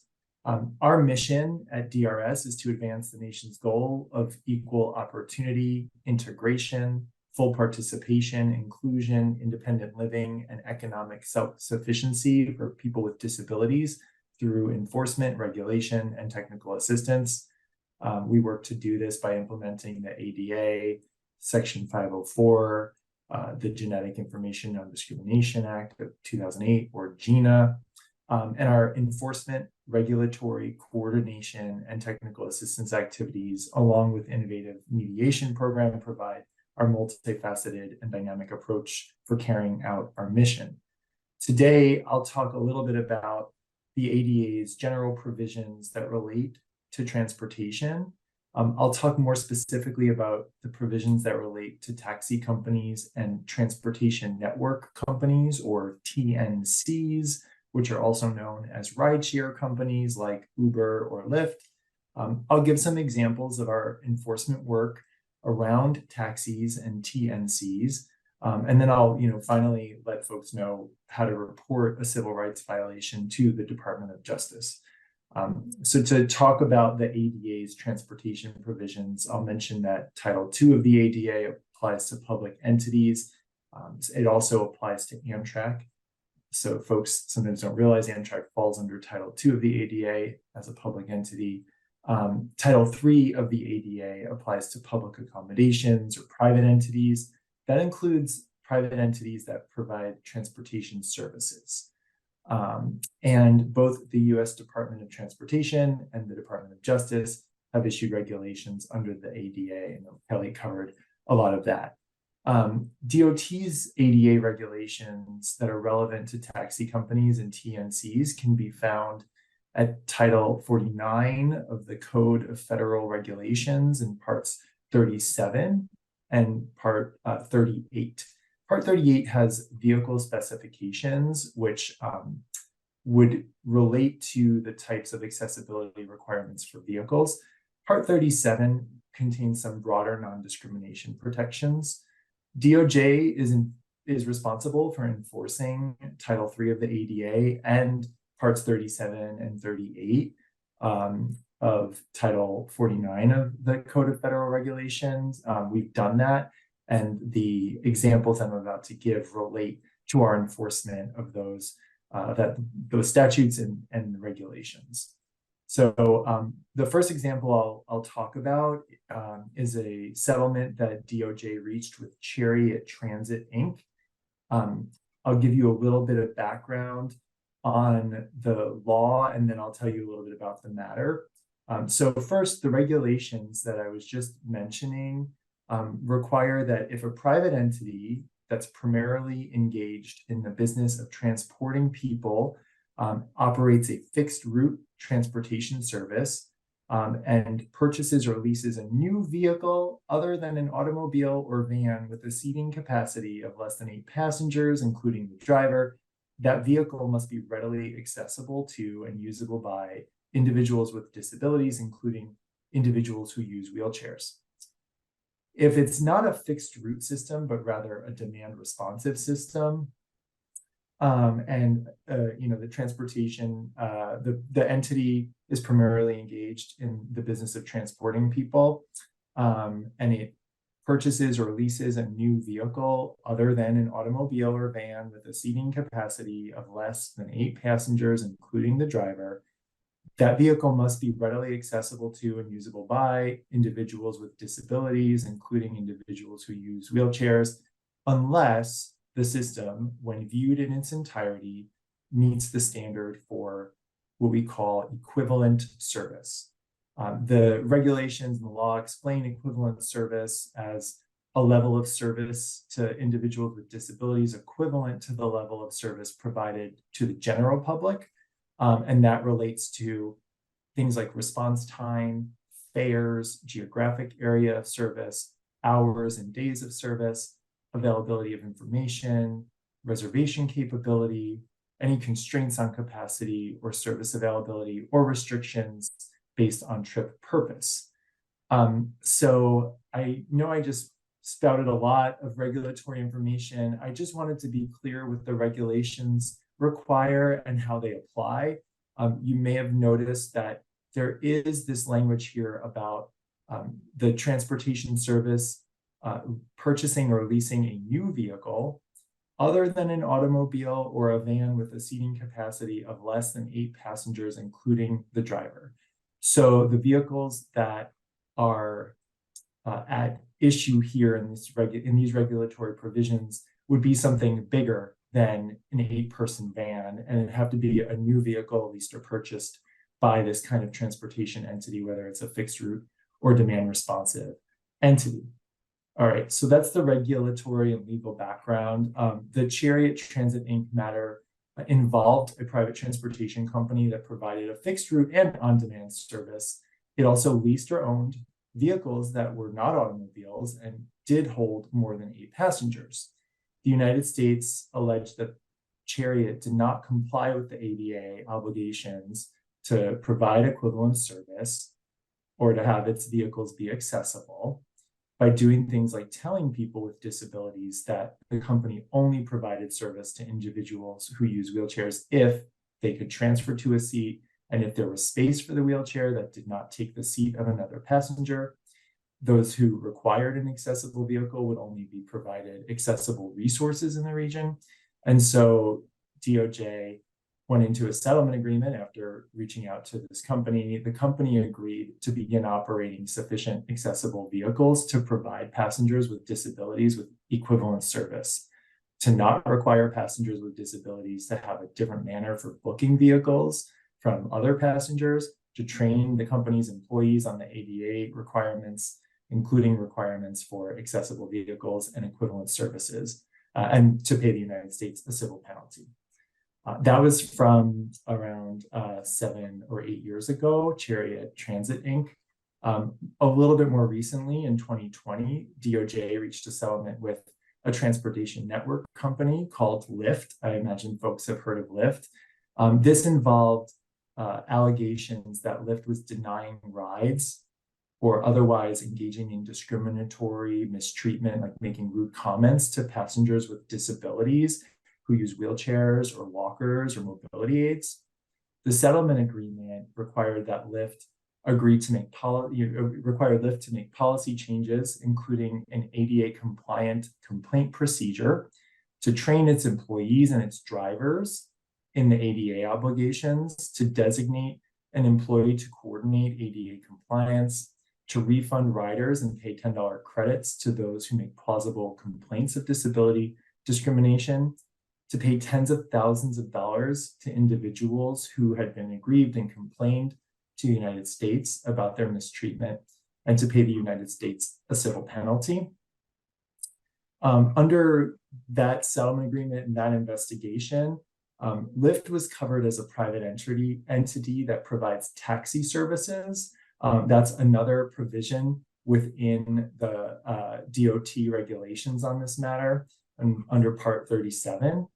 [SPEAKER 19] Our mission at DRS is to advance the nation's goal of equal opportunity, integration, full participation, inclusion, independent living, and economic self-sufficiency for people with disabilities through enforcement, regulation, and technical assistance. We work to do this by implementing the ADA, Section 504, the Genetic Information Non-Discrimination Act of 2008, or GINA, and our enforcement, regulatory, coordination, and technical assistance activities, along with innovative mediation program, provide our multifaceted and dynamic approach for carrying out our mission. Today, I'll talk a little bit about the ADA's general provisions that relate to transportation. I'll talk more specifically about the provisions that relate to taxi companies and transportation network companies, or TNCs, which are also known as rideshare companies like Uber or Lyft. I'll give some examples of our enforcement work around taxis and TNCs, and then I'll finally let folks know how to report a civil rights violation to the Department of Justice. So to talk about the ADA's transportation provisions, I'll mention that Title II of the ADA applies to public entities. It also applies to Amtrak. So folks sometimes don't realize Amtrak falls under Title II of the ADA as a public entity. Title III of the ADA applies to public accommodations or private entities. That includes private entities that provide transportation services. And both the U.S. Department of Transportation and the Department of Justice have issued regulations under the ADA, and Kelly covered a lot of that. DOT's ADA regulations that are relevant to taxi companies and TNCs can be found at Title 49 of the Code of Federal Regulations in parts 37 and part 38. Part 38 has vehicle specifications, which would relate to the types of accessibility requirements for vehicles. Part 37 contains some broader non-discrimination protections. DOJ is responsible for enforcing Title III of the ADA and parts 37 and 38 of Title 49 of the Code of Federal Regulations. We've done that, and the examples I'm about to give relate to our enforcement of those statutes and regulations. So the first example I'll talk about is a settlement that DOJ reached with Chariot Transit, Inc. I'll give you a little bit of background on the law, and then I'll tell you a little bit about the matter. So first, the regulations that I was just mentioning require that if a private entity that's primarily engaged in the business of transporting people operates a fixed route transportation service and purchases or leases a new vehicle other than an automobile or van with a seating capacity of less than 8 passengers, including the driver, that vehicle must be readily accessible to and usable by individuals with disabilities, including individuals who use wheelchairs. If it's not a fixed route system, but rather a demand responsive system, the transportation, the entity is primarily engaged in the business of transporting people, and it purchases or leases a new vehicle other than an automobile or van with a seating capacity of less than 8 passengers, including the driver, that vehicle must be readily accessible to and usable by individuals with disabilities, including individuals who use wheelchairs, unless the system, when viewed in its entirety, meets the standard for what we call equivalent service. The regulations and the law explain equivalent service as a level of service to individuals with disabilities equivalent to the level of service provided to the general public. And that relates to things like response time, fares, geographic area of service, hours and days of service, availability of information, reservation capability, any constraints on capacity or service availability, or restrictions based on trip purpose. So I know I just spouted a lot of regulatory information. I just wanted to be clear what the regulations require and how they apply. You may have noticed that there is this language here about the transportation service purchasing or leasing a new vehicle other than an automobile or a van with a seating capacity of less than 8 passengers, including the driver. So the vehicles that are at issue here in these regulatory provisions would be something bigger than an 8-person van, and it'd have to be a new vehicle leased or purchased by this kind of transportation entity, whether it's a fixed route or demand responsive entity. All right, so that's the regulatory and legal background. The Chariot Transit Inc. matter involved a private transportation company that provided a fixed route and on-demand service. It also leased or owned vehicles that were not automobiles and did hold more than 8 passengers. The United States alleged that Chariot did not comply with the ADA obligations to provide equivalent service or to have its vehicles be accessible by doing things like telling people with disabilities that the company only provided service to individuals who use wheelchairs if they could transfer to a seat and if there was space for the wheelchair that did not take the seat of another passenger. Those who required an accessible vehicle would only be provided accessible resources in the region. And so DOJ went into a settlement agreement after reaching out to this company. The company agreed to begin operating sufficient accessible vehicles to provide passengers with disabilities with equivalent service, to not require passengers with disabilities to have a different manner for booking vehicles from other passengers, to train the company's employees on the ADA requirements, including requirements for accessible vehicles and equivalent services, and to pay the United States a civil penalty. That was from around 7 or 8 years ago, Chariot Transit Inc. A little bit more recently, in 2020, DOJ reached a settlement with a transportation network company called Lyft. I imagine folks have heard of Lyft. This involved allegations that Lyft was denying rides or otherwise engaging in discriminatory mistreatment, like making rude comments to passengers with disabilities who use wheelchairs or walkers or mobility aids. The settlement agreement required that Lyft agreed to make Lyft to make policy changes, including an ADA compliant complaint procedure, to train its employees and its drivers in the ADA obligations, to designate an employee to coordinate ADA compliance, to refund riders and pay $10 credits to those who make plausible complaints of disability discrimination, to pay tens of thousands of dollars to individuals who had been aggrieved and complained to the United States about their mistreatment, and to pay the United States a civil penalty. Under that settlement agreement and that investigation, Lyft was covered as a private entity that provides taxi services. That's another provision within the DOT regulations on this matter, under Part 37.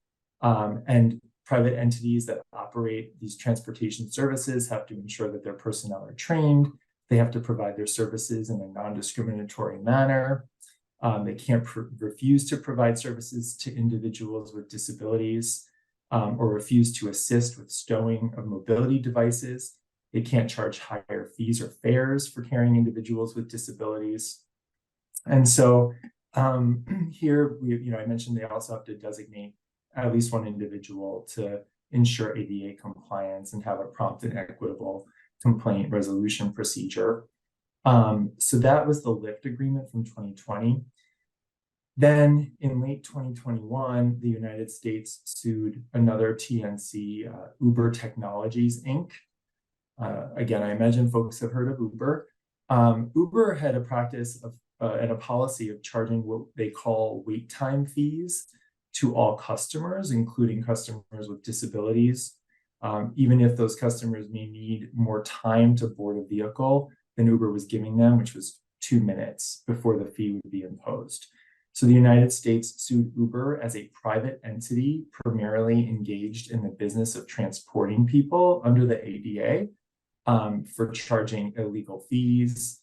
[SPEAKER 19] And private entities that operate these transportation services have to ensure that their personnel are trained. They have to provide their services in a non-discriminatory manner. They can't refuse to provide services to individuals with disabilities, or refuse to assist with stowing of mobility devices. They can't charge higher fees or fares for carrying individuals with disabilities. And so here, I mentioned they also have to designate at least one individual to ensure ADA compliance and have a prompt and equitable complaint resolution procedure. So that was the Lyft agreement from 2020. Then in late 2021, the United States sued another TNC, Uber Technologies, Inc. Again, I imagine folks have heard of Uber. Uber had a practice of and a policy of charging what they call wait time fees to all customers, including customers with disabilities, even if those customers may need more time to board a vehicle than Uber was giving them, which was 2 minutes before the fee would be imposed. So the United States sued Uber as a private entity, primarily engaged in the business of transporting people under the ADA, for charging illegal fees,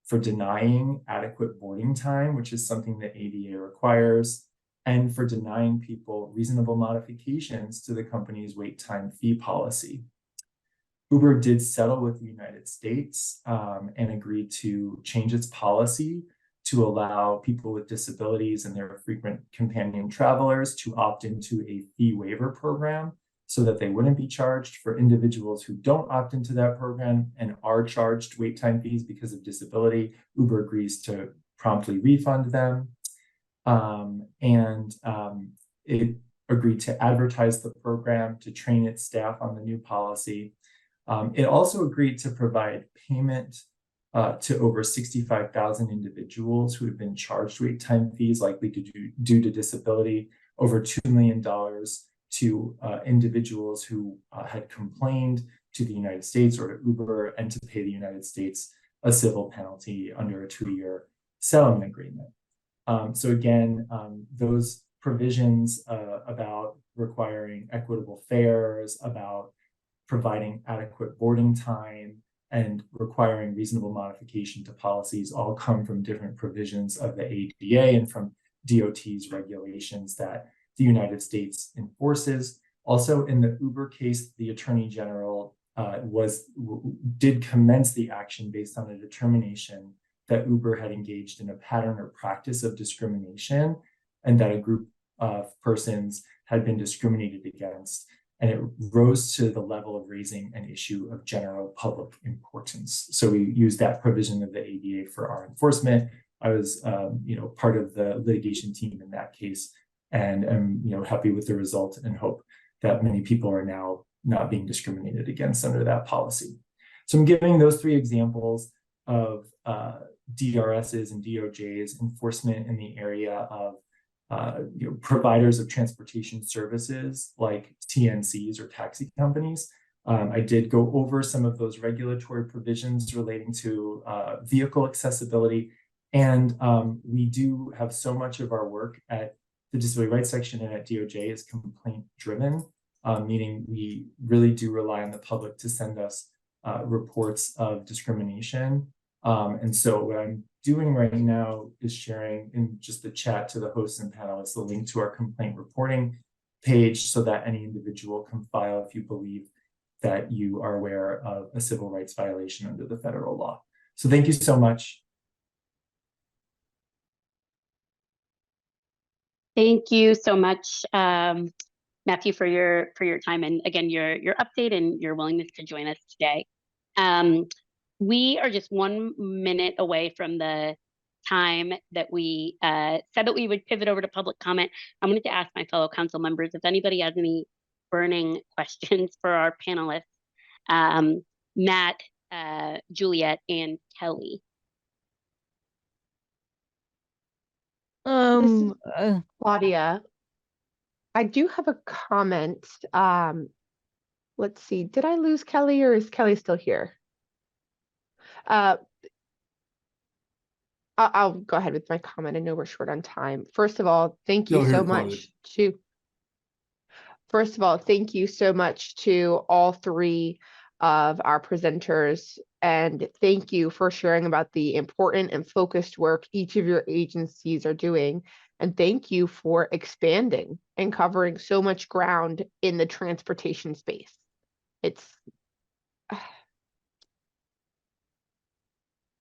[SPEAKER 19] for denying adequate boarding time, which is something that ADA requires, and for denying people reasonable modifications to the company's wait time fee policy. Uber did settle with the United States and agreed to change its policy to allow people with disabilities and their frequent companion travelers to opt into a fee waiver program so that they wouldn't be charged. For individuals who don't opt into that program and are charged wait time fees because of disability, Uber agrees to promptly refund them. It agreed to advertise the program, to train its staff on the new policy. It also agreed to provide payment to over 65,000 individuals who have been charged wait time fees likely due to disability, over $2 million to individuals who had complained to the United States or to Uber, and to pay the United States a civil penalty under a 2-year settlement agreement. So again, those provisions about requiring equitable fares, about providing adequate boarding time, and requiring reasonable modification to policies all come from different provisions of the ADA and from DOT's regulations that the United States enforces. Also, in the Uber case, the Attorney General did commence the action based on a determination that Uber had engaged in a pattern or practice of discrimination, and that a group of persons had been discriminated against. And it rose to the level of raising an issue of general public importance. So we used that provision of the ADA for our enforcement. I was, part of the litigation team in that case, and am, happy with the result and hope that many people are now not being discriminated against under that policy. So I'm giving those 3 examples of DRS's and DOJ's enforcement in the area of providers of transportation services like TNCs or taxi companies. I did go over some of those regulatory provisions relating to vehicle accessibility. And we do have so much of our work at the Disability Rights Section and at DOJ is complaint driven, meaning we really do rely on the public to send us reports of discrimination. And so what I'm doing right now is sharing in just the chat to the hosts and panelists the link to our complaint reporting page so that any individual can file if you believe that you are aware of a civil rights violation under the federal law. So thank you so much.
[SPEAKER 5] Thank you so much, Matthew, for your time and again your update and your willingness to join us today. We are just 1 minute away from the time that we said that we would pivot over to public comment. I'm going to ask my fellow council members if anybody has any burning questions for our panelists, Matt, Juliet, and Kelly.
[SPEAKER 13] Claudia, I do have a comment. Let's see, did I lose Kelly or is Kelly still here? I'll go ahead with my comment. I know we're short on time. First of all, thank you so much to all three of our presenters, and thank you for sharing about the important and focused work each of your agencies are doing. And thank you for expanding and covering so much ground in the transportation space.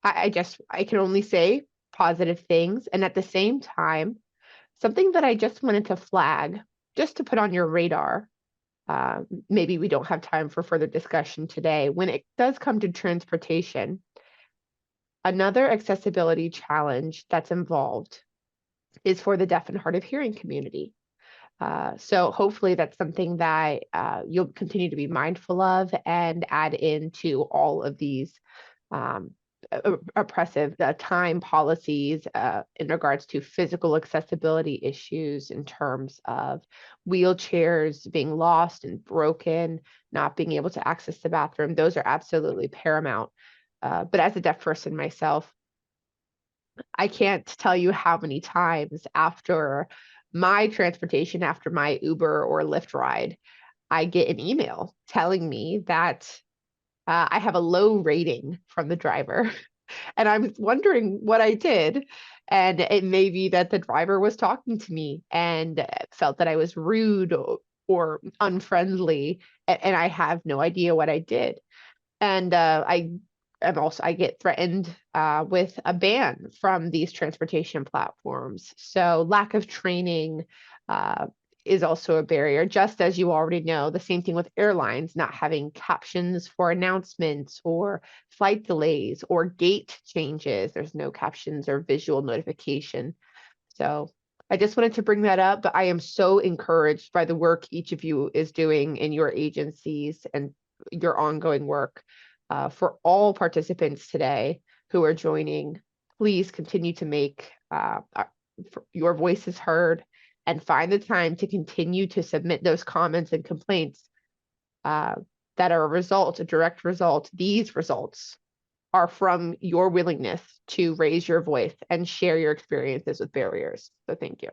[SPEAKER 13] I can only say positive things. And at the same time, something that I just wanted to flag, just to put on your radar, maybe we don't have time for further discussion today. When it does come to transportation, another accessibility challenge that's involved is for the deaf and hard of hearing community. So hopefully that's something that you'll continue to be mindful of and add into all of these oppressive time policies in regards to physical accessibility issues in terms of wheelchairs being lost and broken, not being able to access the bathroom. Those are absolutely paramount. But as a deaf person myself, I can't tell you how many times after my transportation, after my Uber or Lyft ride, I get an email telling me that I have a low rating from the driver. And I was wondering what I did. And it may be that the driver was talking to me and felt that I was rude or unfriendly, and I have no idea what I did. And I get threatened with a ban from these transportation platforms. So lack of training is also a barrier, just as you already know. The same thing with airlines not having captions for announcements or flight delays or gate changes. There's no captions or visual notification. So I just wanted to bring that up, but I am so encouraged by the work each of you is doing in your agencies and your ongoing work. For all participants today who are joining, please continue to make your voices heard and find the time to continue to submit those comments and complaints that are a direct result. These results are from your willingness to raise your voice and share your experiences with barriers. So thank you.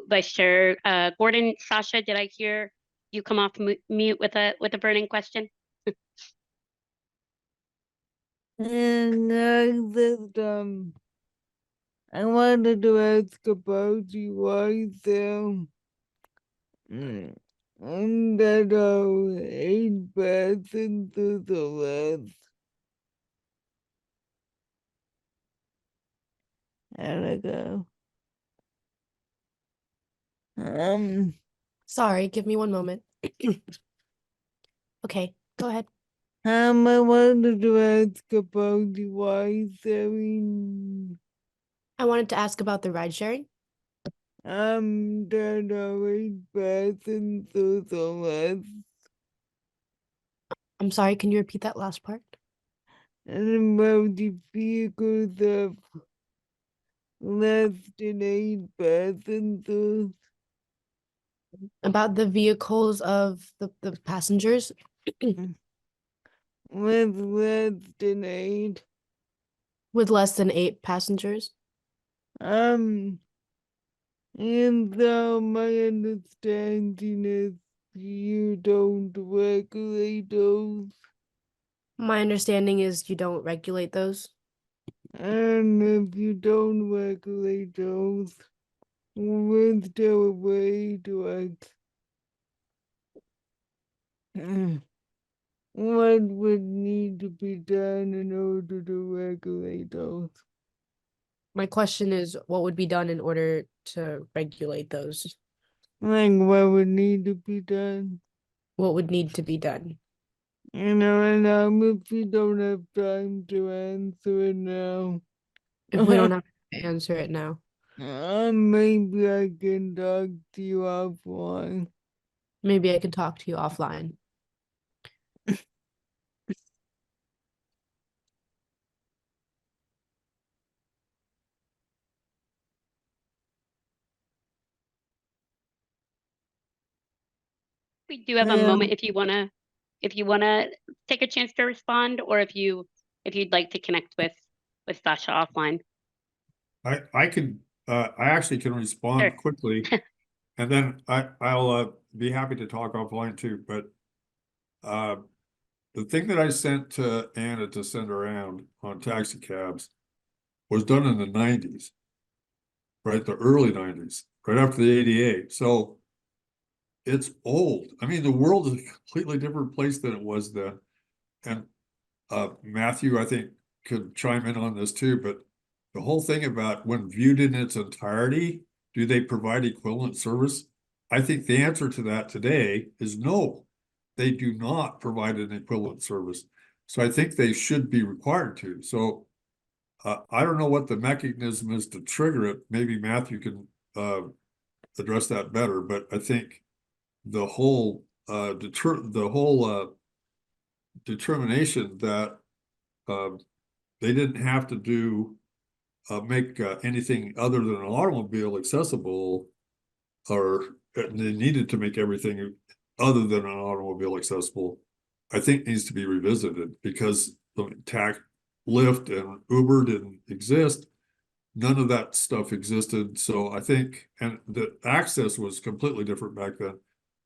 [SPEAKER 5] Vice Chair Gordon, Sasha, did I hear you come off mute with a burning question?
[SPEAKER 3] And I wanted to ask about why that 8 passengers the last and ago.
[SPEAKER 9] Sorry, give me one moment. Okay, go ahead.
[SPEAKER 3] I wanted to ask about why sharing.
[SPEAKER 9] I wanted to ask about the ride sharing.
[SPEAKER 3] That always passes through the left.
[SPEAKER 9] I'm sorry, can you repeat that last part?
[SPEAKER 3] And about the vehicles of less than 8 passengers.
[SPEAKER 9] About the vehicles of the passengers?
[SPEAKER 3] With less than 8.
[SPEAKER 9] With less than 8 passengers?
[SPEAKER 3] And so my understanding is you don't regulate those.
[SPEAKER 9] My understanding is you don't regulate those.
[SPEAKER 3] And if you don't regulate those, is there a way to what would need to be done in order to regulate those?
[SPEAKER 9] My question is, what would be done in order to regulate those?
[SPEAKER 3] Like what would need to be done?
[SPEAKER 9] What would need to be done?
[SPEAKER 3] And if you don't have time to answer it now.
[SPEAKER 9] If we don't have to answer it now.
[SPEAKER 3] Maybe I can talk to you offline.
[SPEAKER 9] Maybe I can talk to you offline.
[SPEAKER 5] We do have a moment if you wanna take a chance to respond, or if you'd like to connect with Sasha offline.
[SPEAKER 18] I can, I actually can respond
[SPEAKER 5] Sure.
[SPEAKER 18] quickly. And then I'll be happy to talk offline too, but the thing that I sent to Anna to send around on taxi cabs was done in the 90s, right? The early 90s, right after the ADA. So it's old. I mean, the world is a completely different place than it was then. And Matthew, I think, could chime in on this too, but the whole thing about when viewed in its entirety, do they provide equivalent service? I think the answer to that today is no, they do not provide an equivalent service. So I think they should be required to. So I don't know what the mechanism is to trigger it. Maybe Matthew can address that better, but I think the whole determination that they didn't have to do make anything other than an automobile accessible, or they needed to make everything other than an automobile accessible, I think needs to be revisited, because the Lyft and Uber didn't exist. None of that stuff existed. So I think, and the access was completely different back then.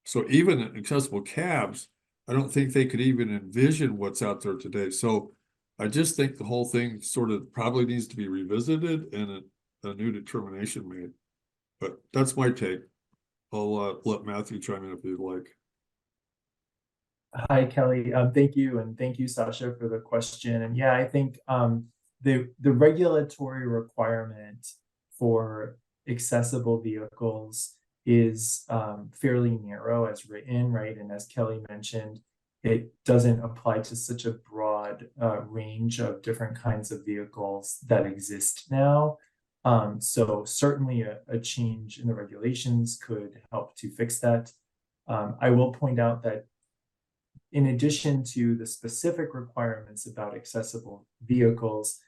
[SPEAKER 18] So even in accessible cabs, I don't think they could even envision what's out there today. So I just think the whole thing sort of probably needs to be revisited and a new determination made. But that's my take. I'll let Matthew chime in if you'd like.
[SPEAKER 19] Hi, Kelly. Thank you, and thank you, Sasha, for the question. And yeah, I think the regulatory requirement for accessible vehicles is fairly narrow as written, right? And as Kelly mentioned, it doesn't apply to such a broad range of different kinds of vehicles that exist now. So certainly a change in the regulations could help to fix that. I will point out that in addition to the specific requirements about accessible vehicles,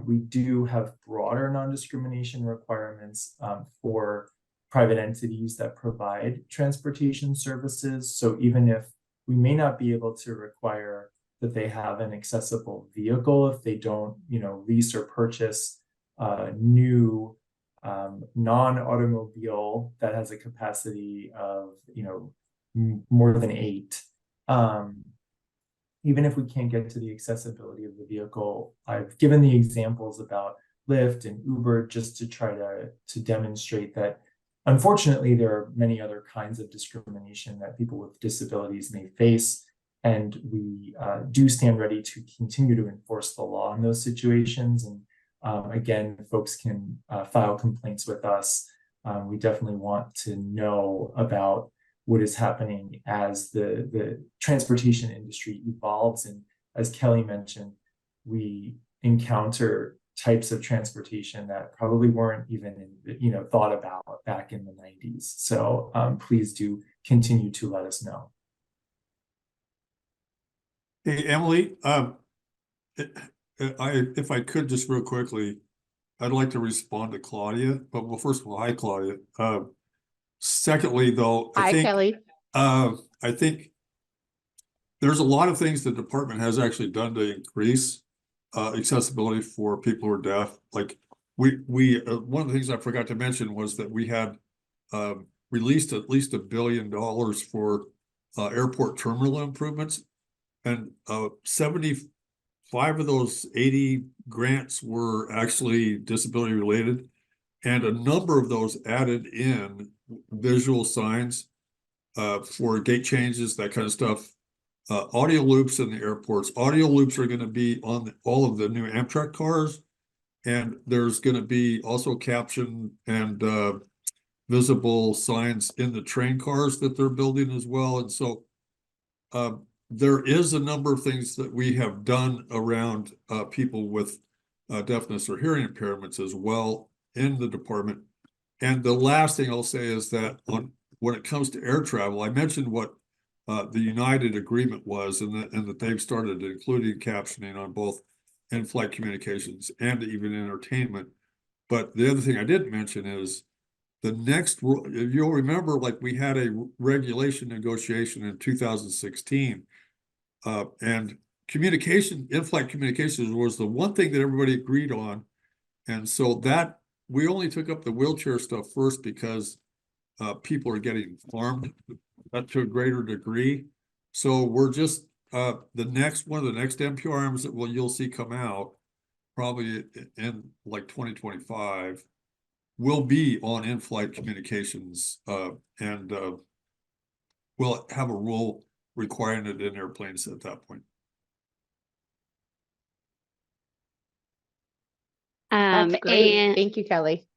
[SPEAKER 19] we do have broader non-discrimination requirements for private entities that provide transportation services. So even if we may not be able to require that they have an accessible vehicle, if they don't, lease or purchase a new non-automobile that has a capacity of, more than 8. Even if we can't get to the accessibility of the vehicle, I've given the examples about Lyft and Uber just to try to demonstrate that, unfortunately, there are many other kinds of discrimination that people with disabilities may face, and we do stand ready to continue to enforce the law in those situations. And again, folks can file complaints with us. We definitely want to know about what is happening as the transportation industry evolves. And as Kelly mentioned, we encounter types of transportation that probably weren't even thought about back in the 90s. So please do continue to let us know.
[SPEAKER 18] Hey, Emily, if I could just real quickly, I'd like to respond to Claudia. But well, first of all, hi, Claudia. Secondly, though,
[SPEAKER 13] Hi, Kelly.
[SPEAKER 18] I think there's a lot of things the department has actually done to increase accessibility for people who are deaf. Like we one of the things I forgot to mention was that we had released at least $1 billion for airport terminal improvements, and 75 of those 80 grants were actually disability related, and a number of those added in visual signs for gate changes, that kind of stuff. Audio loops in the airports. Audio loops are going to be on all of the new Amtrak cars, and there's going to be also caption and visible signs in the train cars that they're building as well. And so there is a number of things that we have done around people with deafness or hearing impairments as well in the department. And the last thing I'll say is that when it comes to air travel, I mentioned what the United agreement was, and that they've started including captioning on both in-flight communications and even entertainment. But the other thing I didn't mention is the next, if you'll remember, like we had a regulation negotiation in 2016, and in-flight communications was the one thing that everybody agreed on. And so that we only took up the wheelchair stuff first because people are getting harmed to a greater degree. So we're just one of the next NPRMs that you'll see come out probably in like 2025 will be on in-flight communications, and we'll have a rule requiring it in airplanes at that point.
[SPEAKER 13] That's great. Thank you, Kelly.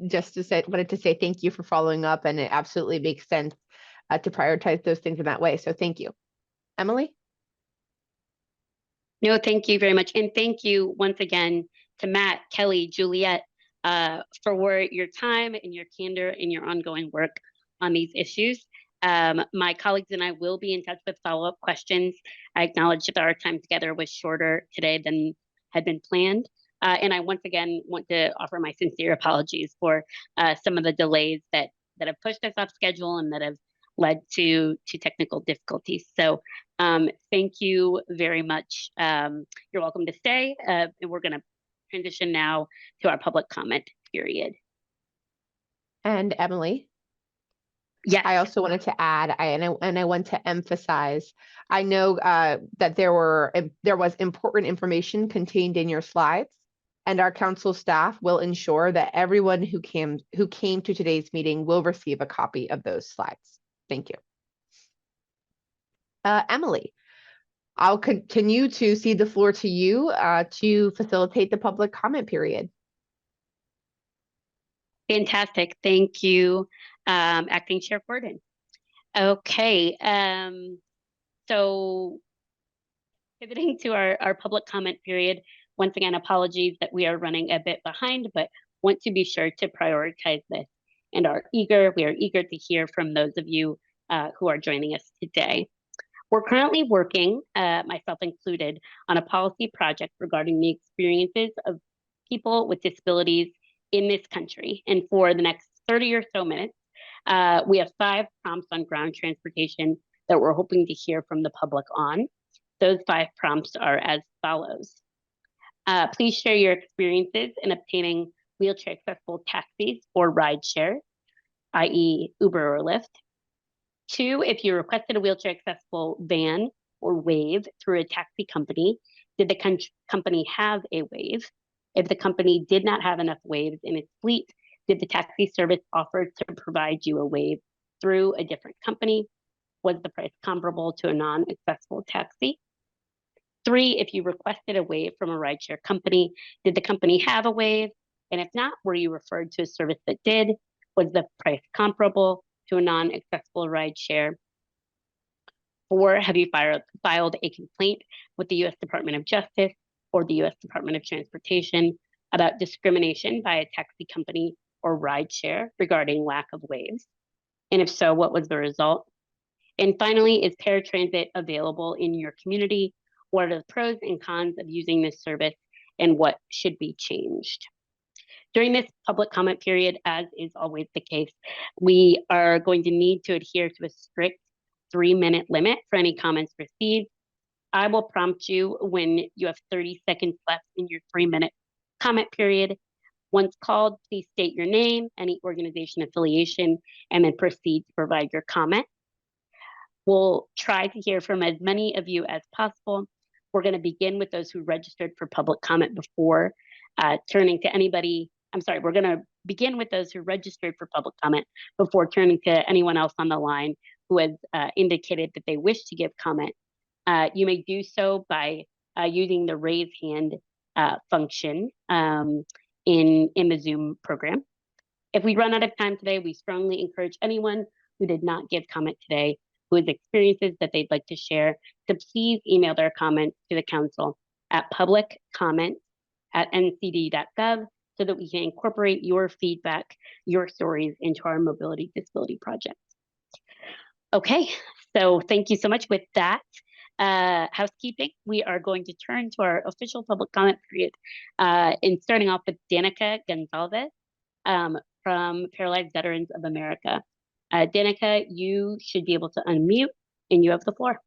[SPEAKER 13] Just to say, wanted to say thank you for following up, and it absolutely makes sense to prioritize those things in that way. So thank you. Emily?
[SPEAKER 5] No, thank you very much. And thank you once again to Matt, Kelly, Juliet, for your time and your candor and your ongoing work on these issues. My colleagues and I will be in touch with follow-up questions. I acknowledge that our time together was shorter today than had been planned. And I once again want to offer my sincere apologies for some of the delays that have pushed us off schedule and that have led to technical difficulties. So thank you very much. You're welcome to stay. And we're going to transition now to our public comment period.
[SPEAKER 13] And Emily?
[SPEAKER 5] Yeah,
[SPEAKER 13] I also wanted to add, and I want to emphasize, I know that there was important information contained in your slides, and our council staff will ensure that everyone who came to today's meeting will receive a copy of those slides. Thank you. Emily, I'll continue to cede the floor to you to facilitate the public comment period.
[SPEAKER 5] Fantastic. Thank you, Acting Chair Gordon. Okay, so pivoting to our public comment period, once again, apologies that we are running a bit behind, but want to be sure to prioritize this and we are eager to hear from those of you who are joining us today. We're currently working, myself included, on a policy project regarding the experiences of people with disabilities in this country. And for the next 30 or so minutes, we have 5 prompts on ground transportation that we're hoping to hear from the public on. Those 5 prompts are as follows. Please share your experiences in obtaining wheelchair accessible taxis or rideshare, i.e. Uber or Lyft. 2, if you requested a wheelchair accessible van or wave through a taxi company, did the company have a wave? If the company did not have enough waves in its fleet, did the taxi service offer to provide you a wave through a different company? Was the price comparable to a non-accessible taxi? 3, if you requested a wave from a rideshare company, did the company have a wave? And if not, were you referred to a service that did? Was the price comparable to a non-accessible rideshare? 4, have you filed a complaint with the U.S. Department of Justice or the U.S. Department of Transportation about discrimination by a taxi company or rideshare regarding lack of waves? And if so, what was the result? And finally, is paratransit available in your community? What are the pros and cons of using this service, and what should be changed? During this public comment period, as is always the case, we are going to need to adhere to a strict 3-minute limit for any comments received. I will prompt you when you have 30 seconds left in your 3-minute comment period. Once called, please state your name, any organization affiliation, and then proceed to provide your comment. We'll try to hear from as many of you as possible. We're going to begin with those who registered for public comment before turning to anybody. I'm sorry, we're going to begin with those who registered for public comment before turning to anyone else on the line who has indicated that they wish to give comment. You may do so by using the raise hand function in the Zoom program. If we run out of time today, we strongly encourage anyone who did not give comment today, who has experiences that they'd like to share, to please email their comments to the council at publiccomment@ncd.gov so that we can incorporate your feedback, your stories into our mobility disability project. Okay, so thank you so much. With that housekeeping, we are going to turn to our official public comment period, and starting off with Danica Gonzalez from Paralyzed Veterans of America. Danica, you should be able to unmute, and you have the floor.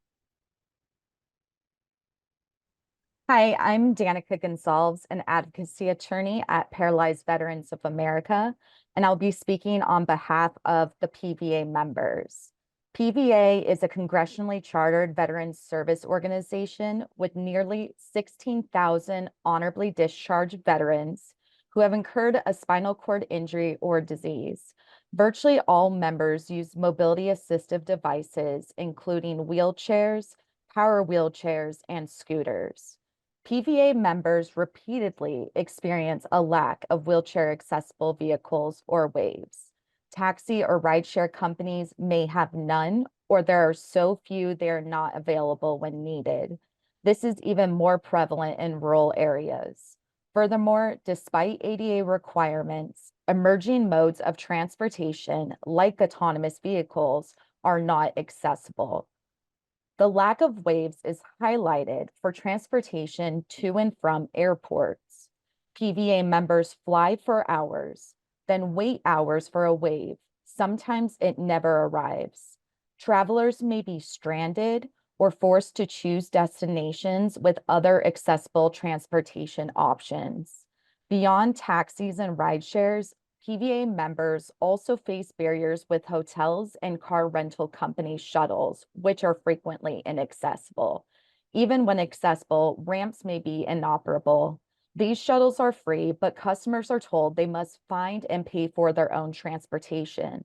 [SPEAKER 20] Hi, I'm Danica Gonzalez, an advocacy attorney at Paralyzed Veterans of America, and I'll be speaking on behalf of the PVA members. PVA is a congressionally chartered veterans service organization with nearly 16,000 honorably discharged veterans who have incurred a spinal cord injury or disease. Virtually all members use mobility assistive devices, including wheelchairs, power wheelchairs, and scooters. PVA members repeatedly experience a lack of wheelchair accessible vehicles or waves. Taxi or rideshare companies may have none, or there are so few they are not available when needed. This is even more prevalent in rural areas. Furthermore, despite ADA requirements, emerging modes of transportation, like autonomous vehicles, are not accessible. The lack of waves is highlighted for transportation to and from airports. PVA members fly for hours, then wait hours for a wave. Sometimes it never arrives. Travelers may be stranded or forced to choose destinations with other accessible transportation options. Beyond taxis and rideshares, PVA members also face barriers with hotels and car rental company shuttles, which are frequently inaccessible. Even when accessible, ramps may be inoperable. These shuttles are free, but customers are told they must find and pay for their own transportation.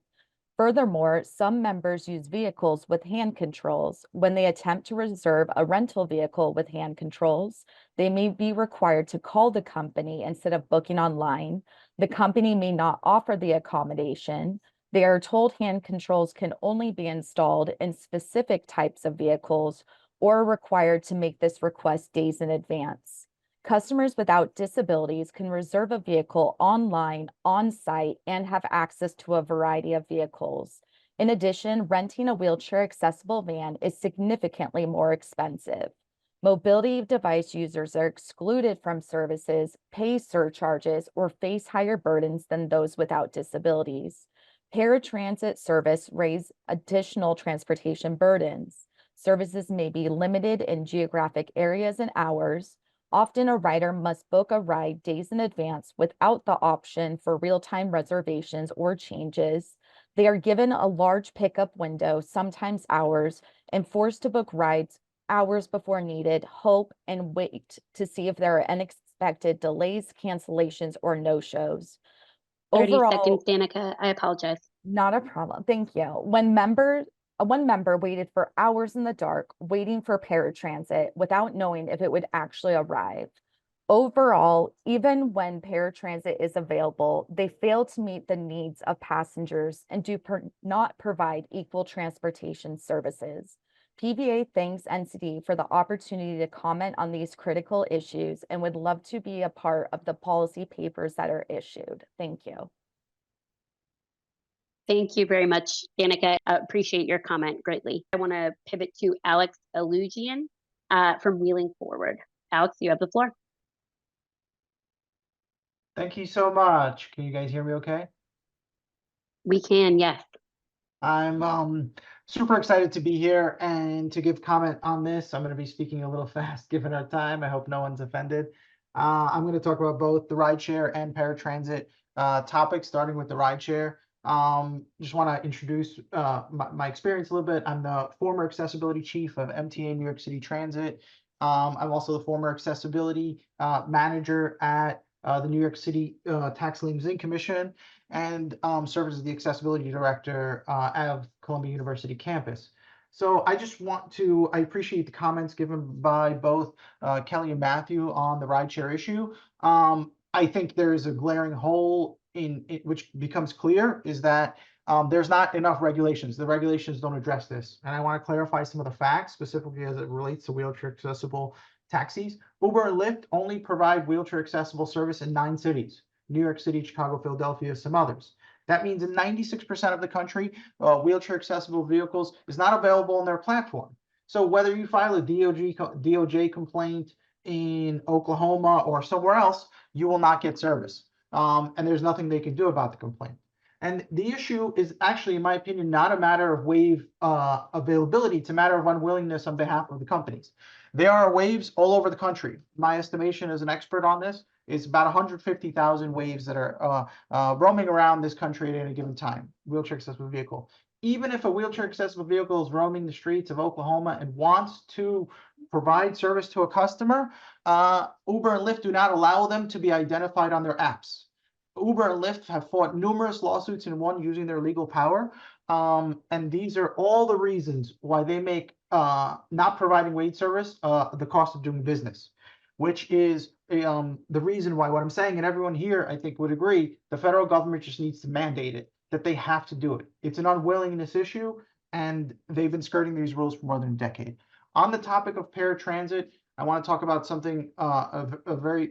[SPEAKER 20] Furthermore, some members use vehicles with hand controls. When they attempt to reserve a rental vehicle with hand controls, they may be required to call the company instead of booking online. The company may not offer the accommodation. They are told hand controls can only be installed in specific types of vehicles or are required to make this request days in advance. Customers without disabilities can reserve a vehicle online, on-site, and have access to a variety of vehicles. In addition, renting a wheelchair-accessible van is significantly more expensive. Mobility device users are excluded from services, pay surcharges, or face higher burdens than those without disabilities. Paratransit service raise additional transportation burdens. Services may be limited in geographic areas and hours. Often a rider must book a ride days in advance without the option for real-time reservations or changes. They are given a large pickup window, sometimes hours, and forced to book rides hours before needed, hope, and wait to see if there are unexpected delays, cancellations, or no-shows.
[SPEAKER 5] 30 seconds, Danica. I apologize.
[SPEAKER 20] Not a problem. Thank you. One member waited for hours in the dark, waiting for paratransit without knowing if it would actually arrive. Overall, even when paratransit is available, they fail to meet the needs of passengers and not provide equal transportation services. PVA thanks NCD for the opportunity to comment on these critical issues and would love to be a part of the policy papers that are issued. Thank you.
[SPEAKER 5] Thank you very much, Danica. Appreciate your comment greatly. I want to pivot to Alex Alugian from Wheeling Forward. Alex, you have the floor.
[SPEAKER 21] Thank you so much. Can you guys hear me okay?
[SPEAKER 5] We can, yes.
[SPEAKER 21] I'm super excited to be here and to give comment on this. I'm going to be speaking a little fast given our time. I hope no one's offended. I'm going to talk about both the rideshare and paratransit topics, starting with the rideshare. Just want to introduce my experience a little bit. I'm the former accessibility chief of MTA New York City Transit. I'm also the former accessibility manager at the New York City Taxi Limousine Commission, and serves as the accessibility director of Columbia University campus. So I just want to, I appreciate the comments given by both Kelly and Matthew on the rideshare issue. I think there is a glaring hole in it, which becomes clear, is that there's not enough regulations. The regulations don't address this. And I want to clarify some of the facts, specifically as it relates to wheelchair accessible taxis. Uber and Lyft only provide wheelchair accessible service in 9 cities: New York City, Chicago, Philadelphia, some others. That means in 96% of the country, wheelchair accessible vehicles is not available on their platform. So whether you file a DOJ complaint in Oklahoma or somewhere else, you will not get service. And there's nothing they can do about the complaint. And the issue is actually, in my opinion, not a matter of wave availability. It's a matter of unwillingness on behalf of the companies. There are waves all over the country. My estimation as an expert on this is about 150,000 waves that are roaming around this country at any given time, wheelchair accessible vehicle. Even if a wheelchair accessible vehicle is roaming the streets of Oklahoma and wants to provide service to a customer, Uber and Lyft do not allow them to be identified on their apps. Uber and Lyft have fought numerous lawsuits and won using their legal power. And these are all the reasons why they make not providing wait service the cost of doing business, which is the reason why what I'm saying, and everyone here I think would agree, the federal government just needs to mandate it, that they have to do it. It's an unwillingness issue, and they've been skirting these rules for more than a decade. On the topic of paratransit, I want to talk about something, a very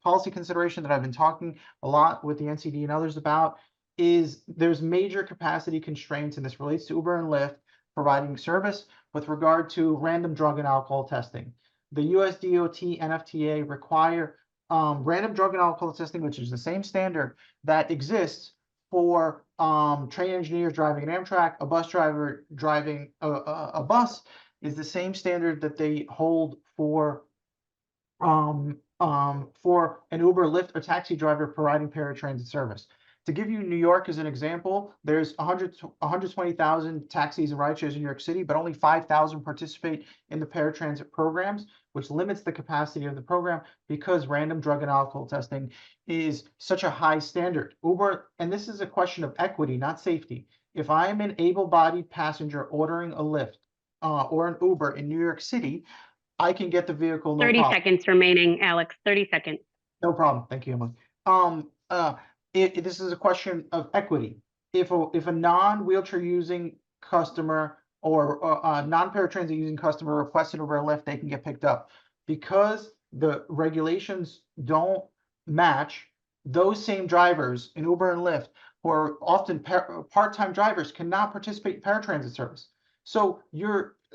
[SPEAKER 21] policy consideration that I've been talking a lot with the NCD and others about, is there's major capacity constraints, and this relates to Uber and Lyft providing service with regard to random drug and alcohol testing. The US DOT and FTA require random drug and alcohol testing, which is the same standard that exists for train engineers driving an Amtrak, a bus driver driving a bus, is the same standard that they hold for an Uber, Lyft, or taxi driver providing paratransit service. To give you New York as an example, there's 120,000 taxis and rideshares in New York City, but only 5,000 participate in the paratransit programs, which limits the capacity of the program because random drug and alcohol testing is such a high standard. Uber, and this is a question of equity, not safety. If I'm an able-bodied passenger ordering a Lyft or an Uber in New York City, I can get the vehicle. No
[SPEAKER 5] 30
[SPEAKER 21] problem.
[SPEAKER 5] seconds remaining, Alex. 30 seconds.
[SPEAKER 21] No problem. Thank you, Emily. This is a question of equity. If a non-wheelchair using customer or a non-paratransit using customer requests an Uber or Lyft, they can get picked up. Because the regulations don't match, those same drivers in Uber and Lyft, who are often part-time drivers, cannot participate in paratransit service. So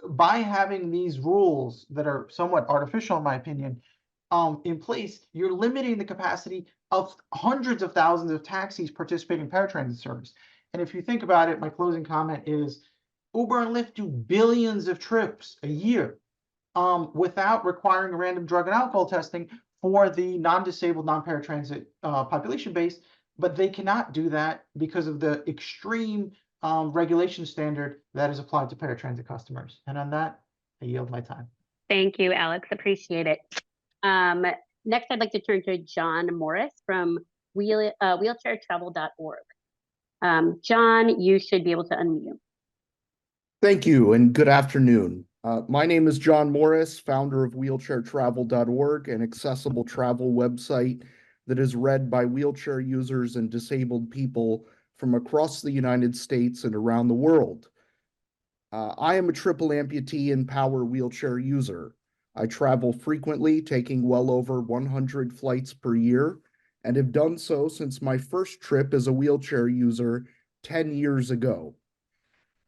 [SPEAKER 21] by having these rules that are somewhat artificial, in my opinion, in place, you're limiting the capacity of hundreds of thousands of taxis participating in paratransit service. And if you think about it, my closing comment is Uber and Lyft do billions of trips a year without requiring random drug and alcohol testing for the non-disabled, non-paratransit population base, but they cannot do that because of the extreme regulation standard that is applied to paratransit customers. And on that, I yield my time.
[SPEAKER 5] Thank you, Alex. Appreciate it. Next, I'd like to turn to John Morris from wheelchairtravel.org. John, you should be able to unmute.
[SPEAKER 22] Thank you and good afternoon. My name is John Morris, founder of wheelchairtravel.org, an accessible travel website that is read by wheelchair users and disabled people from across the United States and around the world. I am a triple amputee and power wheelchair user. I travel frequently, taking well over 100 flights per year, and have done so since my first trip as a wheelchair user 10 years ago.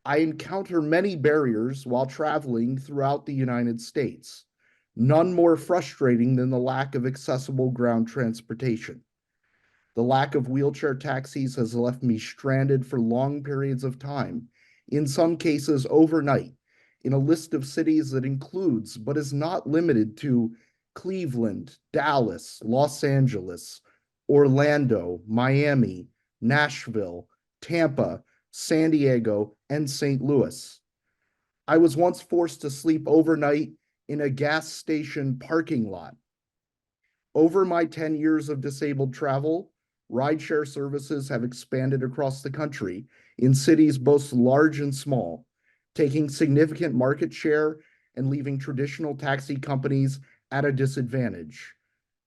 [SPEAKER 22] I encounter many barriers while traveling throughout the United States, none more frustrating than the lack of accessible ground transportation. The lack of wheelchair taxis has left me stranded for long periods of time, in some cases overnight, in a list of cities that includes, but is not limited to, Cleveland, Dallas, Los Angeles, Orlando, Miami, Nashville, Tampa, San Diego, and St. Louis. I was once forced to sleep overnight in a gas station parking lot. Over my 10 years of disabled travel, rideshare services have expanded across the country in cities both large and small, taking significant market share and leaving traditional taxi companies at a disadvantage.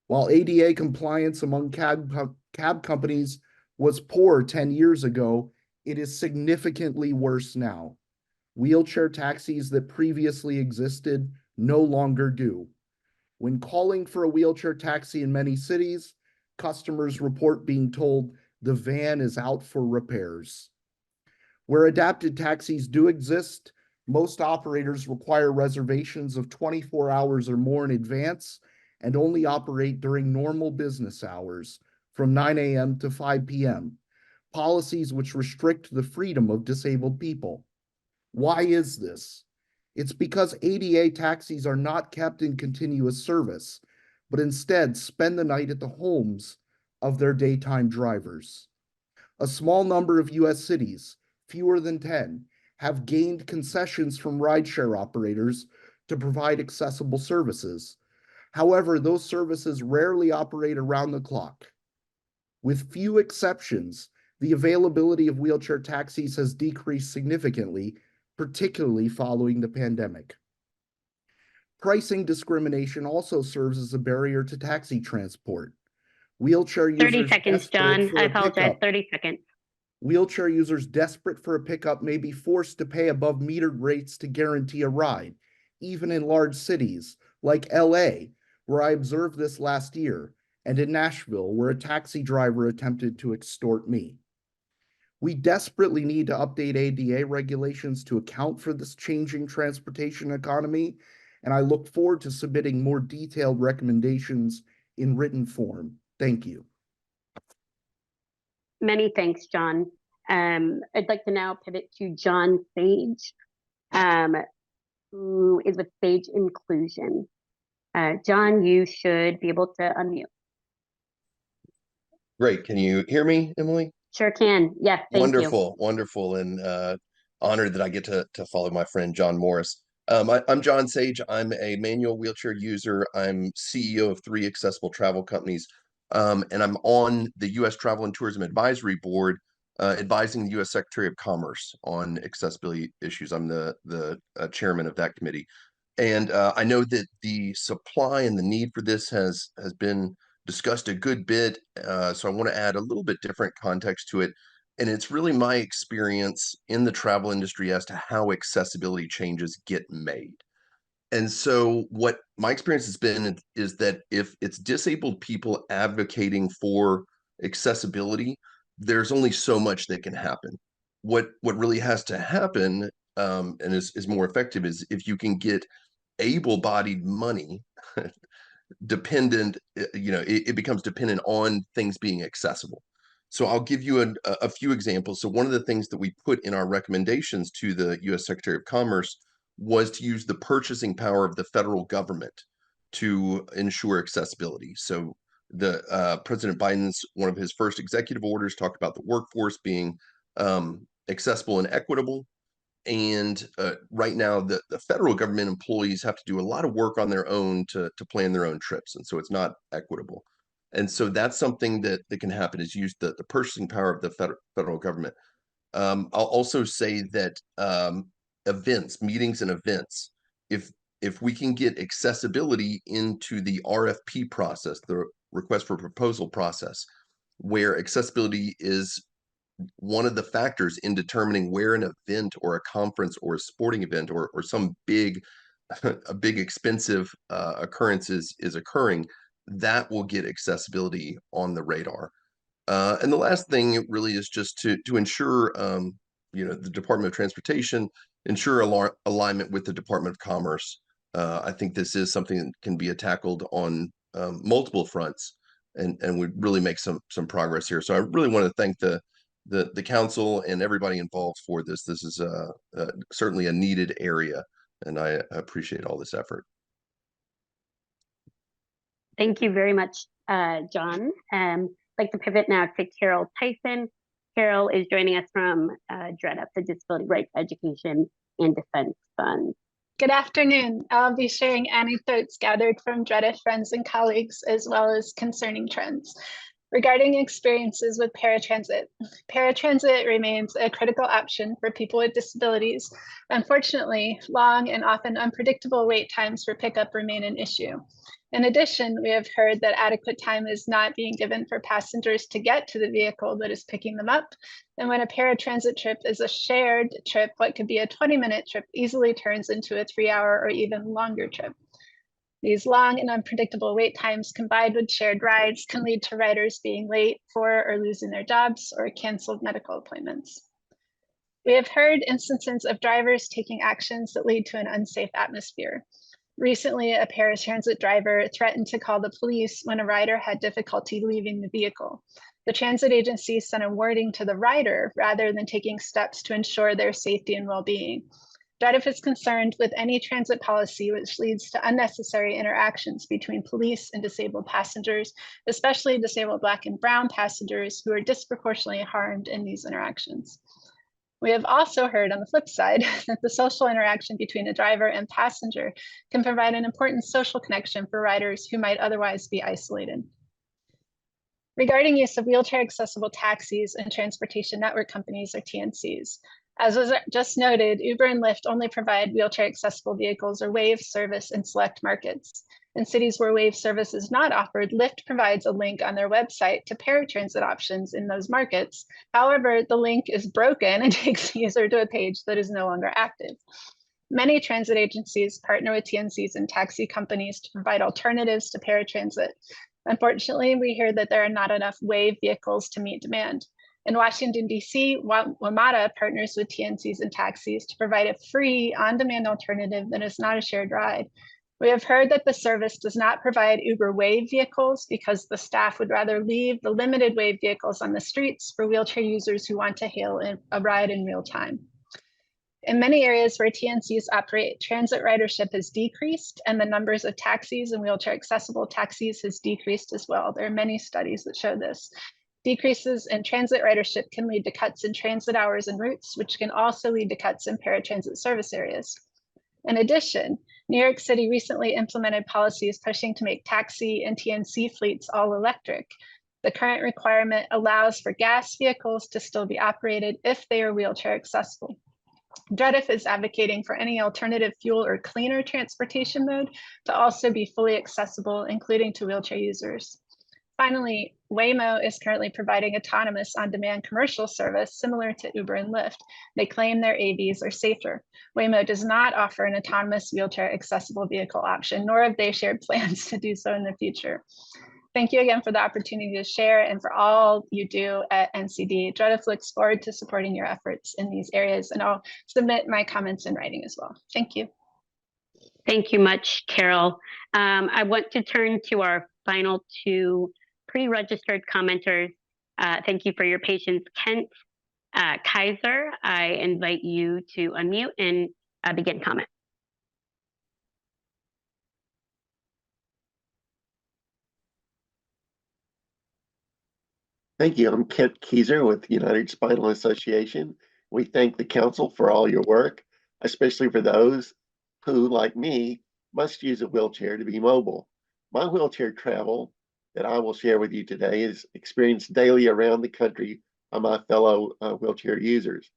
[SPEAKER 22] While ADA compliance among cab companies was poor 10 years ago, it is significantly worse now. Wheelchair taxis that previously existed no longer do. When calling for a wheelchair taxi in many cities, customers report being told the van is out for repairs. Where adapted taxis do exist, most operators require reservations of 24 hours or more in advance and only operate during normal business hours from 9 a.m. to 5 p.m., policies which restrict the freedom of disabled people. Why is this? It's because ADA taxis are not kept in continuous service, but instead spend the night at the homes of their daytime drivers. A small number of U.S. cities, fewer than 10, have gained concessions from rideshare operators to provide accessible services. However, those services rarely operate around the clock. With few exceptions, the availability of wheelchair taxis has decreased significantly, particularly following the pandemic. Pricing discrimination also serves as a barrier to taxi transport. Wheelchair
[SPEAKER 5] 30
[SPEAKER 22] users
[SPEAKER 5] seconds,
[SPEAKER 22] desperate
[SPEAKER 5] John.
[SPEAKER 22] for
[SPEAKER 5] I
[SPEAKER 22] a
[SPEAKER 5] apologize.
[SPEAKER 22] pickup
[SPEAKER 5] 30 seconds.
[SPEAKER 22] Wheelchair users desperate for a pickup may be forced to pay above metered rates to guarantee a ride, even in large cities like LA, where I observed this last year, and in Nashville, where a taxi driver attempted to extort me. We desperately need to update ADA regulations to account for this changing transportation economy, and I look forward to submitting more detailed recommendations in written form. Thank you.
[SPEAKER 5] Many thanks, John. I'd like to now pivot to John Sage, who is with Sage Inclusion. John, you should be able to unmute.
[SPEAKER 6] Great. Can you hear me, Emily?
[SPEAKER 5] Sure can. Yes, thank
[SPEAKER 6] Wonderful, wonderful, and honored that I get to follow my friend John Morris. I'm John Sage. I'm a manual wheelchair user. I'm CEO of 3 accessible travel companies, and I'm on the U.S. Travel and Tourism Advisory Board, advising the U.S. Secretary of Commerce on accessibility issues. I'm the chairman of that committee, and I know that the supply and the need for this has been discussed a good bit, so I want to add a little bit different context to it. And it's really my experience in the travel industry as to how accessibility changes get made. And so what my experience has been is that if it's disabled people advocating for accessibility, there's only so much that can happen. What really has to happen, and is more effective, is if you can get able-bodied money dependent, it becomes dependent on things being accessible. So I'll give you a few examples. So one of the things that we put in our recommendations to the U.S. Secretary of Commerce was to use the purchasing power of the federal government to ensure accessibility. So the President Biden's, one of his first executive orders talked about the workforce being accessible and equitable. And right now, the federal government employees have to do a lot of work on their own to plan their own trips. And so it's not equitable. And so that's something that can happen, is use the purchasing power of the federal government. I'll also say that events, meetings and events, if we can get accessibility into the RFP process, the request for proposal process, where accessibility is one of the factors in determining where an event or a conference or a sporting event or some big a big expensive occurrence is occurring, that will get accessibility on the radar. And the last thing really is just to ensure the Department of Transportation ensure alignment with the Department of Commerce. I think this is something that can be tackled on multiple fronts, and would really make some progress here. So I really want to thank the council and everybody involved for this. This is certainly a needed area, and I appreciate all this effort.
[SPEAKER 5] Thank you very much, John. I'd like to pivot now to Carol Tyson. Carol is joining us from DREDF, the Disability Rights Education and Defense Fund.
[SPEAKER 8] Good afternoon. I'll be sharing anecdotes gathered from DREDF friends and colleagues, as well as concerning trends. Regarding experiences with paratransit, paratransit remains a critical option for people with disabilities. Unfortunately, long and often unpredictable wait times for pickup remain an issue. In addition, we have heard that adequate time is not being given for passengers to get to the vehicle that is picking them up. And when a paratransit trip is a shared trip, what could be a 20-minute trip easily turns into a 3-hour or even longer trip. These long and unpredictable wait times combined with shared rides can lead to riders being late for or losing their jobs or canceled medical appointments. We have heard instances of drivers taking actions that lead to an unsafe atmosphere. Recently, a paratransit driver threatened to call the police when a rider had difficulty leaving the vehicle. The transit agency sent a warning to the rider rather than taking steps to ensure their safety and well-being. DREDF is concerned with any transit policy which leads to unnecessary interactions between police and disabled passengers, especially disabled Black and Brown passengers who are disproportionately harmed in these interactions. We have also heard on the flip side that the social interaction between a driver and passenger can provide an important social connection for riders who might otherwise be isolated. Regarding use of wheelchair accessible taxis and transportation network companies, or TNCs, as was just noted, Uber and Lyft only provide wheelchair accessible vehicles or WAVE service in select markets. In cities where WAVE service is not offered, Lyft provides a link on their website to paratransit options in those markets. However, the link is broken and takes the user to a page that is no longer active. Many transit agencies partner with TNCs and taxi companies to provide alternatives to paratransit. Unfortunately, we hear that there are not enough WAVE vehicles to meet demand. In Washington, D.C., WMATA partners with TNCs and taxis to provide a free on-demand alternative that is not a shared ride. We have heard that the service does not provide Uber WAVE vehicles because the staff would rather leave the limited WAVE vehicles on the streets for wheelchair users who want to hail a ride in real time. In many areas where TNCs operate, transit ridership has decreased and the numbers of taxis and wheelchair accessible taxis has decreased as well. There are many studies that show this. Decreases in transit ridership can lead to cuts in transit hours and routes, which can also lead to cuts in paratransit service areas. In addition, New York City recently implemented policies pushing to make taxi and TNC fleets all electric. The current requirement allows for gas vehicles to still be operated if they are wheelchair accessible. DREDF is advocating for any alternative fuel or cleaner transportation mode to also be fully accessible, including to wheelchair users. Finally, Waymo is currently providing autonomous on-demand commercial service similar to Uber and Lyft. They claim their AVs are safer. Waymo does not offer an autonomous wheelchair accessible vehicle option, nor have they shared plans to do so in the future. Thank you again for the opportunity to share and for all you do at NCD. DREDF looks forward to supporting your efforts in these areas, and I'll submit my comments in writing as well. Thank you.
[SPEAKER 5] Thank you much, Carol. I want to turn to our final two pre-registered commenters. Thank you for your patience. Kent Kaiser, I invite you to unmute and begin comment.
[SPEAKER 11] Thank you. I'm Kent Kaiser with United Spinal Association. We thank the council for all your work, especially for those who, like me, must use a wheelchair to be mobile. My wheelchair travel that I will share with you today is experienced daily around the country by my fellow wheelchair users.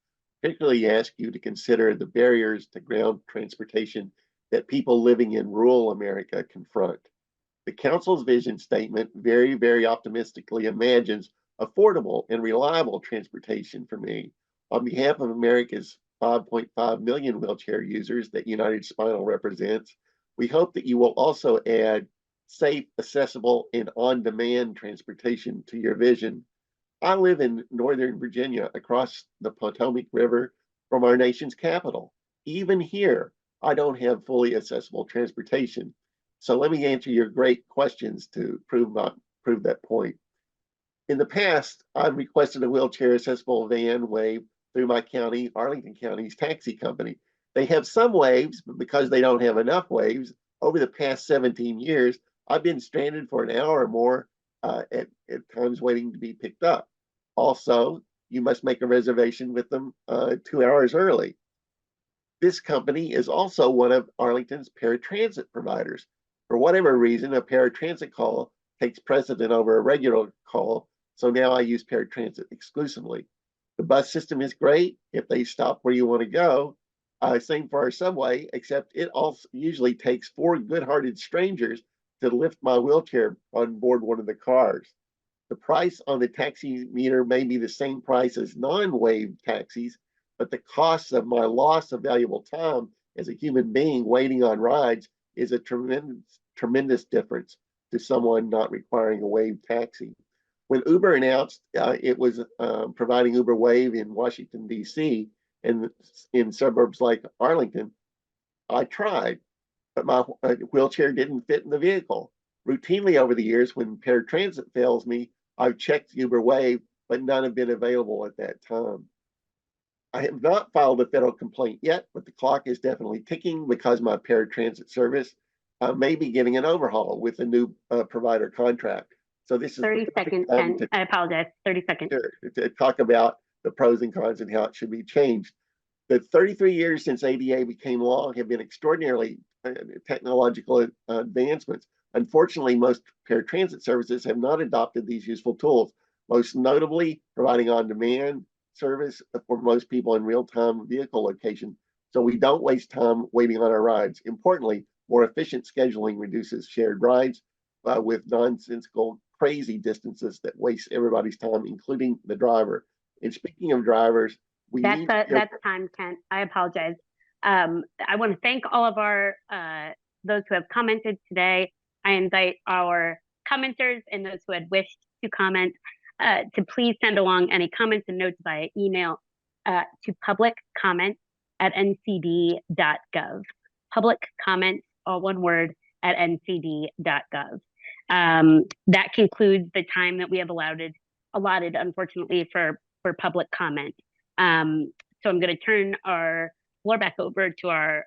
[SPEAKER 11] Particularly ask you to consider the barriers to ground transportation that people living in rural America confront. The council's vision statement very, very optimistically imagines affordable and reliable transportation for me. On behalf of America's 5.5 million wheelchair users that United Spinal represents, we hope that you will also add safe, accessible, and on-demand transportation to your vision. I live in Northern Virginia across the Potomac River from our nation's capital. Even here, I don't have fully accessible transportation. So let me answer your great questions to prove that point. In the past, I've requested a wheelchair accessible van waive through my county, Arlington County's taxi company. They have some waves, but because they don't have enough waves, over the past 17 years, I've been stranded for an hour or more at times waiting to be picked up. Also, you must make a reservation with them 2 hours early. This company is also one of Arlington's paratransit providers. For whatever reason, a paratransit call takes precedent over a regular call, so now I use paratransit exclusively. The bus system is great if they stop where you want to go. Same for our subway, except it also usually takes 4 good-hearted strangers to lift my wheelchair on board one of the cars. The price on the taxi meter may be the same price as non-wave taxis, but the cost of my loss of valuable time as a human being waiting on rides is a tremendous difference to someone not requiring a wave taxi. When Uber announced it was providing Uber Wave in Washington, D.C., and in suburbs like Arlington, I tried, but my wheelchair didn't fit in the vehicle. Routinely over the years, when paratransit fails me, I've checked Uber Wave, but none have been available at that time. I have not filed a federal complaint yet, but the clock is definitely ticking because my paratransit service may be getting an overhaul with a new provider contract. So this is
[SPEAKER 5] 30 seconds, Ken. I apologize. 30 seconds.
[SPEAKER 11] To talk about the pros and cons and how it should be changed. The 33 years since ADA became law have been extraordinarily technological advancements. Unfortunately, most paratransit services have not adopted these useful tools, most notably providing on-demand service for most people in real-time vehicle location, so we don't waste time waiting on our rides. Importantly, more efficient scheduling reduces shared rides with nonsensical, crazy distances that waste everybody's time, including the driver. And speaking of drivers,
[SPEAKER 5] that's time, Kent. I apologize. I want to thank all of our those who have commented today. I invite our commenters and those who had wished to comment to please send along any comments and notes via email to publiccomment@ncd.gov. Public comments, all one word, at ncd.gov. That concludes the time that we have allotted, unfortunately, for public comment. So I'm going to turn our floor back over to our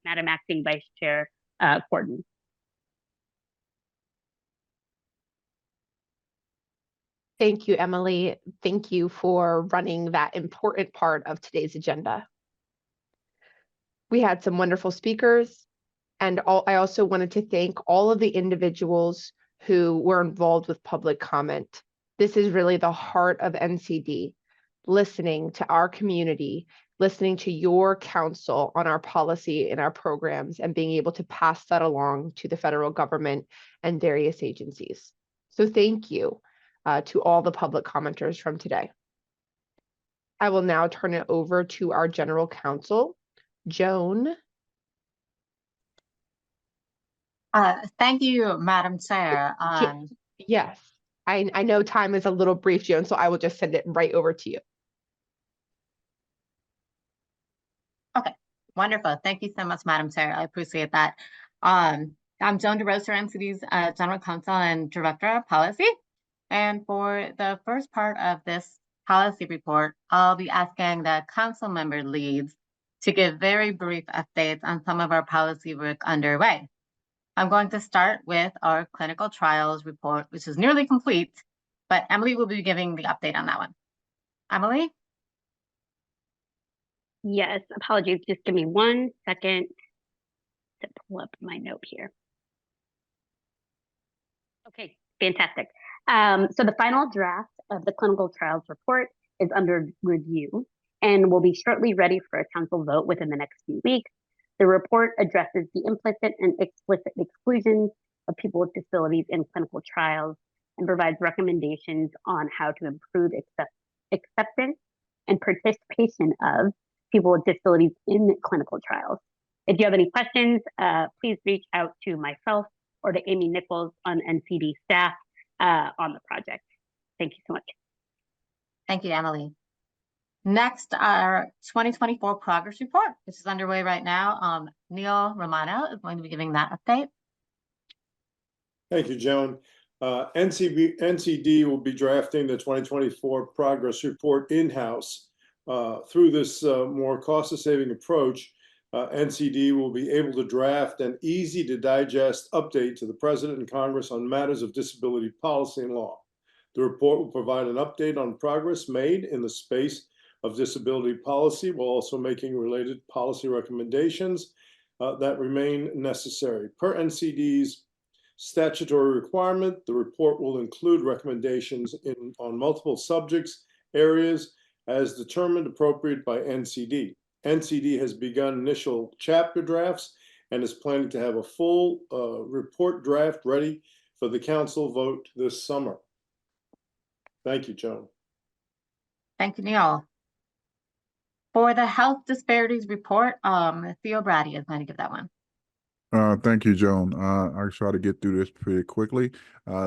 [SPEAKER 5] Madam Acting Vice Chair, Gordon.
[SPEAKER 13] Thank you, Emily. Thank you for running that important part of today's agenda. We had some wonderful speakers, and I also wanted to thank all of the individuals who were involved with public comment. This is really the heart of NCD, listening to our community, listening to your counsel on our policy and our programs, and being able to pass that along to the federal government and various agencies. So thank you to all the public commenters from today. I will now turn it over to our general counsel, Joan.
[SPEAKER 7] Thank you, Madam Chair.
[SPEAKER 13] Yes, I know time is a little brief, Joan, so I will just send it right over to you.
[SPEAKER 7] Okay, wonderful. Thank you so much, Madam Chair. I appreciate that. I'm Joan DeRosa, NCD's General Counsel and Director of Policy. And for the first part of this policy report, I'll be asking the council member leads to give very brief updates on some of our policy work underway. I'm going to start with our clinical trials report, which is nearly complete, but Emily will be giving the update on that one. Emily?
[SPEAKER 5] Yes, apologies. Just give me 1 second to pull up my note here. Okay, fantastic. So the final draft of the clinical trials report is under review and will be shortly ready for a council vote within the next few weeks. The report addresses the implicit and explicit exclusions of people with disabilities in clinical trials, and provides recommendations on how to improve acceptance and participation of people with disabilities in clinical trials. If you have any questions, please reach out to myself or to Amy Nichols on NCD staff on the project. Thank you so much.
[SPEAKER 7] Thank you, Emily. Next, our 2024 progress report, which is underway right now. Neil Romano is going to be giving that update.
[SPEAKER 4] Thank you, Joan. NCD will be drafting the 2024 progress report in-house. Through this more cost-saving approach, NCD will be able to draft an easy-to-digest update to the President and Congress on matters of disability policy and law. The report will provide an update on progress made in the space of disability policy, while also making related policy recommendations that remain necessary. Per NCD's statutory requirement, the report will include recommendations on multiple subjects, areas, as determined appropriate by NCD. NCD has begun initial chapter drafts and is planning to have a full report draft ready for the council vote this summer. Thank you, Joan.
[SPEAKER 7] Thank you, Neil. For the health disparities report, Theo Brady is going to give that one.
[SPEAKER 10] Thank you, Joan. I'll try to get through this pretty quickly.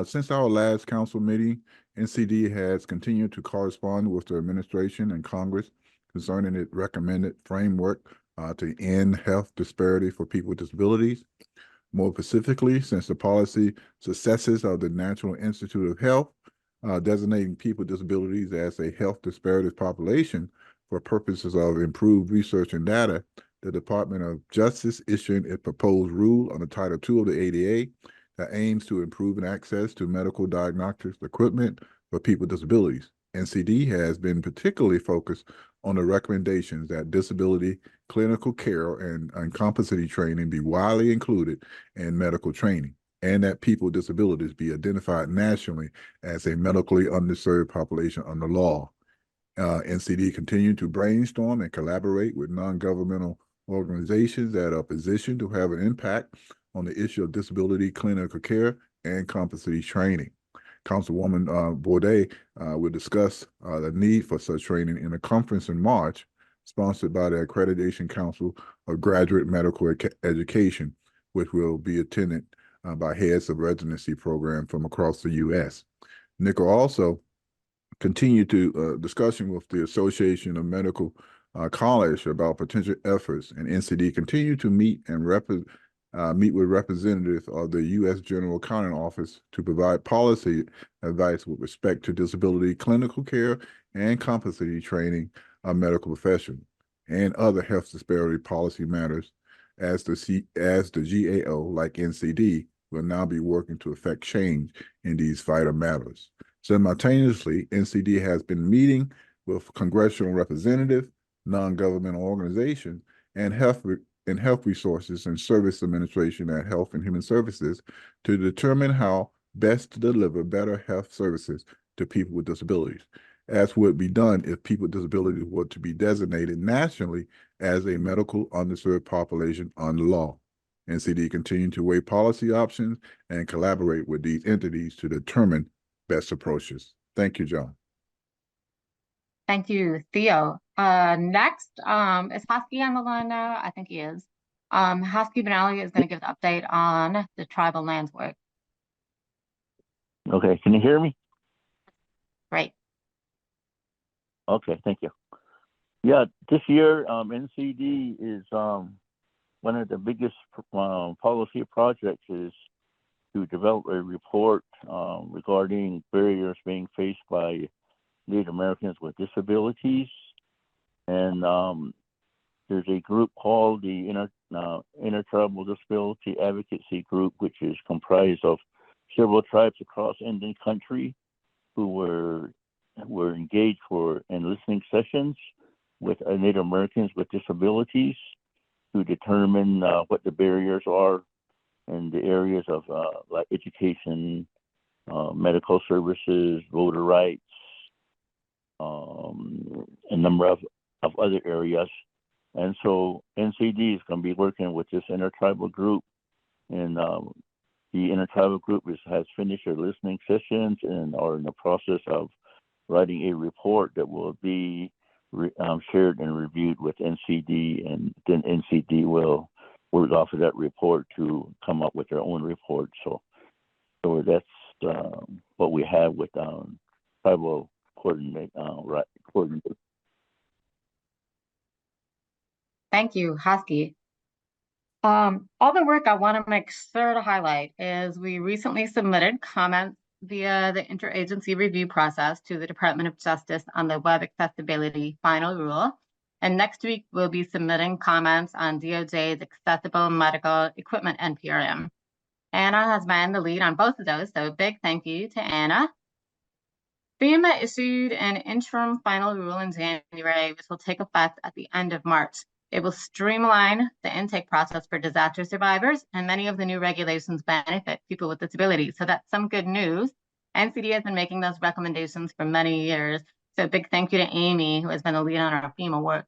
[SPEAKER 10] Since our last council meeting, NCD has continued to correspond with the administration and Congress concerning its recommended framework to end health disparity for people with disabilities. More specifically, since the policy successes of the National Institute of Health designating people with disabilities as a health disparities population for purposes of improved research and data, the Department of Justice issuing a proposed rule on the Title II of the ADA that aims to improve access to medical diagnostics equipment for people with disabilities. NCD has been particularly focused on the recommendations that disability clinical care and competency training be widely included in medical training, and that people with disabilities be identified nationally as a medically underserved population under law. NCD continued to brainstorm and collaborate with non-governmental organizations that are positioned to have an impact on the issue of disability clinical care and competency training. Councilwoman Bourdet will discuss the need for such training in a conference in March, sponsored by the Accreditation Council of Graduate Medical Education, which will be attended by heads of residency programs from across the U.S. NICA also continued to discussion with the Association of Medical College about potential efforts, and NCD continued to meet and meet with representatives of the U.S. General Accounting Office to provide policy advice with respect to disability clinical care and competency training of medical professionals and other health disparity policy matters, as the GAO, like NCD, will now be working to effect change in these vital matters. Simultaneously, NCD has been meeting with congressional representatives, non-governmental organizations, and health resources and service administration at Health and Human Services to determine how best to deliver better health services to people with disabilities, as would be done if people with disabilities were to be designated nationally as a medical underserved population under law. NCD continued to weigh policy options and collaborate with these entities to determine best approaches. Thank you, John.
[SPEAKER 7] Thank you, Theo. Next, is Husky on the line now? I think he is. Husky Benally is going to give the update on the tribal lands work.
[SPEAKER 12] Okay, can you hear me?
[SPEAKER 7] Great.
[SPEAKER 12] Okay, thank you. Yeah, this year, NCD is one of the biggest policy projects is to develop a report regarding barriers being faced by Native Americans with disabilities. And there's a group called the Intertribal Disability Advocacy Group, which is comprised of several tribes across Indian country who were engaged in listening sessions with Native Americans with disabilities to determine what the barriers are in the areas of like education, medical services, voter rights, a number of other areas. And so NCD is going to be working with this intertribal group in The intertribal group has finished their listening sessions and are in the process of writing a report that will be shared and reviewed with NCD, and then NCD will work off of that report to come up with their own report. So that's what we have with tribal coordinator.
[SPEAKER 7] Thank you, Husky. All the work I want to make sure to highlight is we recently submitted comments via the interagency review process to the Department of Justice on the web accessibility final rule. And next week, we'll be submitting comments on DOJ's accessible medical equipment NPRM. Anna has been the lead on both of those, so big thank you to Anna. FEMA issued an interim final rule in January, which will take effect at the end of March. It will streamline the intake process for disaster survivors, and many of the new regulations benefit people with disabilities. So that's some good news. NCD has been making those recommendations for many years. So big thank you to Amy, who has been the lead on our FEMA work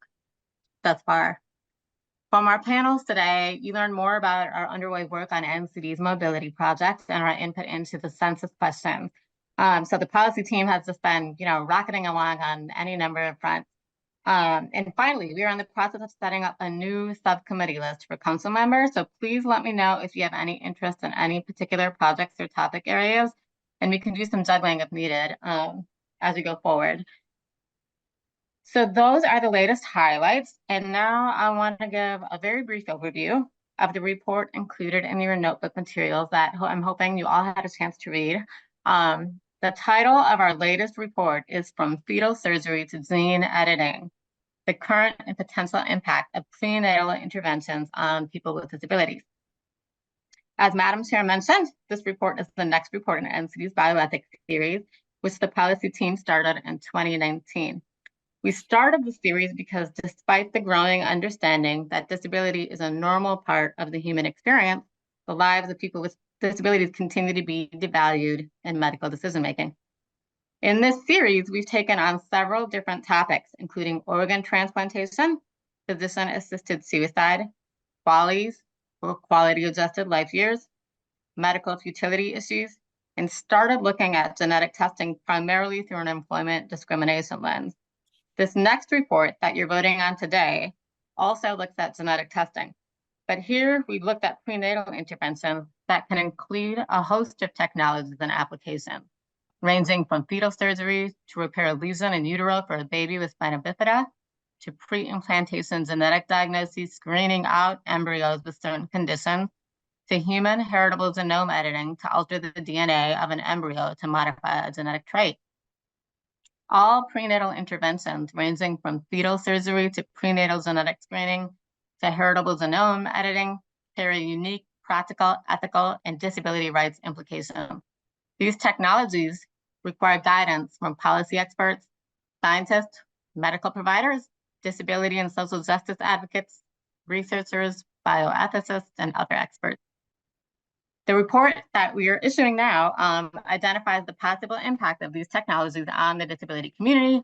[SPEAKER 7] thus far. From our panels today, you learned more about our underway work on NCD's mobility project and our input into the census questions. So the policy team has just been, rocketing along on any number of fronts. And finally, we are in the process of setting up a new subcommittee list for council members. So please let me know if you have any interest in any particular projects or topic areas, and we can do some juggling if needed as we go forward. So those are the latest highlights. And now I want to give a very brief overview of the report included in your notebook materials that I'm hoping you all had a chance to read. The title of our latest report is From Fetal Surgery to Gene Editing: The Current and Potential Impact of Prenatal Interventions on People with Disabilities. As Madam Chair mentioned, this report is the next report in NCD's bioethics series, which the policy team started in 2019. We started the series because despite the growing understanding that disability is a normal part of the human experience, the lives of people with disabilities continue to be devalued in medical decision-making. In this series, we've taken on several different topics, including organ transplantation, physician-assisted suicide, QALYs, or quality-adjusted life years, medical futility issues, and started looking at genetic testing primarily through an employment discrimination lens. This next report that you're voting on today also looks at genetic testing. But here we looked at prenatal interventions that can include a host of technologies and applications, ranging from fetal surgery to repair a lesion in utero for a baby with spina bifida, to pre-implantation genetic diagnosis, screening out embryos with certain conditions, to human heritable genome editing to alter the DNA of an embryo to modify a genetic trait. All prenatal interventions, ranging from fetal surgery to prenatal genetic screening to heritable genome editing, carry unique practical, ethical, and disability rights implications. These technologies require guidance from policy experts, scientists, medical providers, disability and social justice advocates, researchers, bioethicists, and other experts. The report that we are issuing now identifies the possible impact of these technologies on the disability community,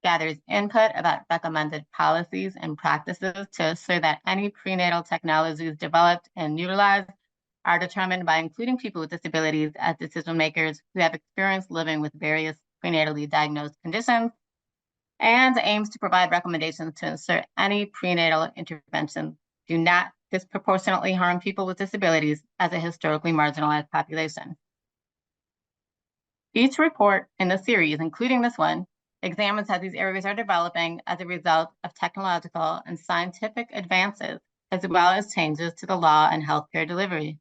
[SPEAKER 7] gathers input about recommended policies and practices to ensure that any prenatal technologies developed and utilized are determined by including people with disabilities as decision makers who have experience living with various prenatally diagnosed conditions, and aims to provide recommendations to ensure any prenatal interventions do not disproportionately harm people with disabilities as a historically marginalized population. Each report in the series, including this one, examines how these areas are developing as a result of technological and scientific advances, as well as changes to the law and healthcare delivery.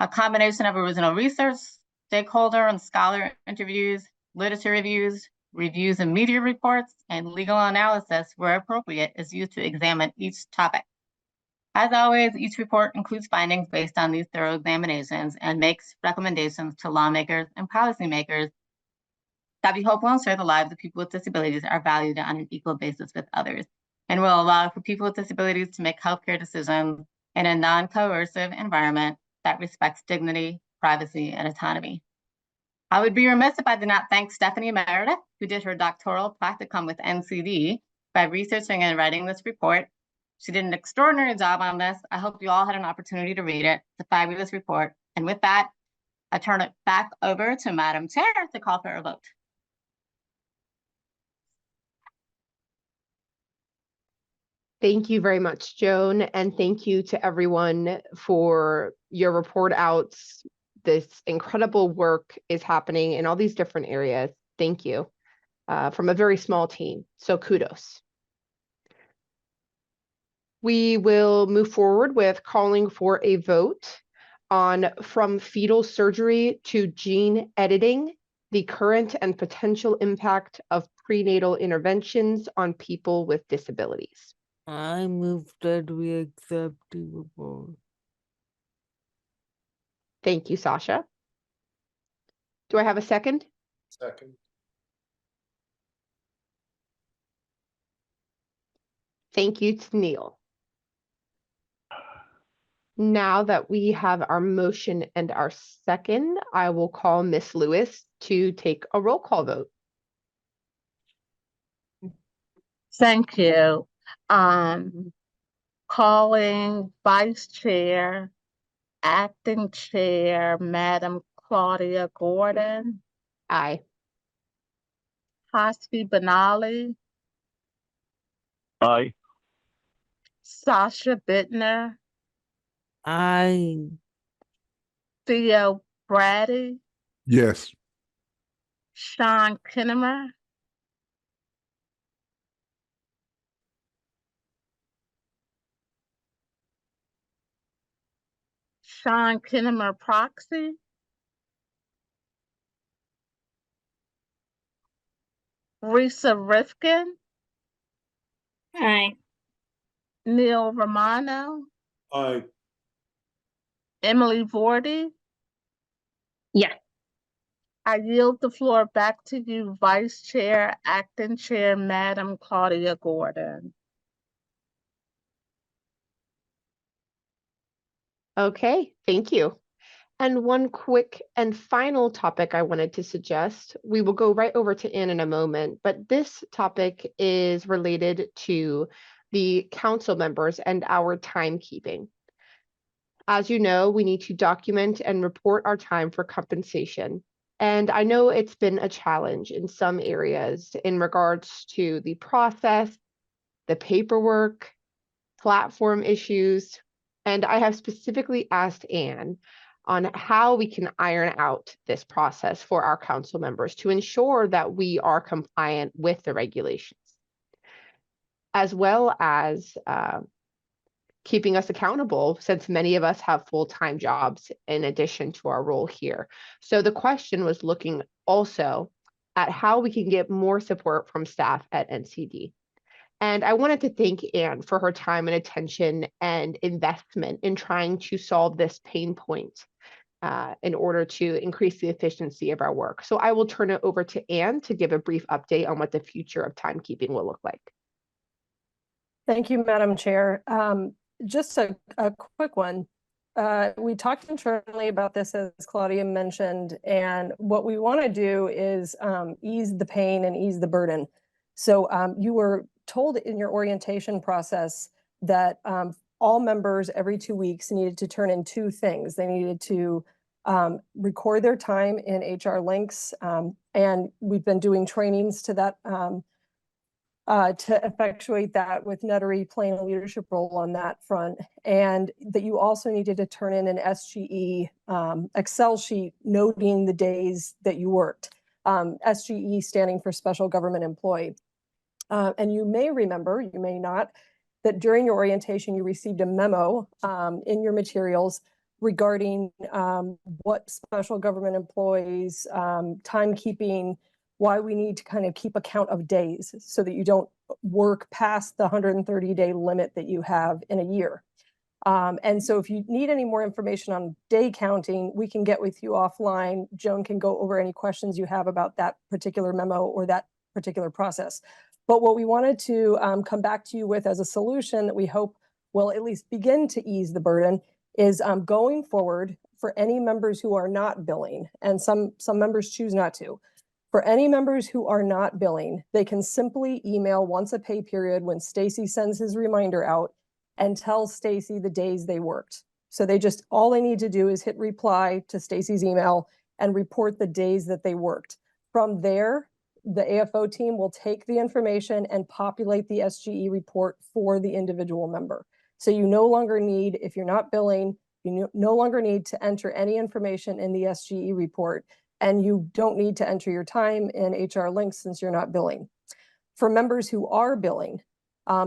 [SPEAKER 7] A combination of original research, stakeholder and scholar interviews, literature reviews, reviews of media reports, and legal analysis where appropriate is used to examine each topic. As always, each report includes findings based on these thorough examinations and makes recommendations to lawmakers and policymakers that we hope will ensure the lives of people with disabilities are valued on an equal basis with others, and will allow for people with disabilities to make healthcare decisions in a non-coercive environment that respects dignity, privacy, and autonomy. I would be remiss if I did not thank Stephanie Meredith, who did her doctoral practicum with NCD by researching and writing this report. She did an extraordinary job on this. I hope you all had an opportunity to read it. It's a fabulous report. And with that, I turn it back over to Madam Chair to call for a vote.
[SPEAKER 13] Thank you very much, Joan, and thank you to everyone for your report outs. This incredible work is happening in all these different areas. Thank you from a very small team, so kudos. We will move forward with calling for a vote on From Fetal Surgery to Gene Editing, the current and potential impact of prenatal interventions on people with disabilities.
[SPEAKER 3] I move that we accept the report.
[SPEAKER 13] Thank you, Sasha. Do I have a second?
[SPEAKER 4] Second.
[SPEAKER 13] Thank you to Neil. Now that we have our motion and our second, I will call Miss Lewis to take a roll call vote.
[SPEAKER 2] Thank you. Calling Vice Chair, Acting Chair, Madam Claudia Gordon.
[SPEAKER 13] Aye.
[SPEAKER 2] Hasbi Benali.
[SPEAKER 12] Aye.
[SPEAKER 2] Sasha Bittner.
[SPEAKER 3] Aye.
[SPEAKER 2] Theo Brady.
[SPEAKER 10] Yes.
[SPEAKER 2] Sean Kinnemer. Sean Kinnemer proxy. Risa Rifkin.
[SPEAKER 1] Aye.
[SPEAKER 2] Neil Romano.
[SPEAKER 4] Aye.
[SPEAKER 2] Emily Vorty.
[SPEAKER 5] Yes.
[SPEAKER 2] I yield the floor back to you, Vice Chair, Acting Chair, Madam Claudia Gordon.
[SPEAKER 13] Okay, thank you. And one quick and final topic I wanted to suggest, we will go right over to Ann in a moment, but this topic is related to the council members and our timekeeping. As you know, we need to document and report our time for compensation. And I know it's been a challenge in some areas in regards to the process, the paperwork, platform issues, and I have specifically asked Anne on how we can iron out this process for our council members to ensure that we are compliant with the regulations, as well as keeping us accountable, since many of us have full-time jobs in addition to our role here. So the question was looking also at how we can get more support from staff at NCD. And I wanted to thank Anne for her time and attention and investment in trying to solve this pain point in order to increase the efficiency of our work. So I will turn it over to Anne to give a brief update on what the future of timekeeping will look like.
[SPEAKER 1] Thank you, Madam Chair. Just a quick one. We talked internally about this, as Claudia mentioned, and what we want to do is ease the pain and ease the burden. So you were told in your orientation process that all members every 2 weeks needed to turn in 2 things. They needed to record their time in HR Links, and we've been doing trainings to that to effectuate that with Nuttery playing a leadership role on that front, and that you also needed to turn in an SGE Excel sheet noting the days that you worked. SGE standing for Special Government Employee. And you may remember, you may not, that during your orientation, you received a memo in your materials regarding what special government employees, timekeeping, why we need to kind of keep account of days so that you don't work past the 130-day limit that you have in a year. And so if you need any more information on day counting, we can get with you offline. Joan can go over any questions you have about that particular memo or that particular process. But what we wanted to come back to you with as a solution that we hope will at least begin to ease the burden is going forward for any members who are not billing, and some members choose not to. For any members who are not billing, they can simply email once a pay period when Stacy sends his reminder out and tell Stacy the days they worked. So they just, all they need to do is hit reply to Stacy's email and report the days that they worked. From there, the AFO team will take the information and populate the SGE report for the individual member. So you no longer need, if you're not billing, you no longer need to enter any information in the SGE report, and you don't need to enter your time in HR Links since you're not billing. For members who are billing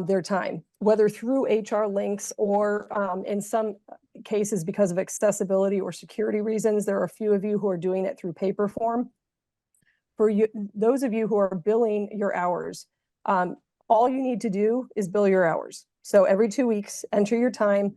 [SPEAKER 1] their time, whether through HR Links or in some cases because of accessibility or security reasons, there are a few of you who are doing it through paper form. For you, those of you who are billing your hours, all you need to do is bill your hours. So every 2 weeks, enter your time,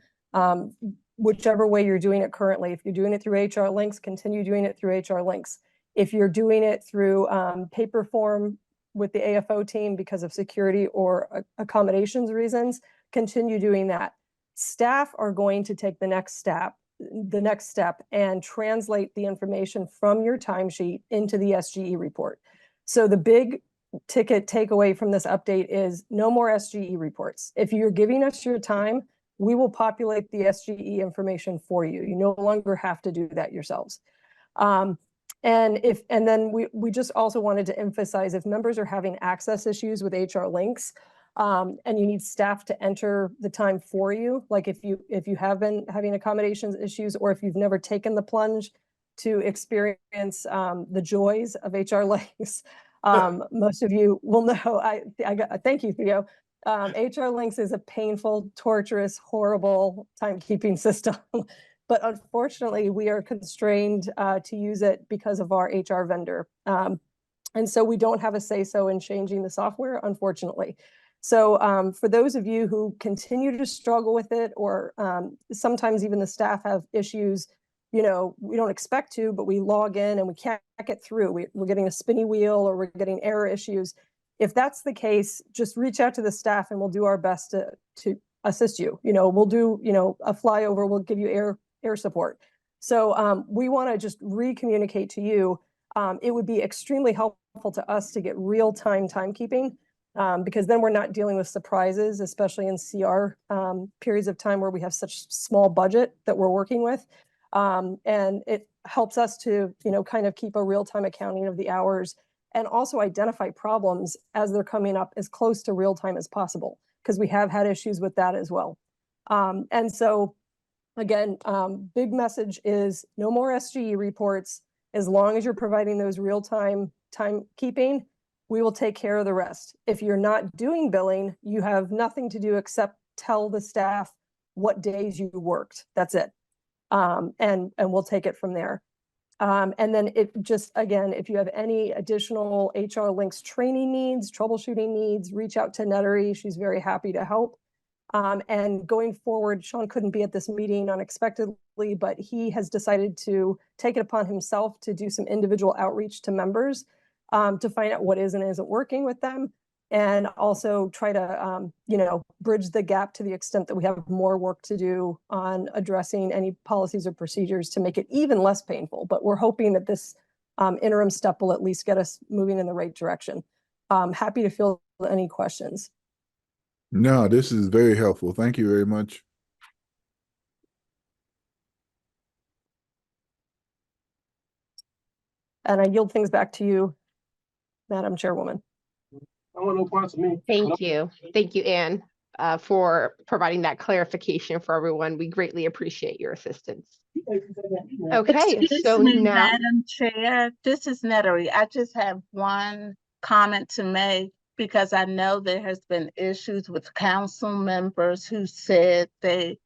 [SPEAKER 1] whichever way you're doing it currently. If you're doing it through HR Links, continue doing it through HR Links. If you're doing it through paper form with the AFO team because of security or accommodations reasons, continue doing that. Staff are going to take the next step and translate the information from your timesheet into the SGE report. So the big ticket takeaway from this update is no more SGE reports. If you're giving us your time, we will populate the SGE information for you. You no longer have to do that yourselves. And then we just also wanted to emphasize, if members are having access issues with HR Links, and you need staff to enter the time for you, like if you have been having accommodations issues, or if you've never taken the plunge to experience the joys of HR Links, most of you will know. Thank you, Theo. HR Links is a painful, torturous, horrible timekeeping system. But unfortunately, we are constrained to use it because of our HR vendor. And so we don't have a say-so in changing the software, unfortunately. So for those of you who continue to struggle with it, or sometimes even the staff have issues, we don't expect to, but we log in and we can't get through. We're getting a spinny wheel, or we're getting error issues. If that's the case, just reach out to the staff and we'll do our best to assist you. We'll do, a flyover, we'll give you air support. So we want to just re-communicate to you. It would be extremely helpful to us to get real-time timekeeping, because then we're not dealing with surprises, especially in CR periods of time where we have such small budget that we're working with. And it helps us to, kind of keep a real-time accounting of the hours, and also identify problems as they're coming up as close to real-time as possible, because we have had issues with that as well. And so again, big message is no more SGE reports. As long as you're providing those real-time timekeeping, we will take care of the rest. If you're not doing billing, you have nothing to do except tell the staff what days you worked. That's it. And we'll take it from there. And then again, if you have any additional HR Links training needs, troubleshooting needs, reach out to Nettary. She's very happy to help. And going forward, Sean couldn't be at this meeting unexpectedly, but he has decided to take it upon himself to do some individual outreach to members to find out what is and isn't working with them, and also try to, bridge the gap to the extent that we have more work to do on addressing any policies or procedures to make it even less painful. But we're hoping that this interim step will at least get us moving in the right direction. Happy to field any questions.
[SPEAKER 10] No, this is very helpful. Thank you very much.
[SPEAKER 1] And I yield things back to you, Madam Chairwoman.
[SPEAKER 13] Thank you. Thank you, Anne, for providing that clarification for everyone. We greatly appreciate your assistance. Okay,
[SPEAKER 2] Excuse
[SPEAKER 13] so
[SPEAKER 2] me,
[SPEAKER 13] now,
[SPEAKER 2] Madam Chair, this is Nettary. I just have one comment to make, because I know there has been issues with council members who said they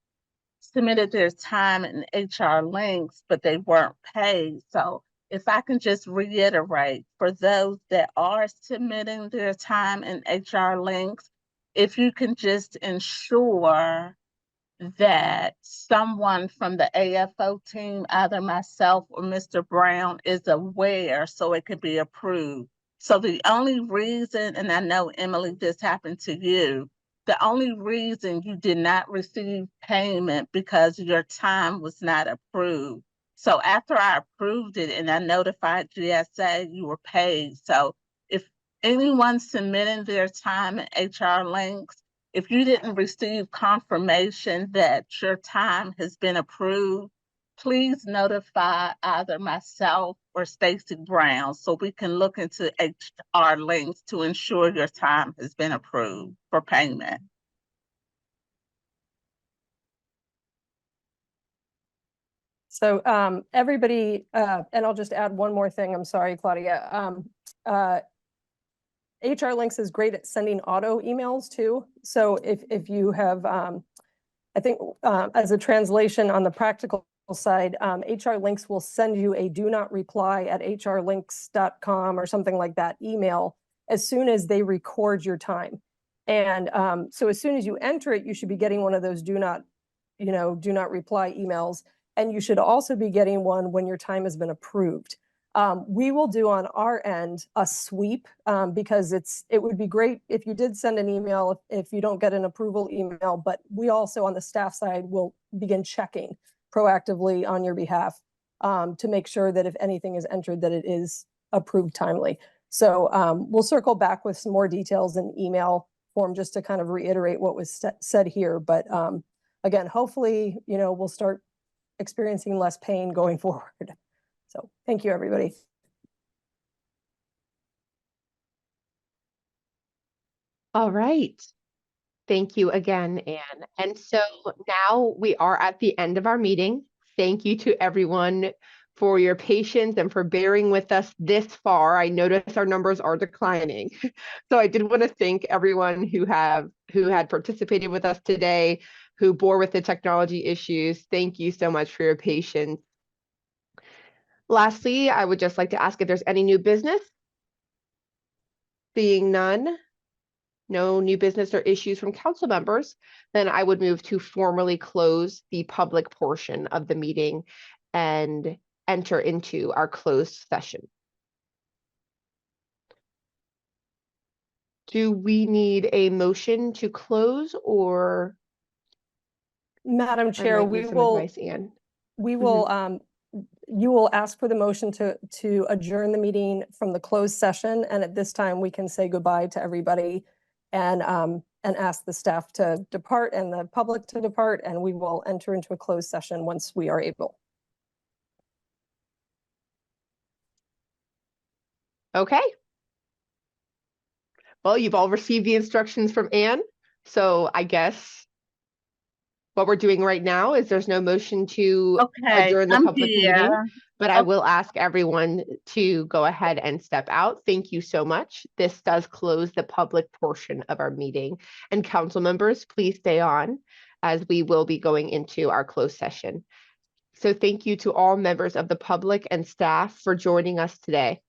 [SPEAKER 2] submitted their time in HR Links, but they weren't paid. So if I can just reiterate, for those that are submitting their time in HR Links, if you can just ensure that someone from the AFO team, either myself or Mr. Brown, is aware so it could be approved. So the only reason, and I know, Emily, this happened to you, the only reason you did not receive payment because your time was not approved. So after I approved it and I notified GSA, you were paid. So if anyone's submitting their time in HR Links, If you didn't receive confirmation that your time has been approved, please notify either myself or Stacy Brown so we can look into HR links to ensure your time has been approved for payment.
[SPEAKER 1] So everybody, and I'll just add one more thing. I'm sorry, Claudia. HR Links is great at sending auto emails too. So if you have, I think as a translation on the practical side, HR Links will send you a do not reply at hrlinks.com or something like that email as soon as they record your time. And so as soon as you enter it, you should be getting one of those do not reply emails. And you should also be getting one when your time has been approved. We will do on our end a sweep because it would be great if you did send an email if you don't get an approval email, but we also on the staff side will begin checking proactively on your behalf to make sure that if anything is entered that it is approved timely. So we'll circle back with some more details in email form just to kind of reiterate what was said here. But again, hopefully, we'll start experiencing less pain going forward. So thank you, everybody.
[SPEAKER 13] All right. Thank you again, Anne. And so now we are at the end of our meeting. Thank you to everyone for your patience and for bearing with us this far. I notice our numbers are declining. So I did want to thank everyone who had participated with us today, who bore with the technology issues. Thank you so much for your patience. Lastly, I would just like to ask if there's any new business. Seeing none, no new business or issues from council members, then I would move to formally close the public portion of the meeting and enter into our closed session. Do we need a motion to close, or?
[SPEAKER 1] Madam Chair, we will,
[SPEAKER 13] advice, Anne.
[SPEAKER 1] we will, you will ask for the motion to adjourn the meeting from the closed session. And at this time, we can say goodbye to everybody and ask the staff to depart and the public to depart. And we will enter into a closed session once we are able.
[SPEAKER 13] Okay. Well, you've all received the instructions from Anne. So I guess what we're doing right now is there's no motion to adjourn the public meeting, but I will ask everyone to go ahead and step out. Thank you so much. This does close the public portion of our meeting. And council members, please stay on as we will be going into our closed session. So thank you to all members of the public and staff for joining us today.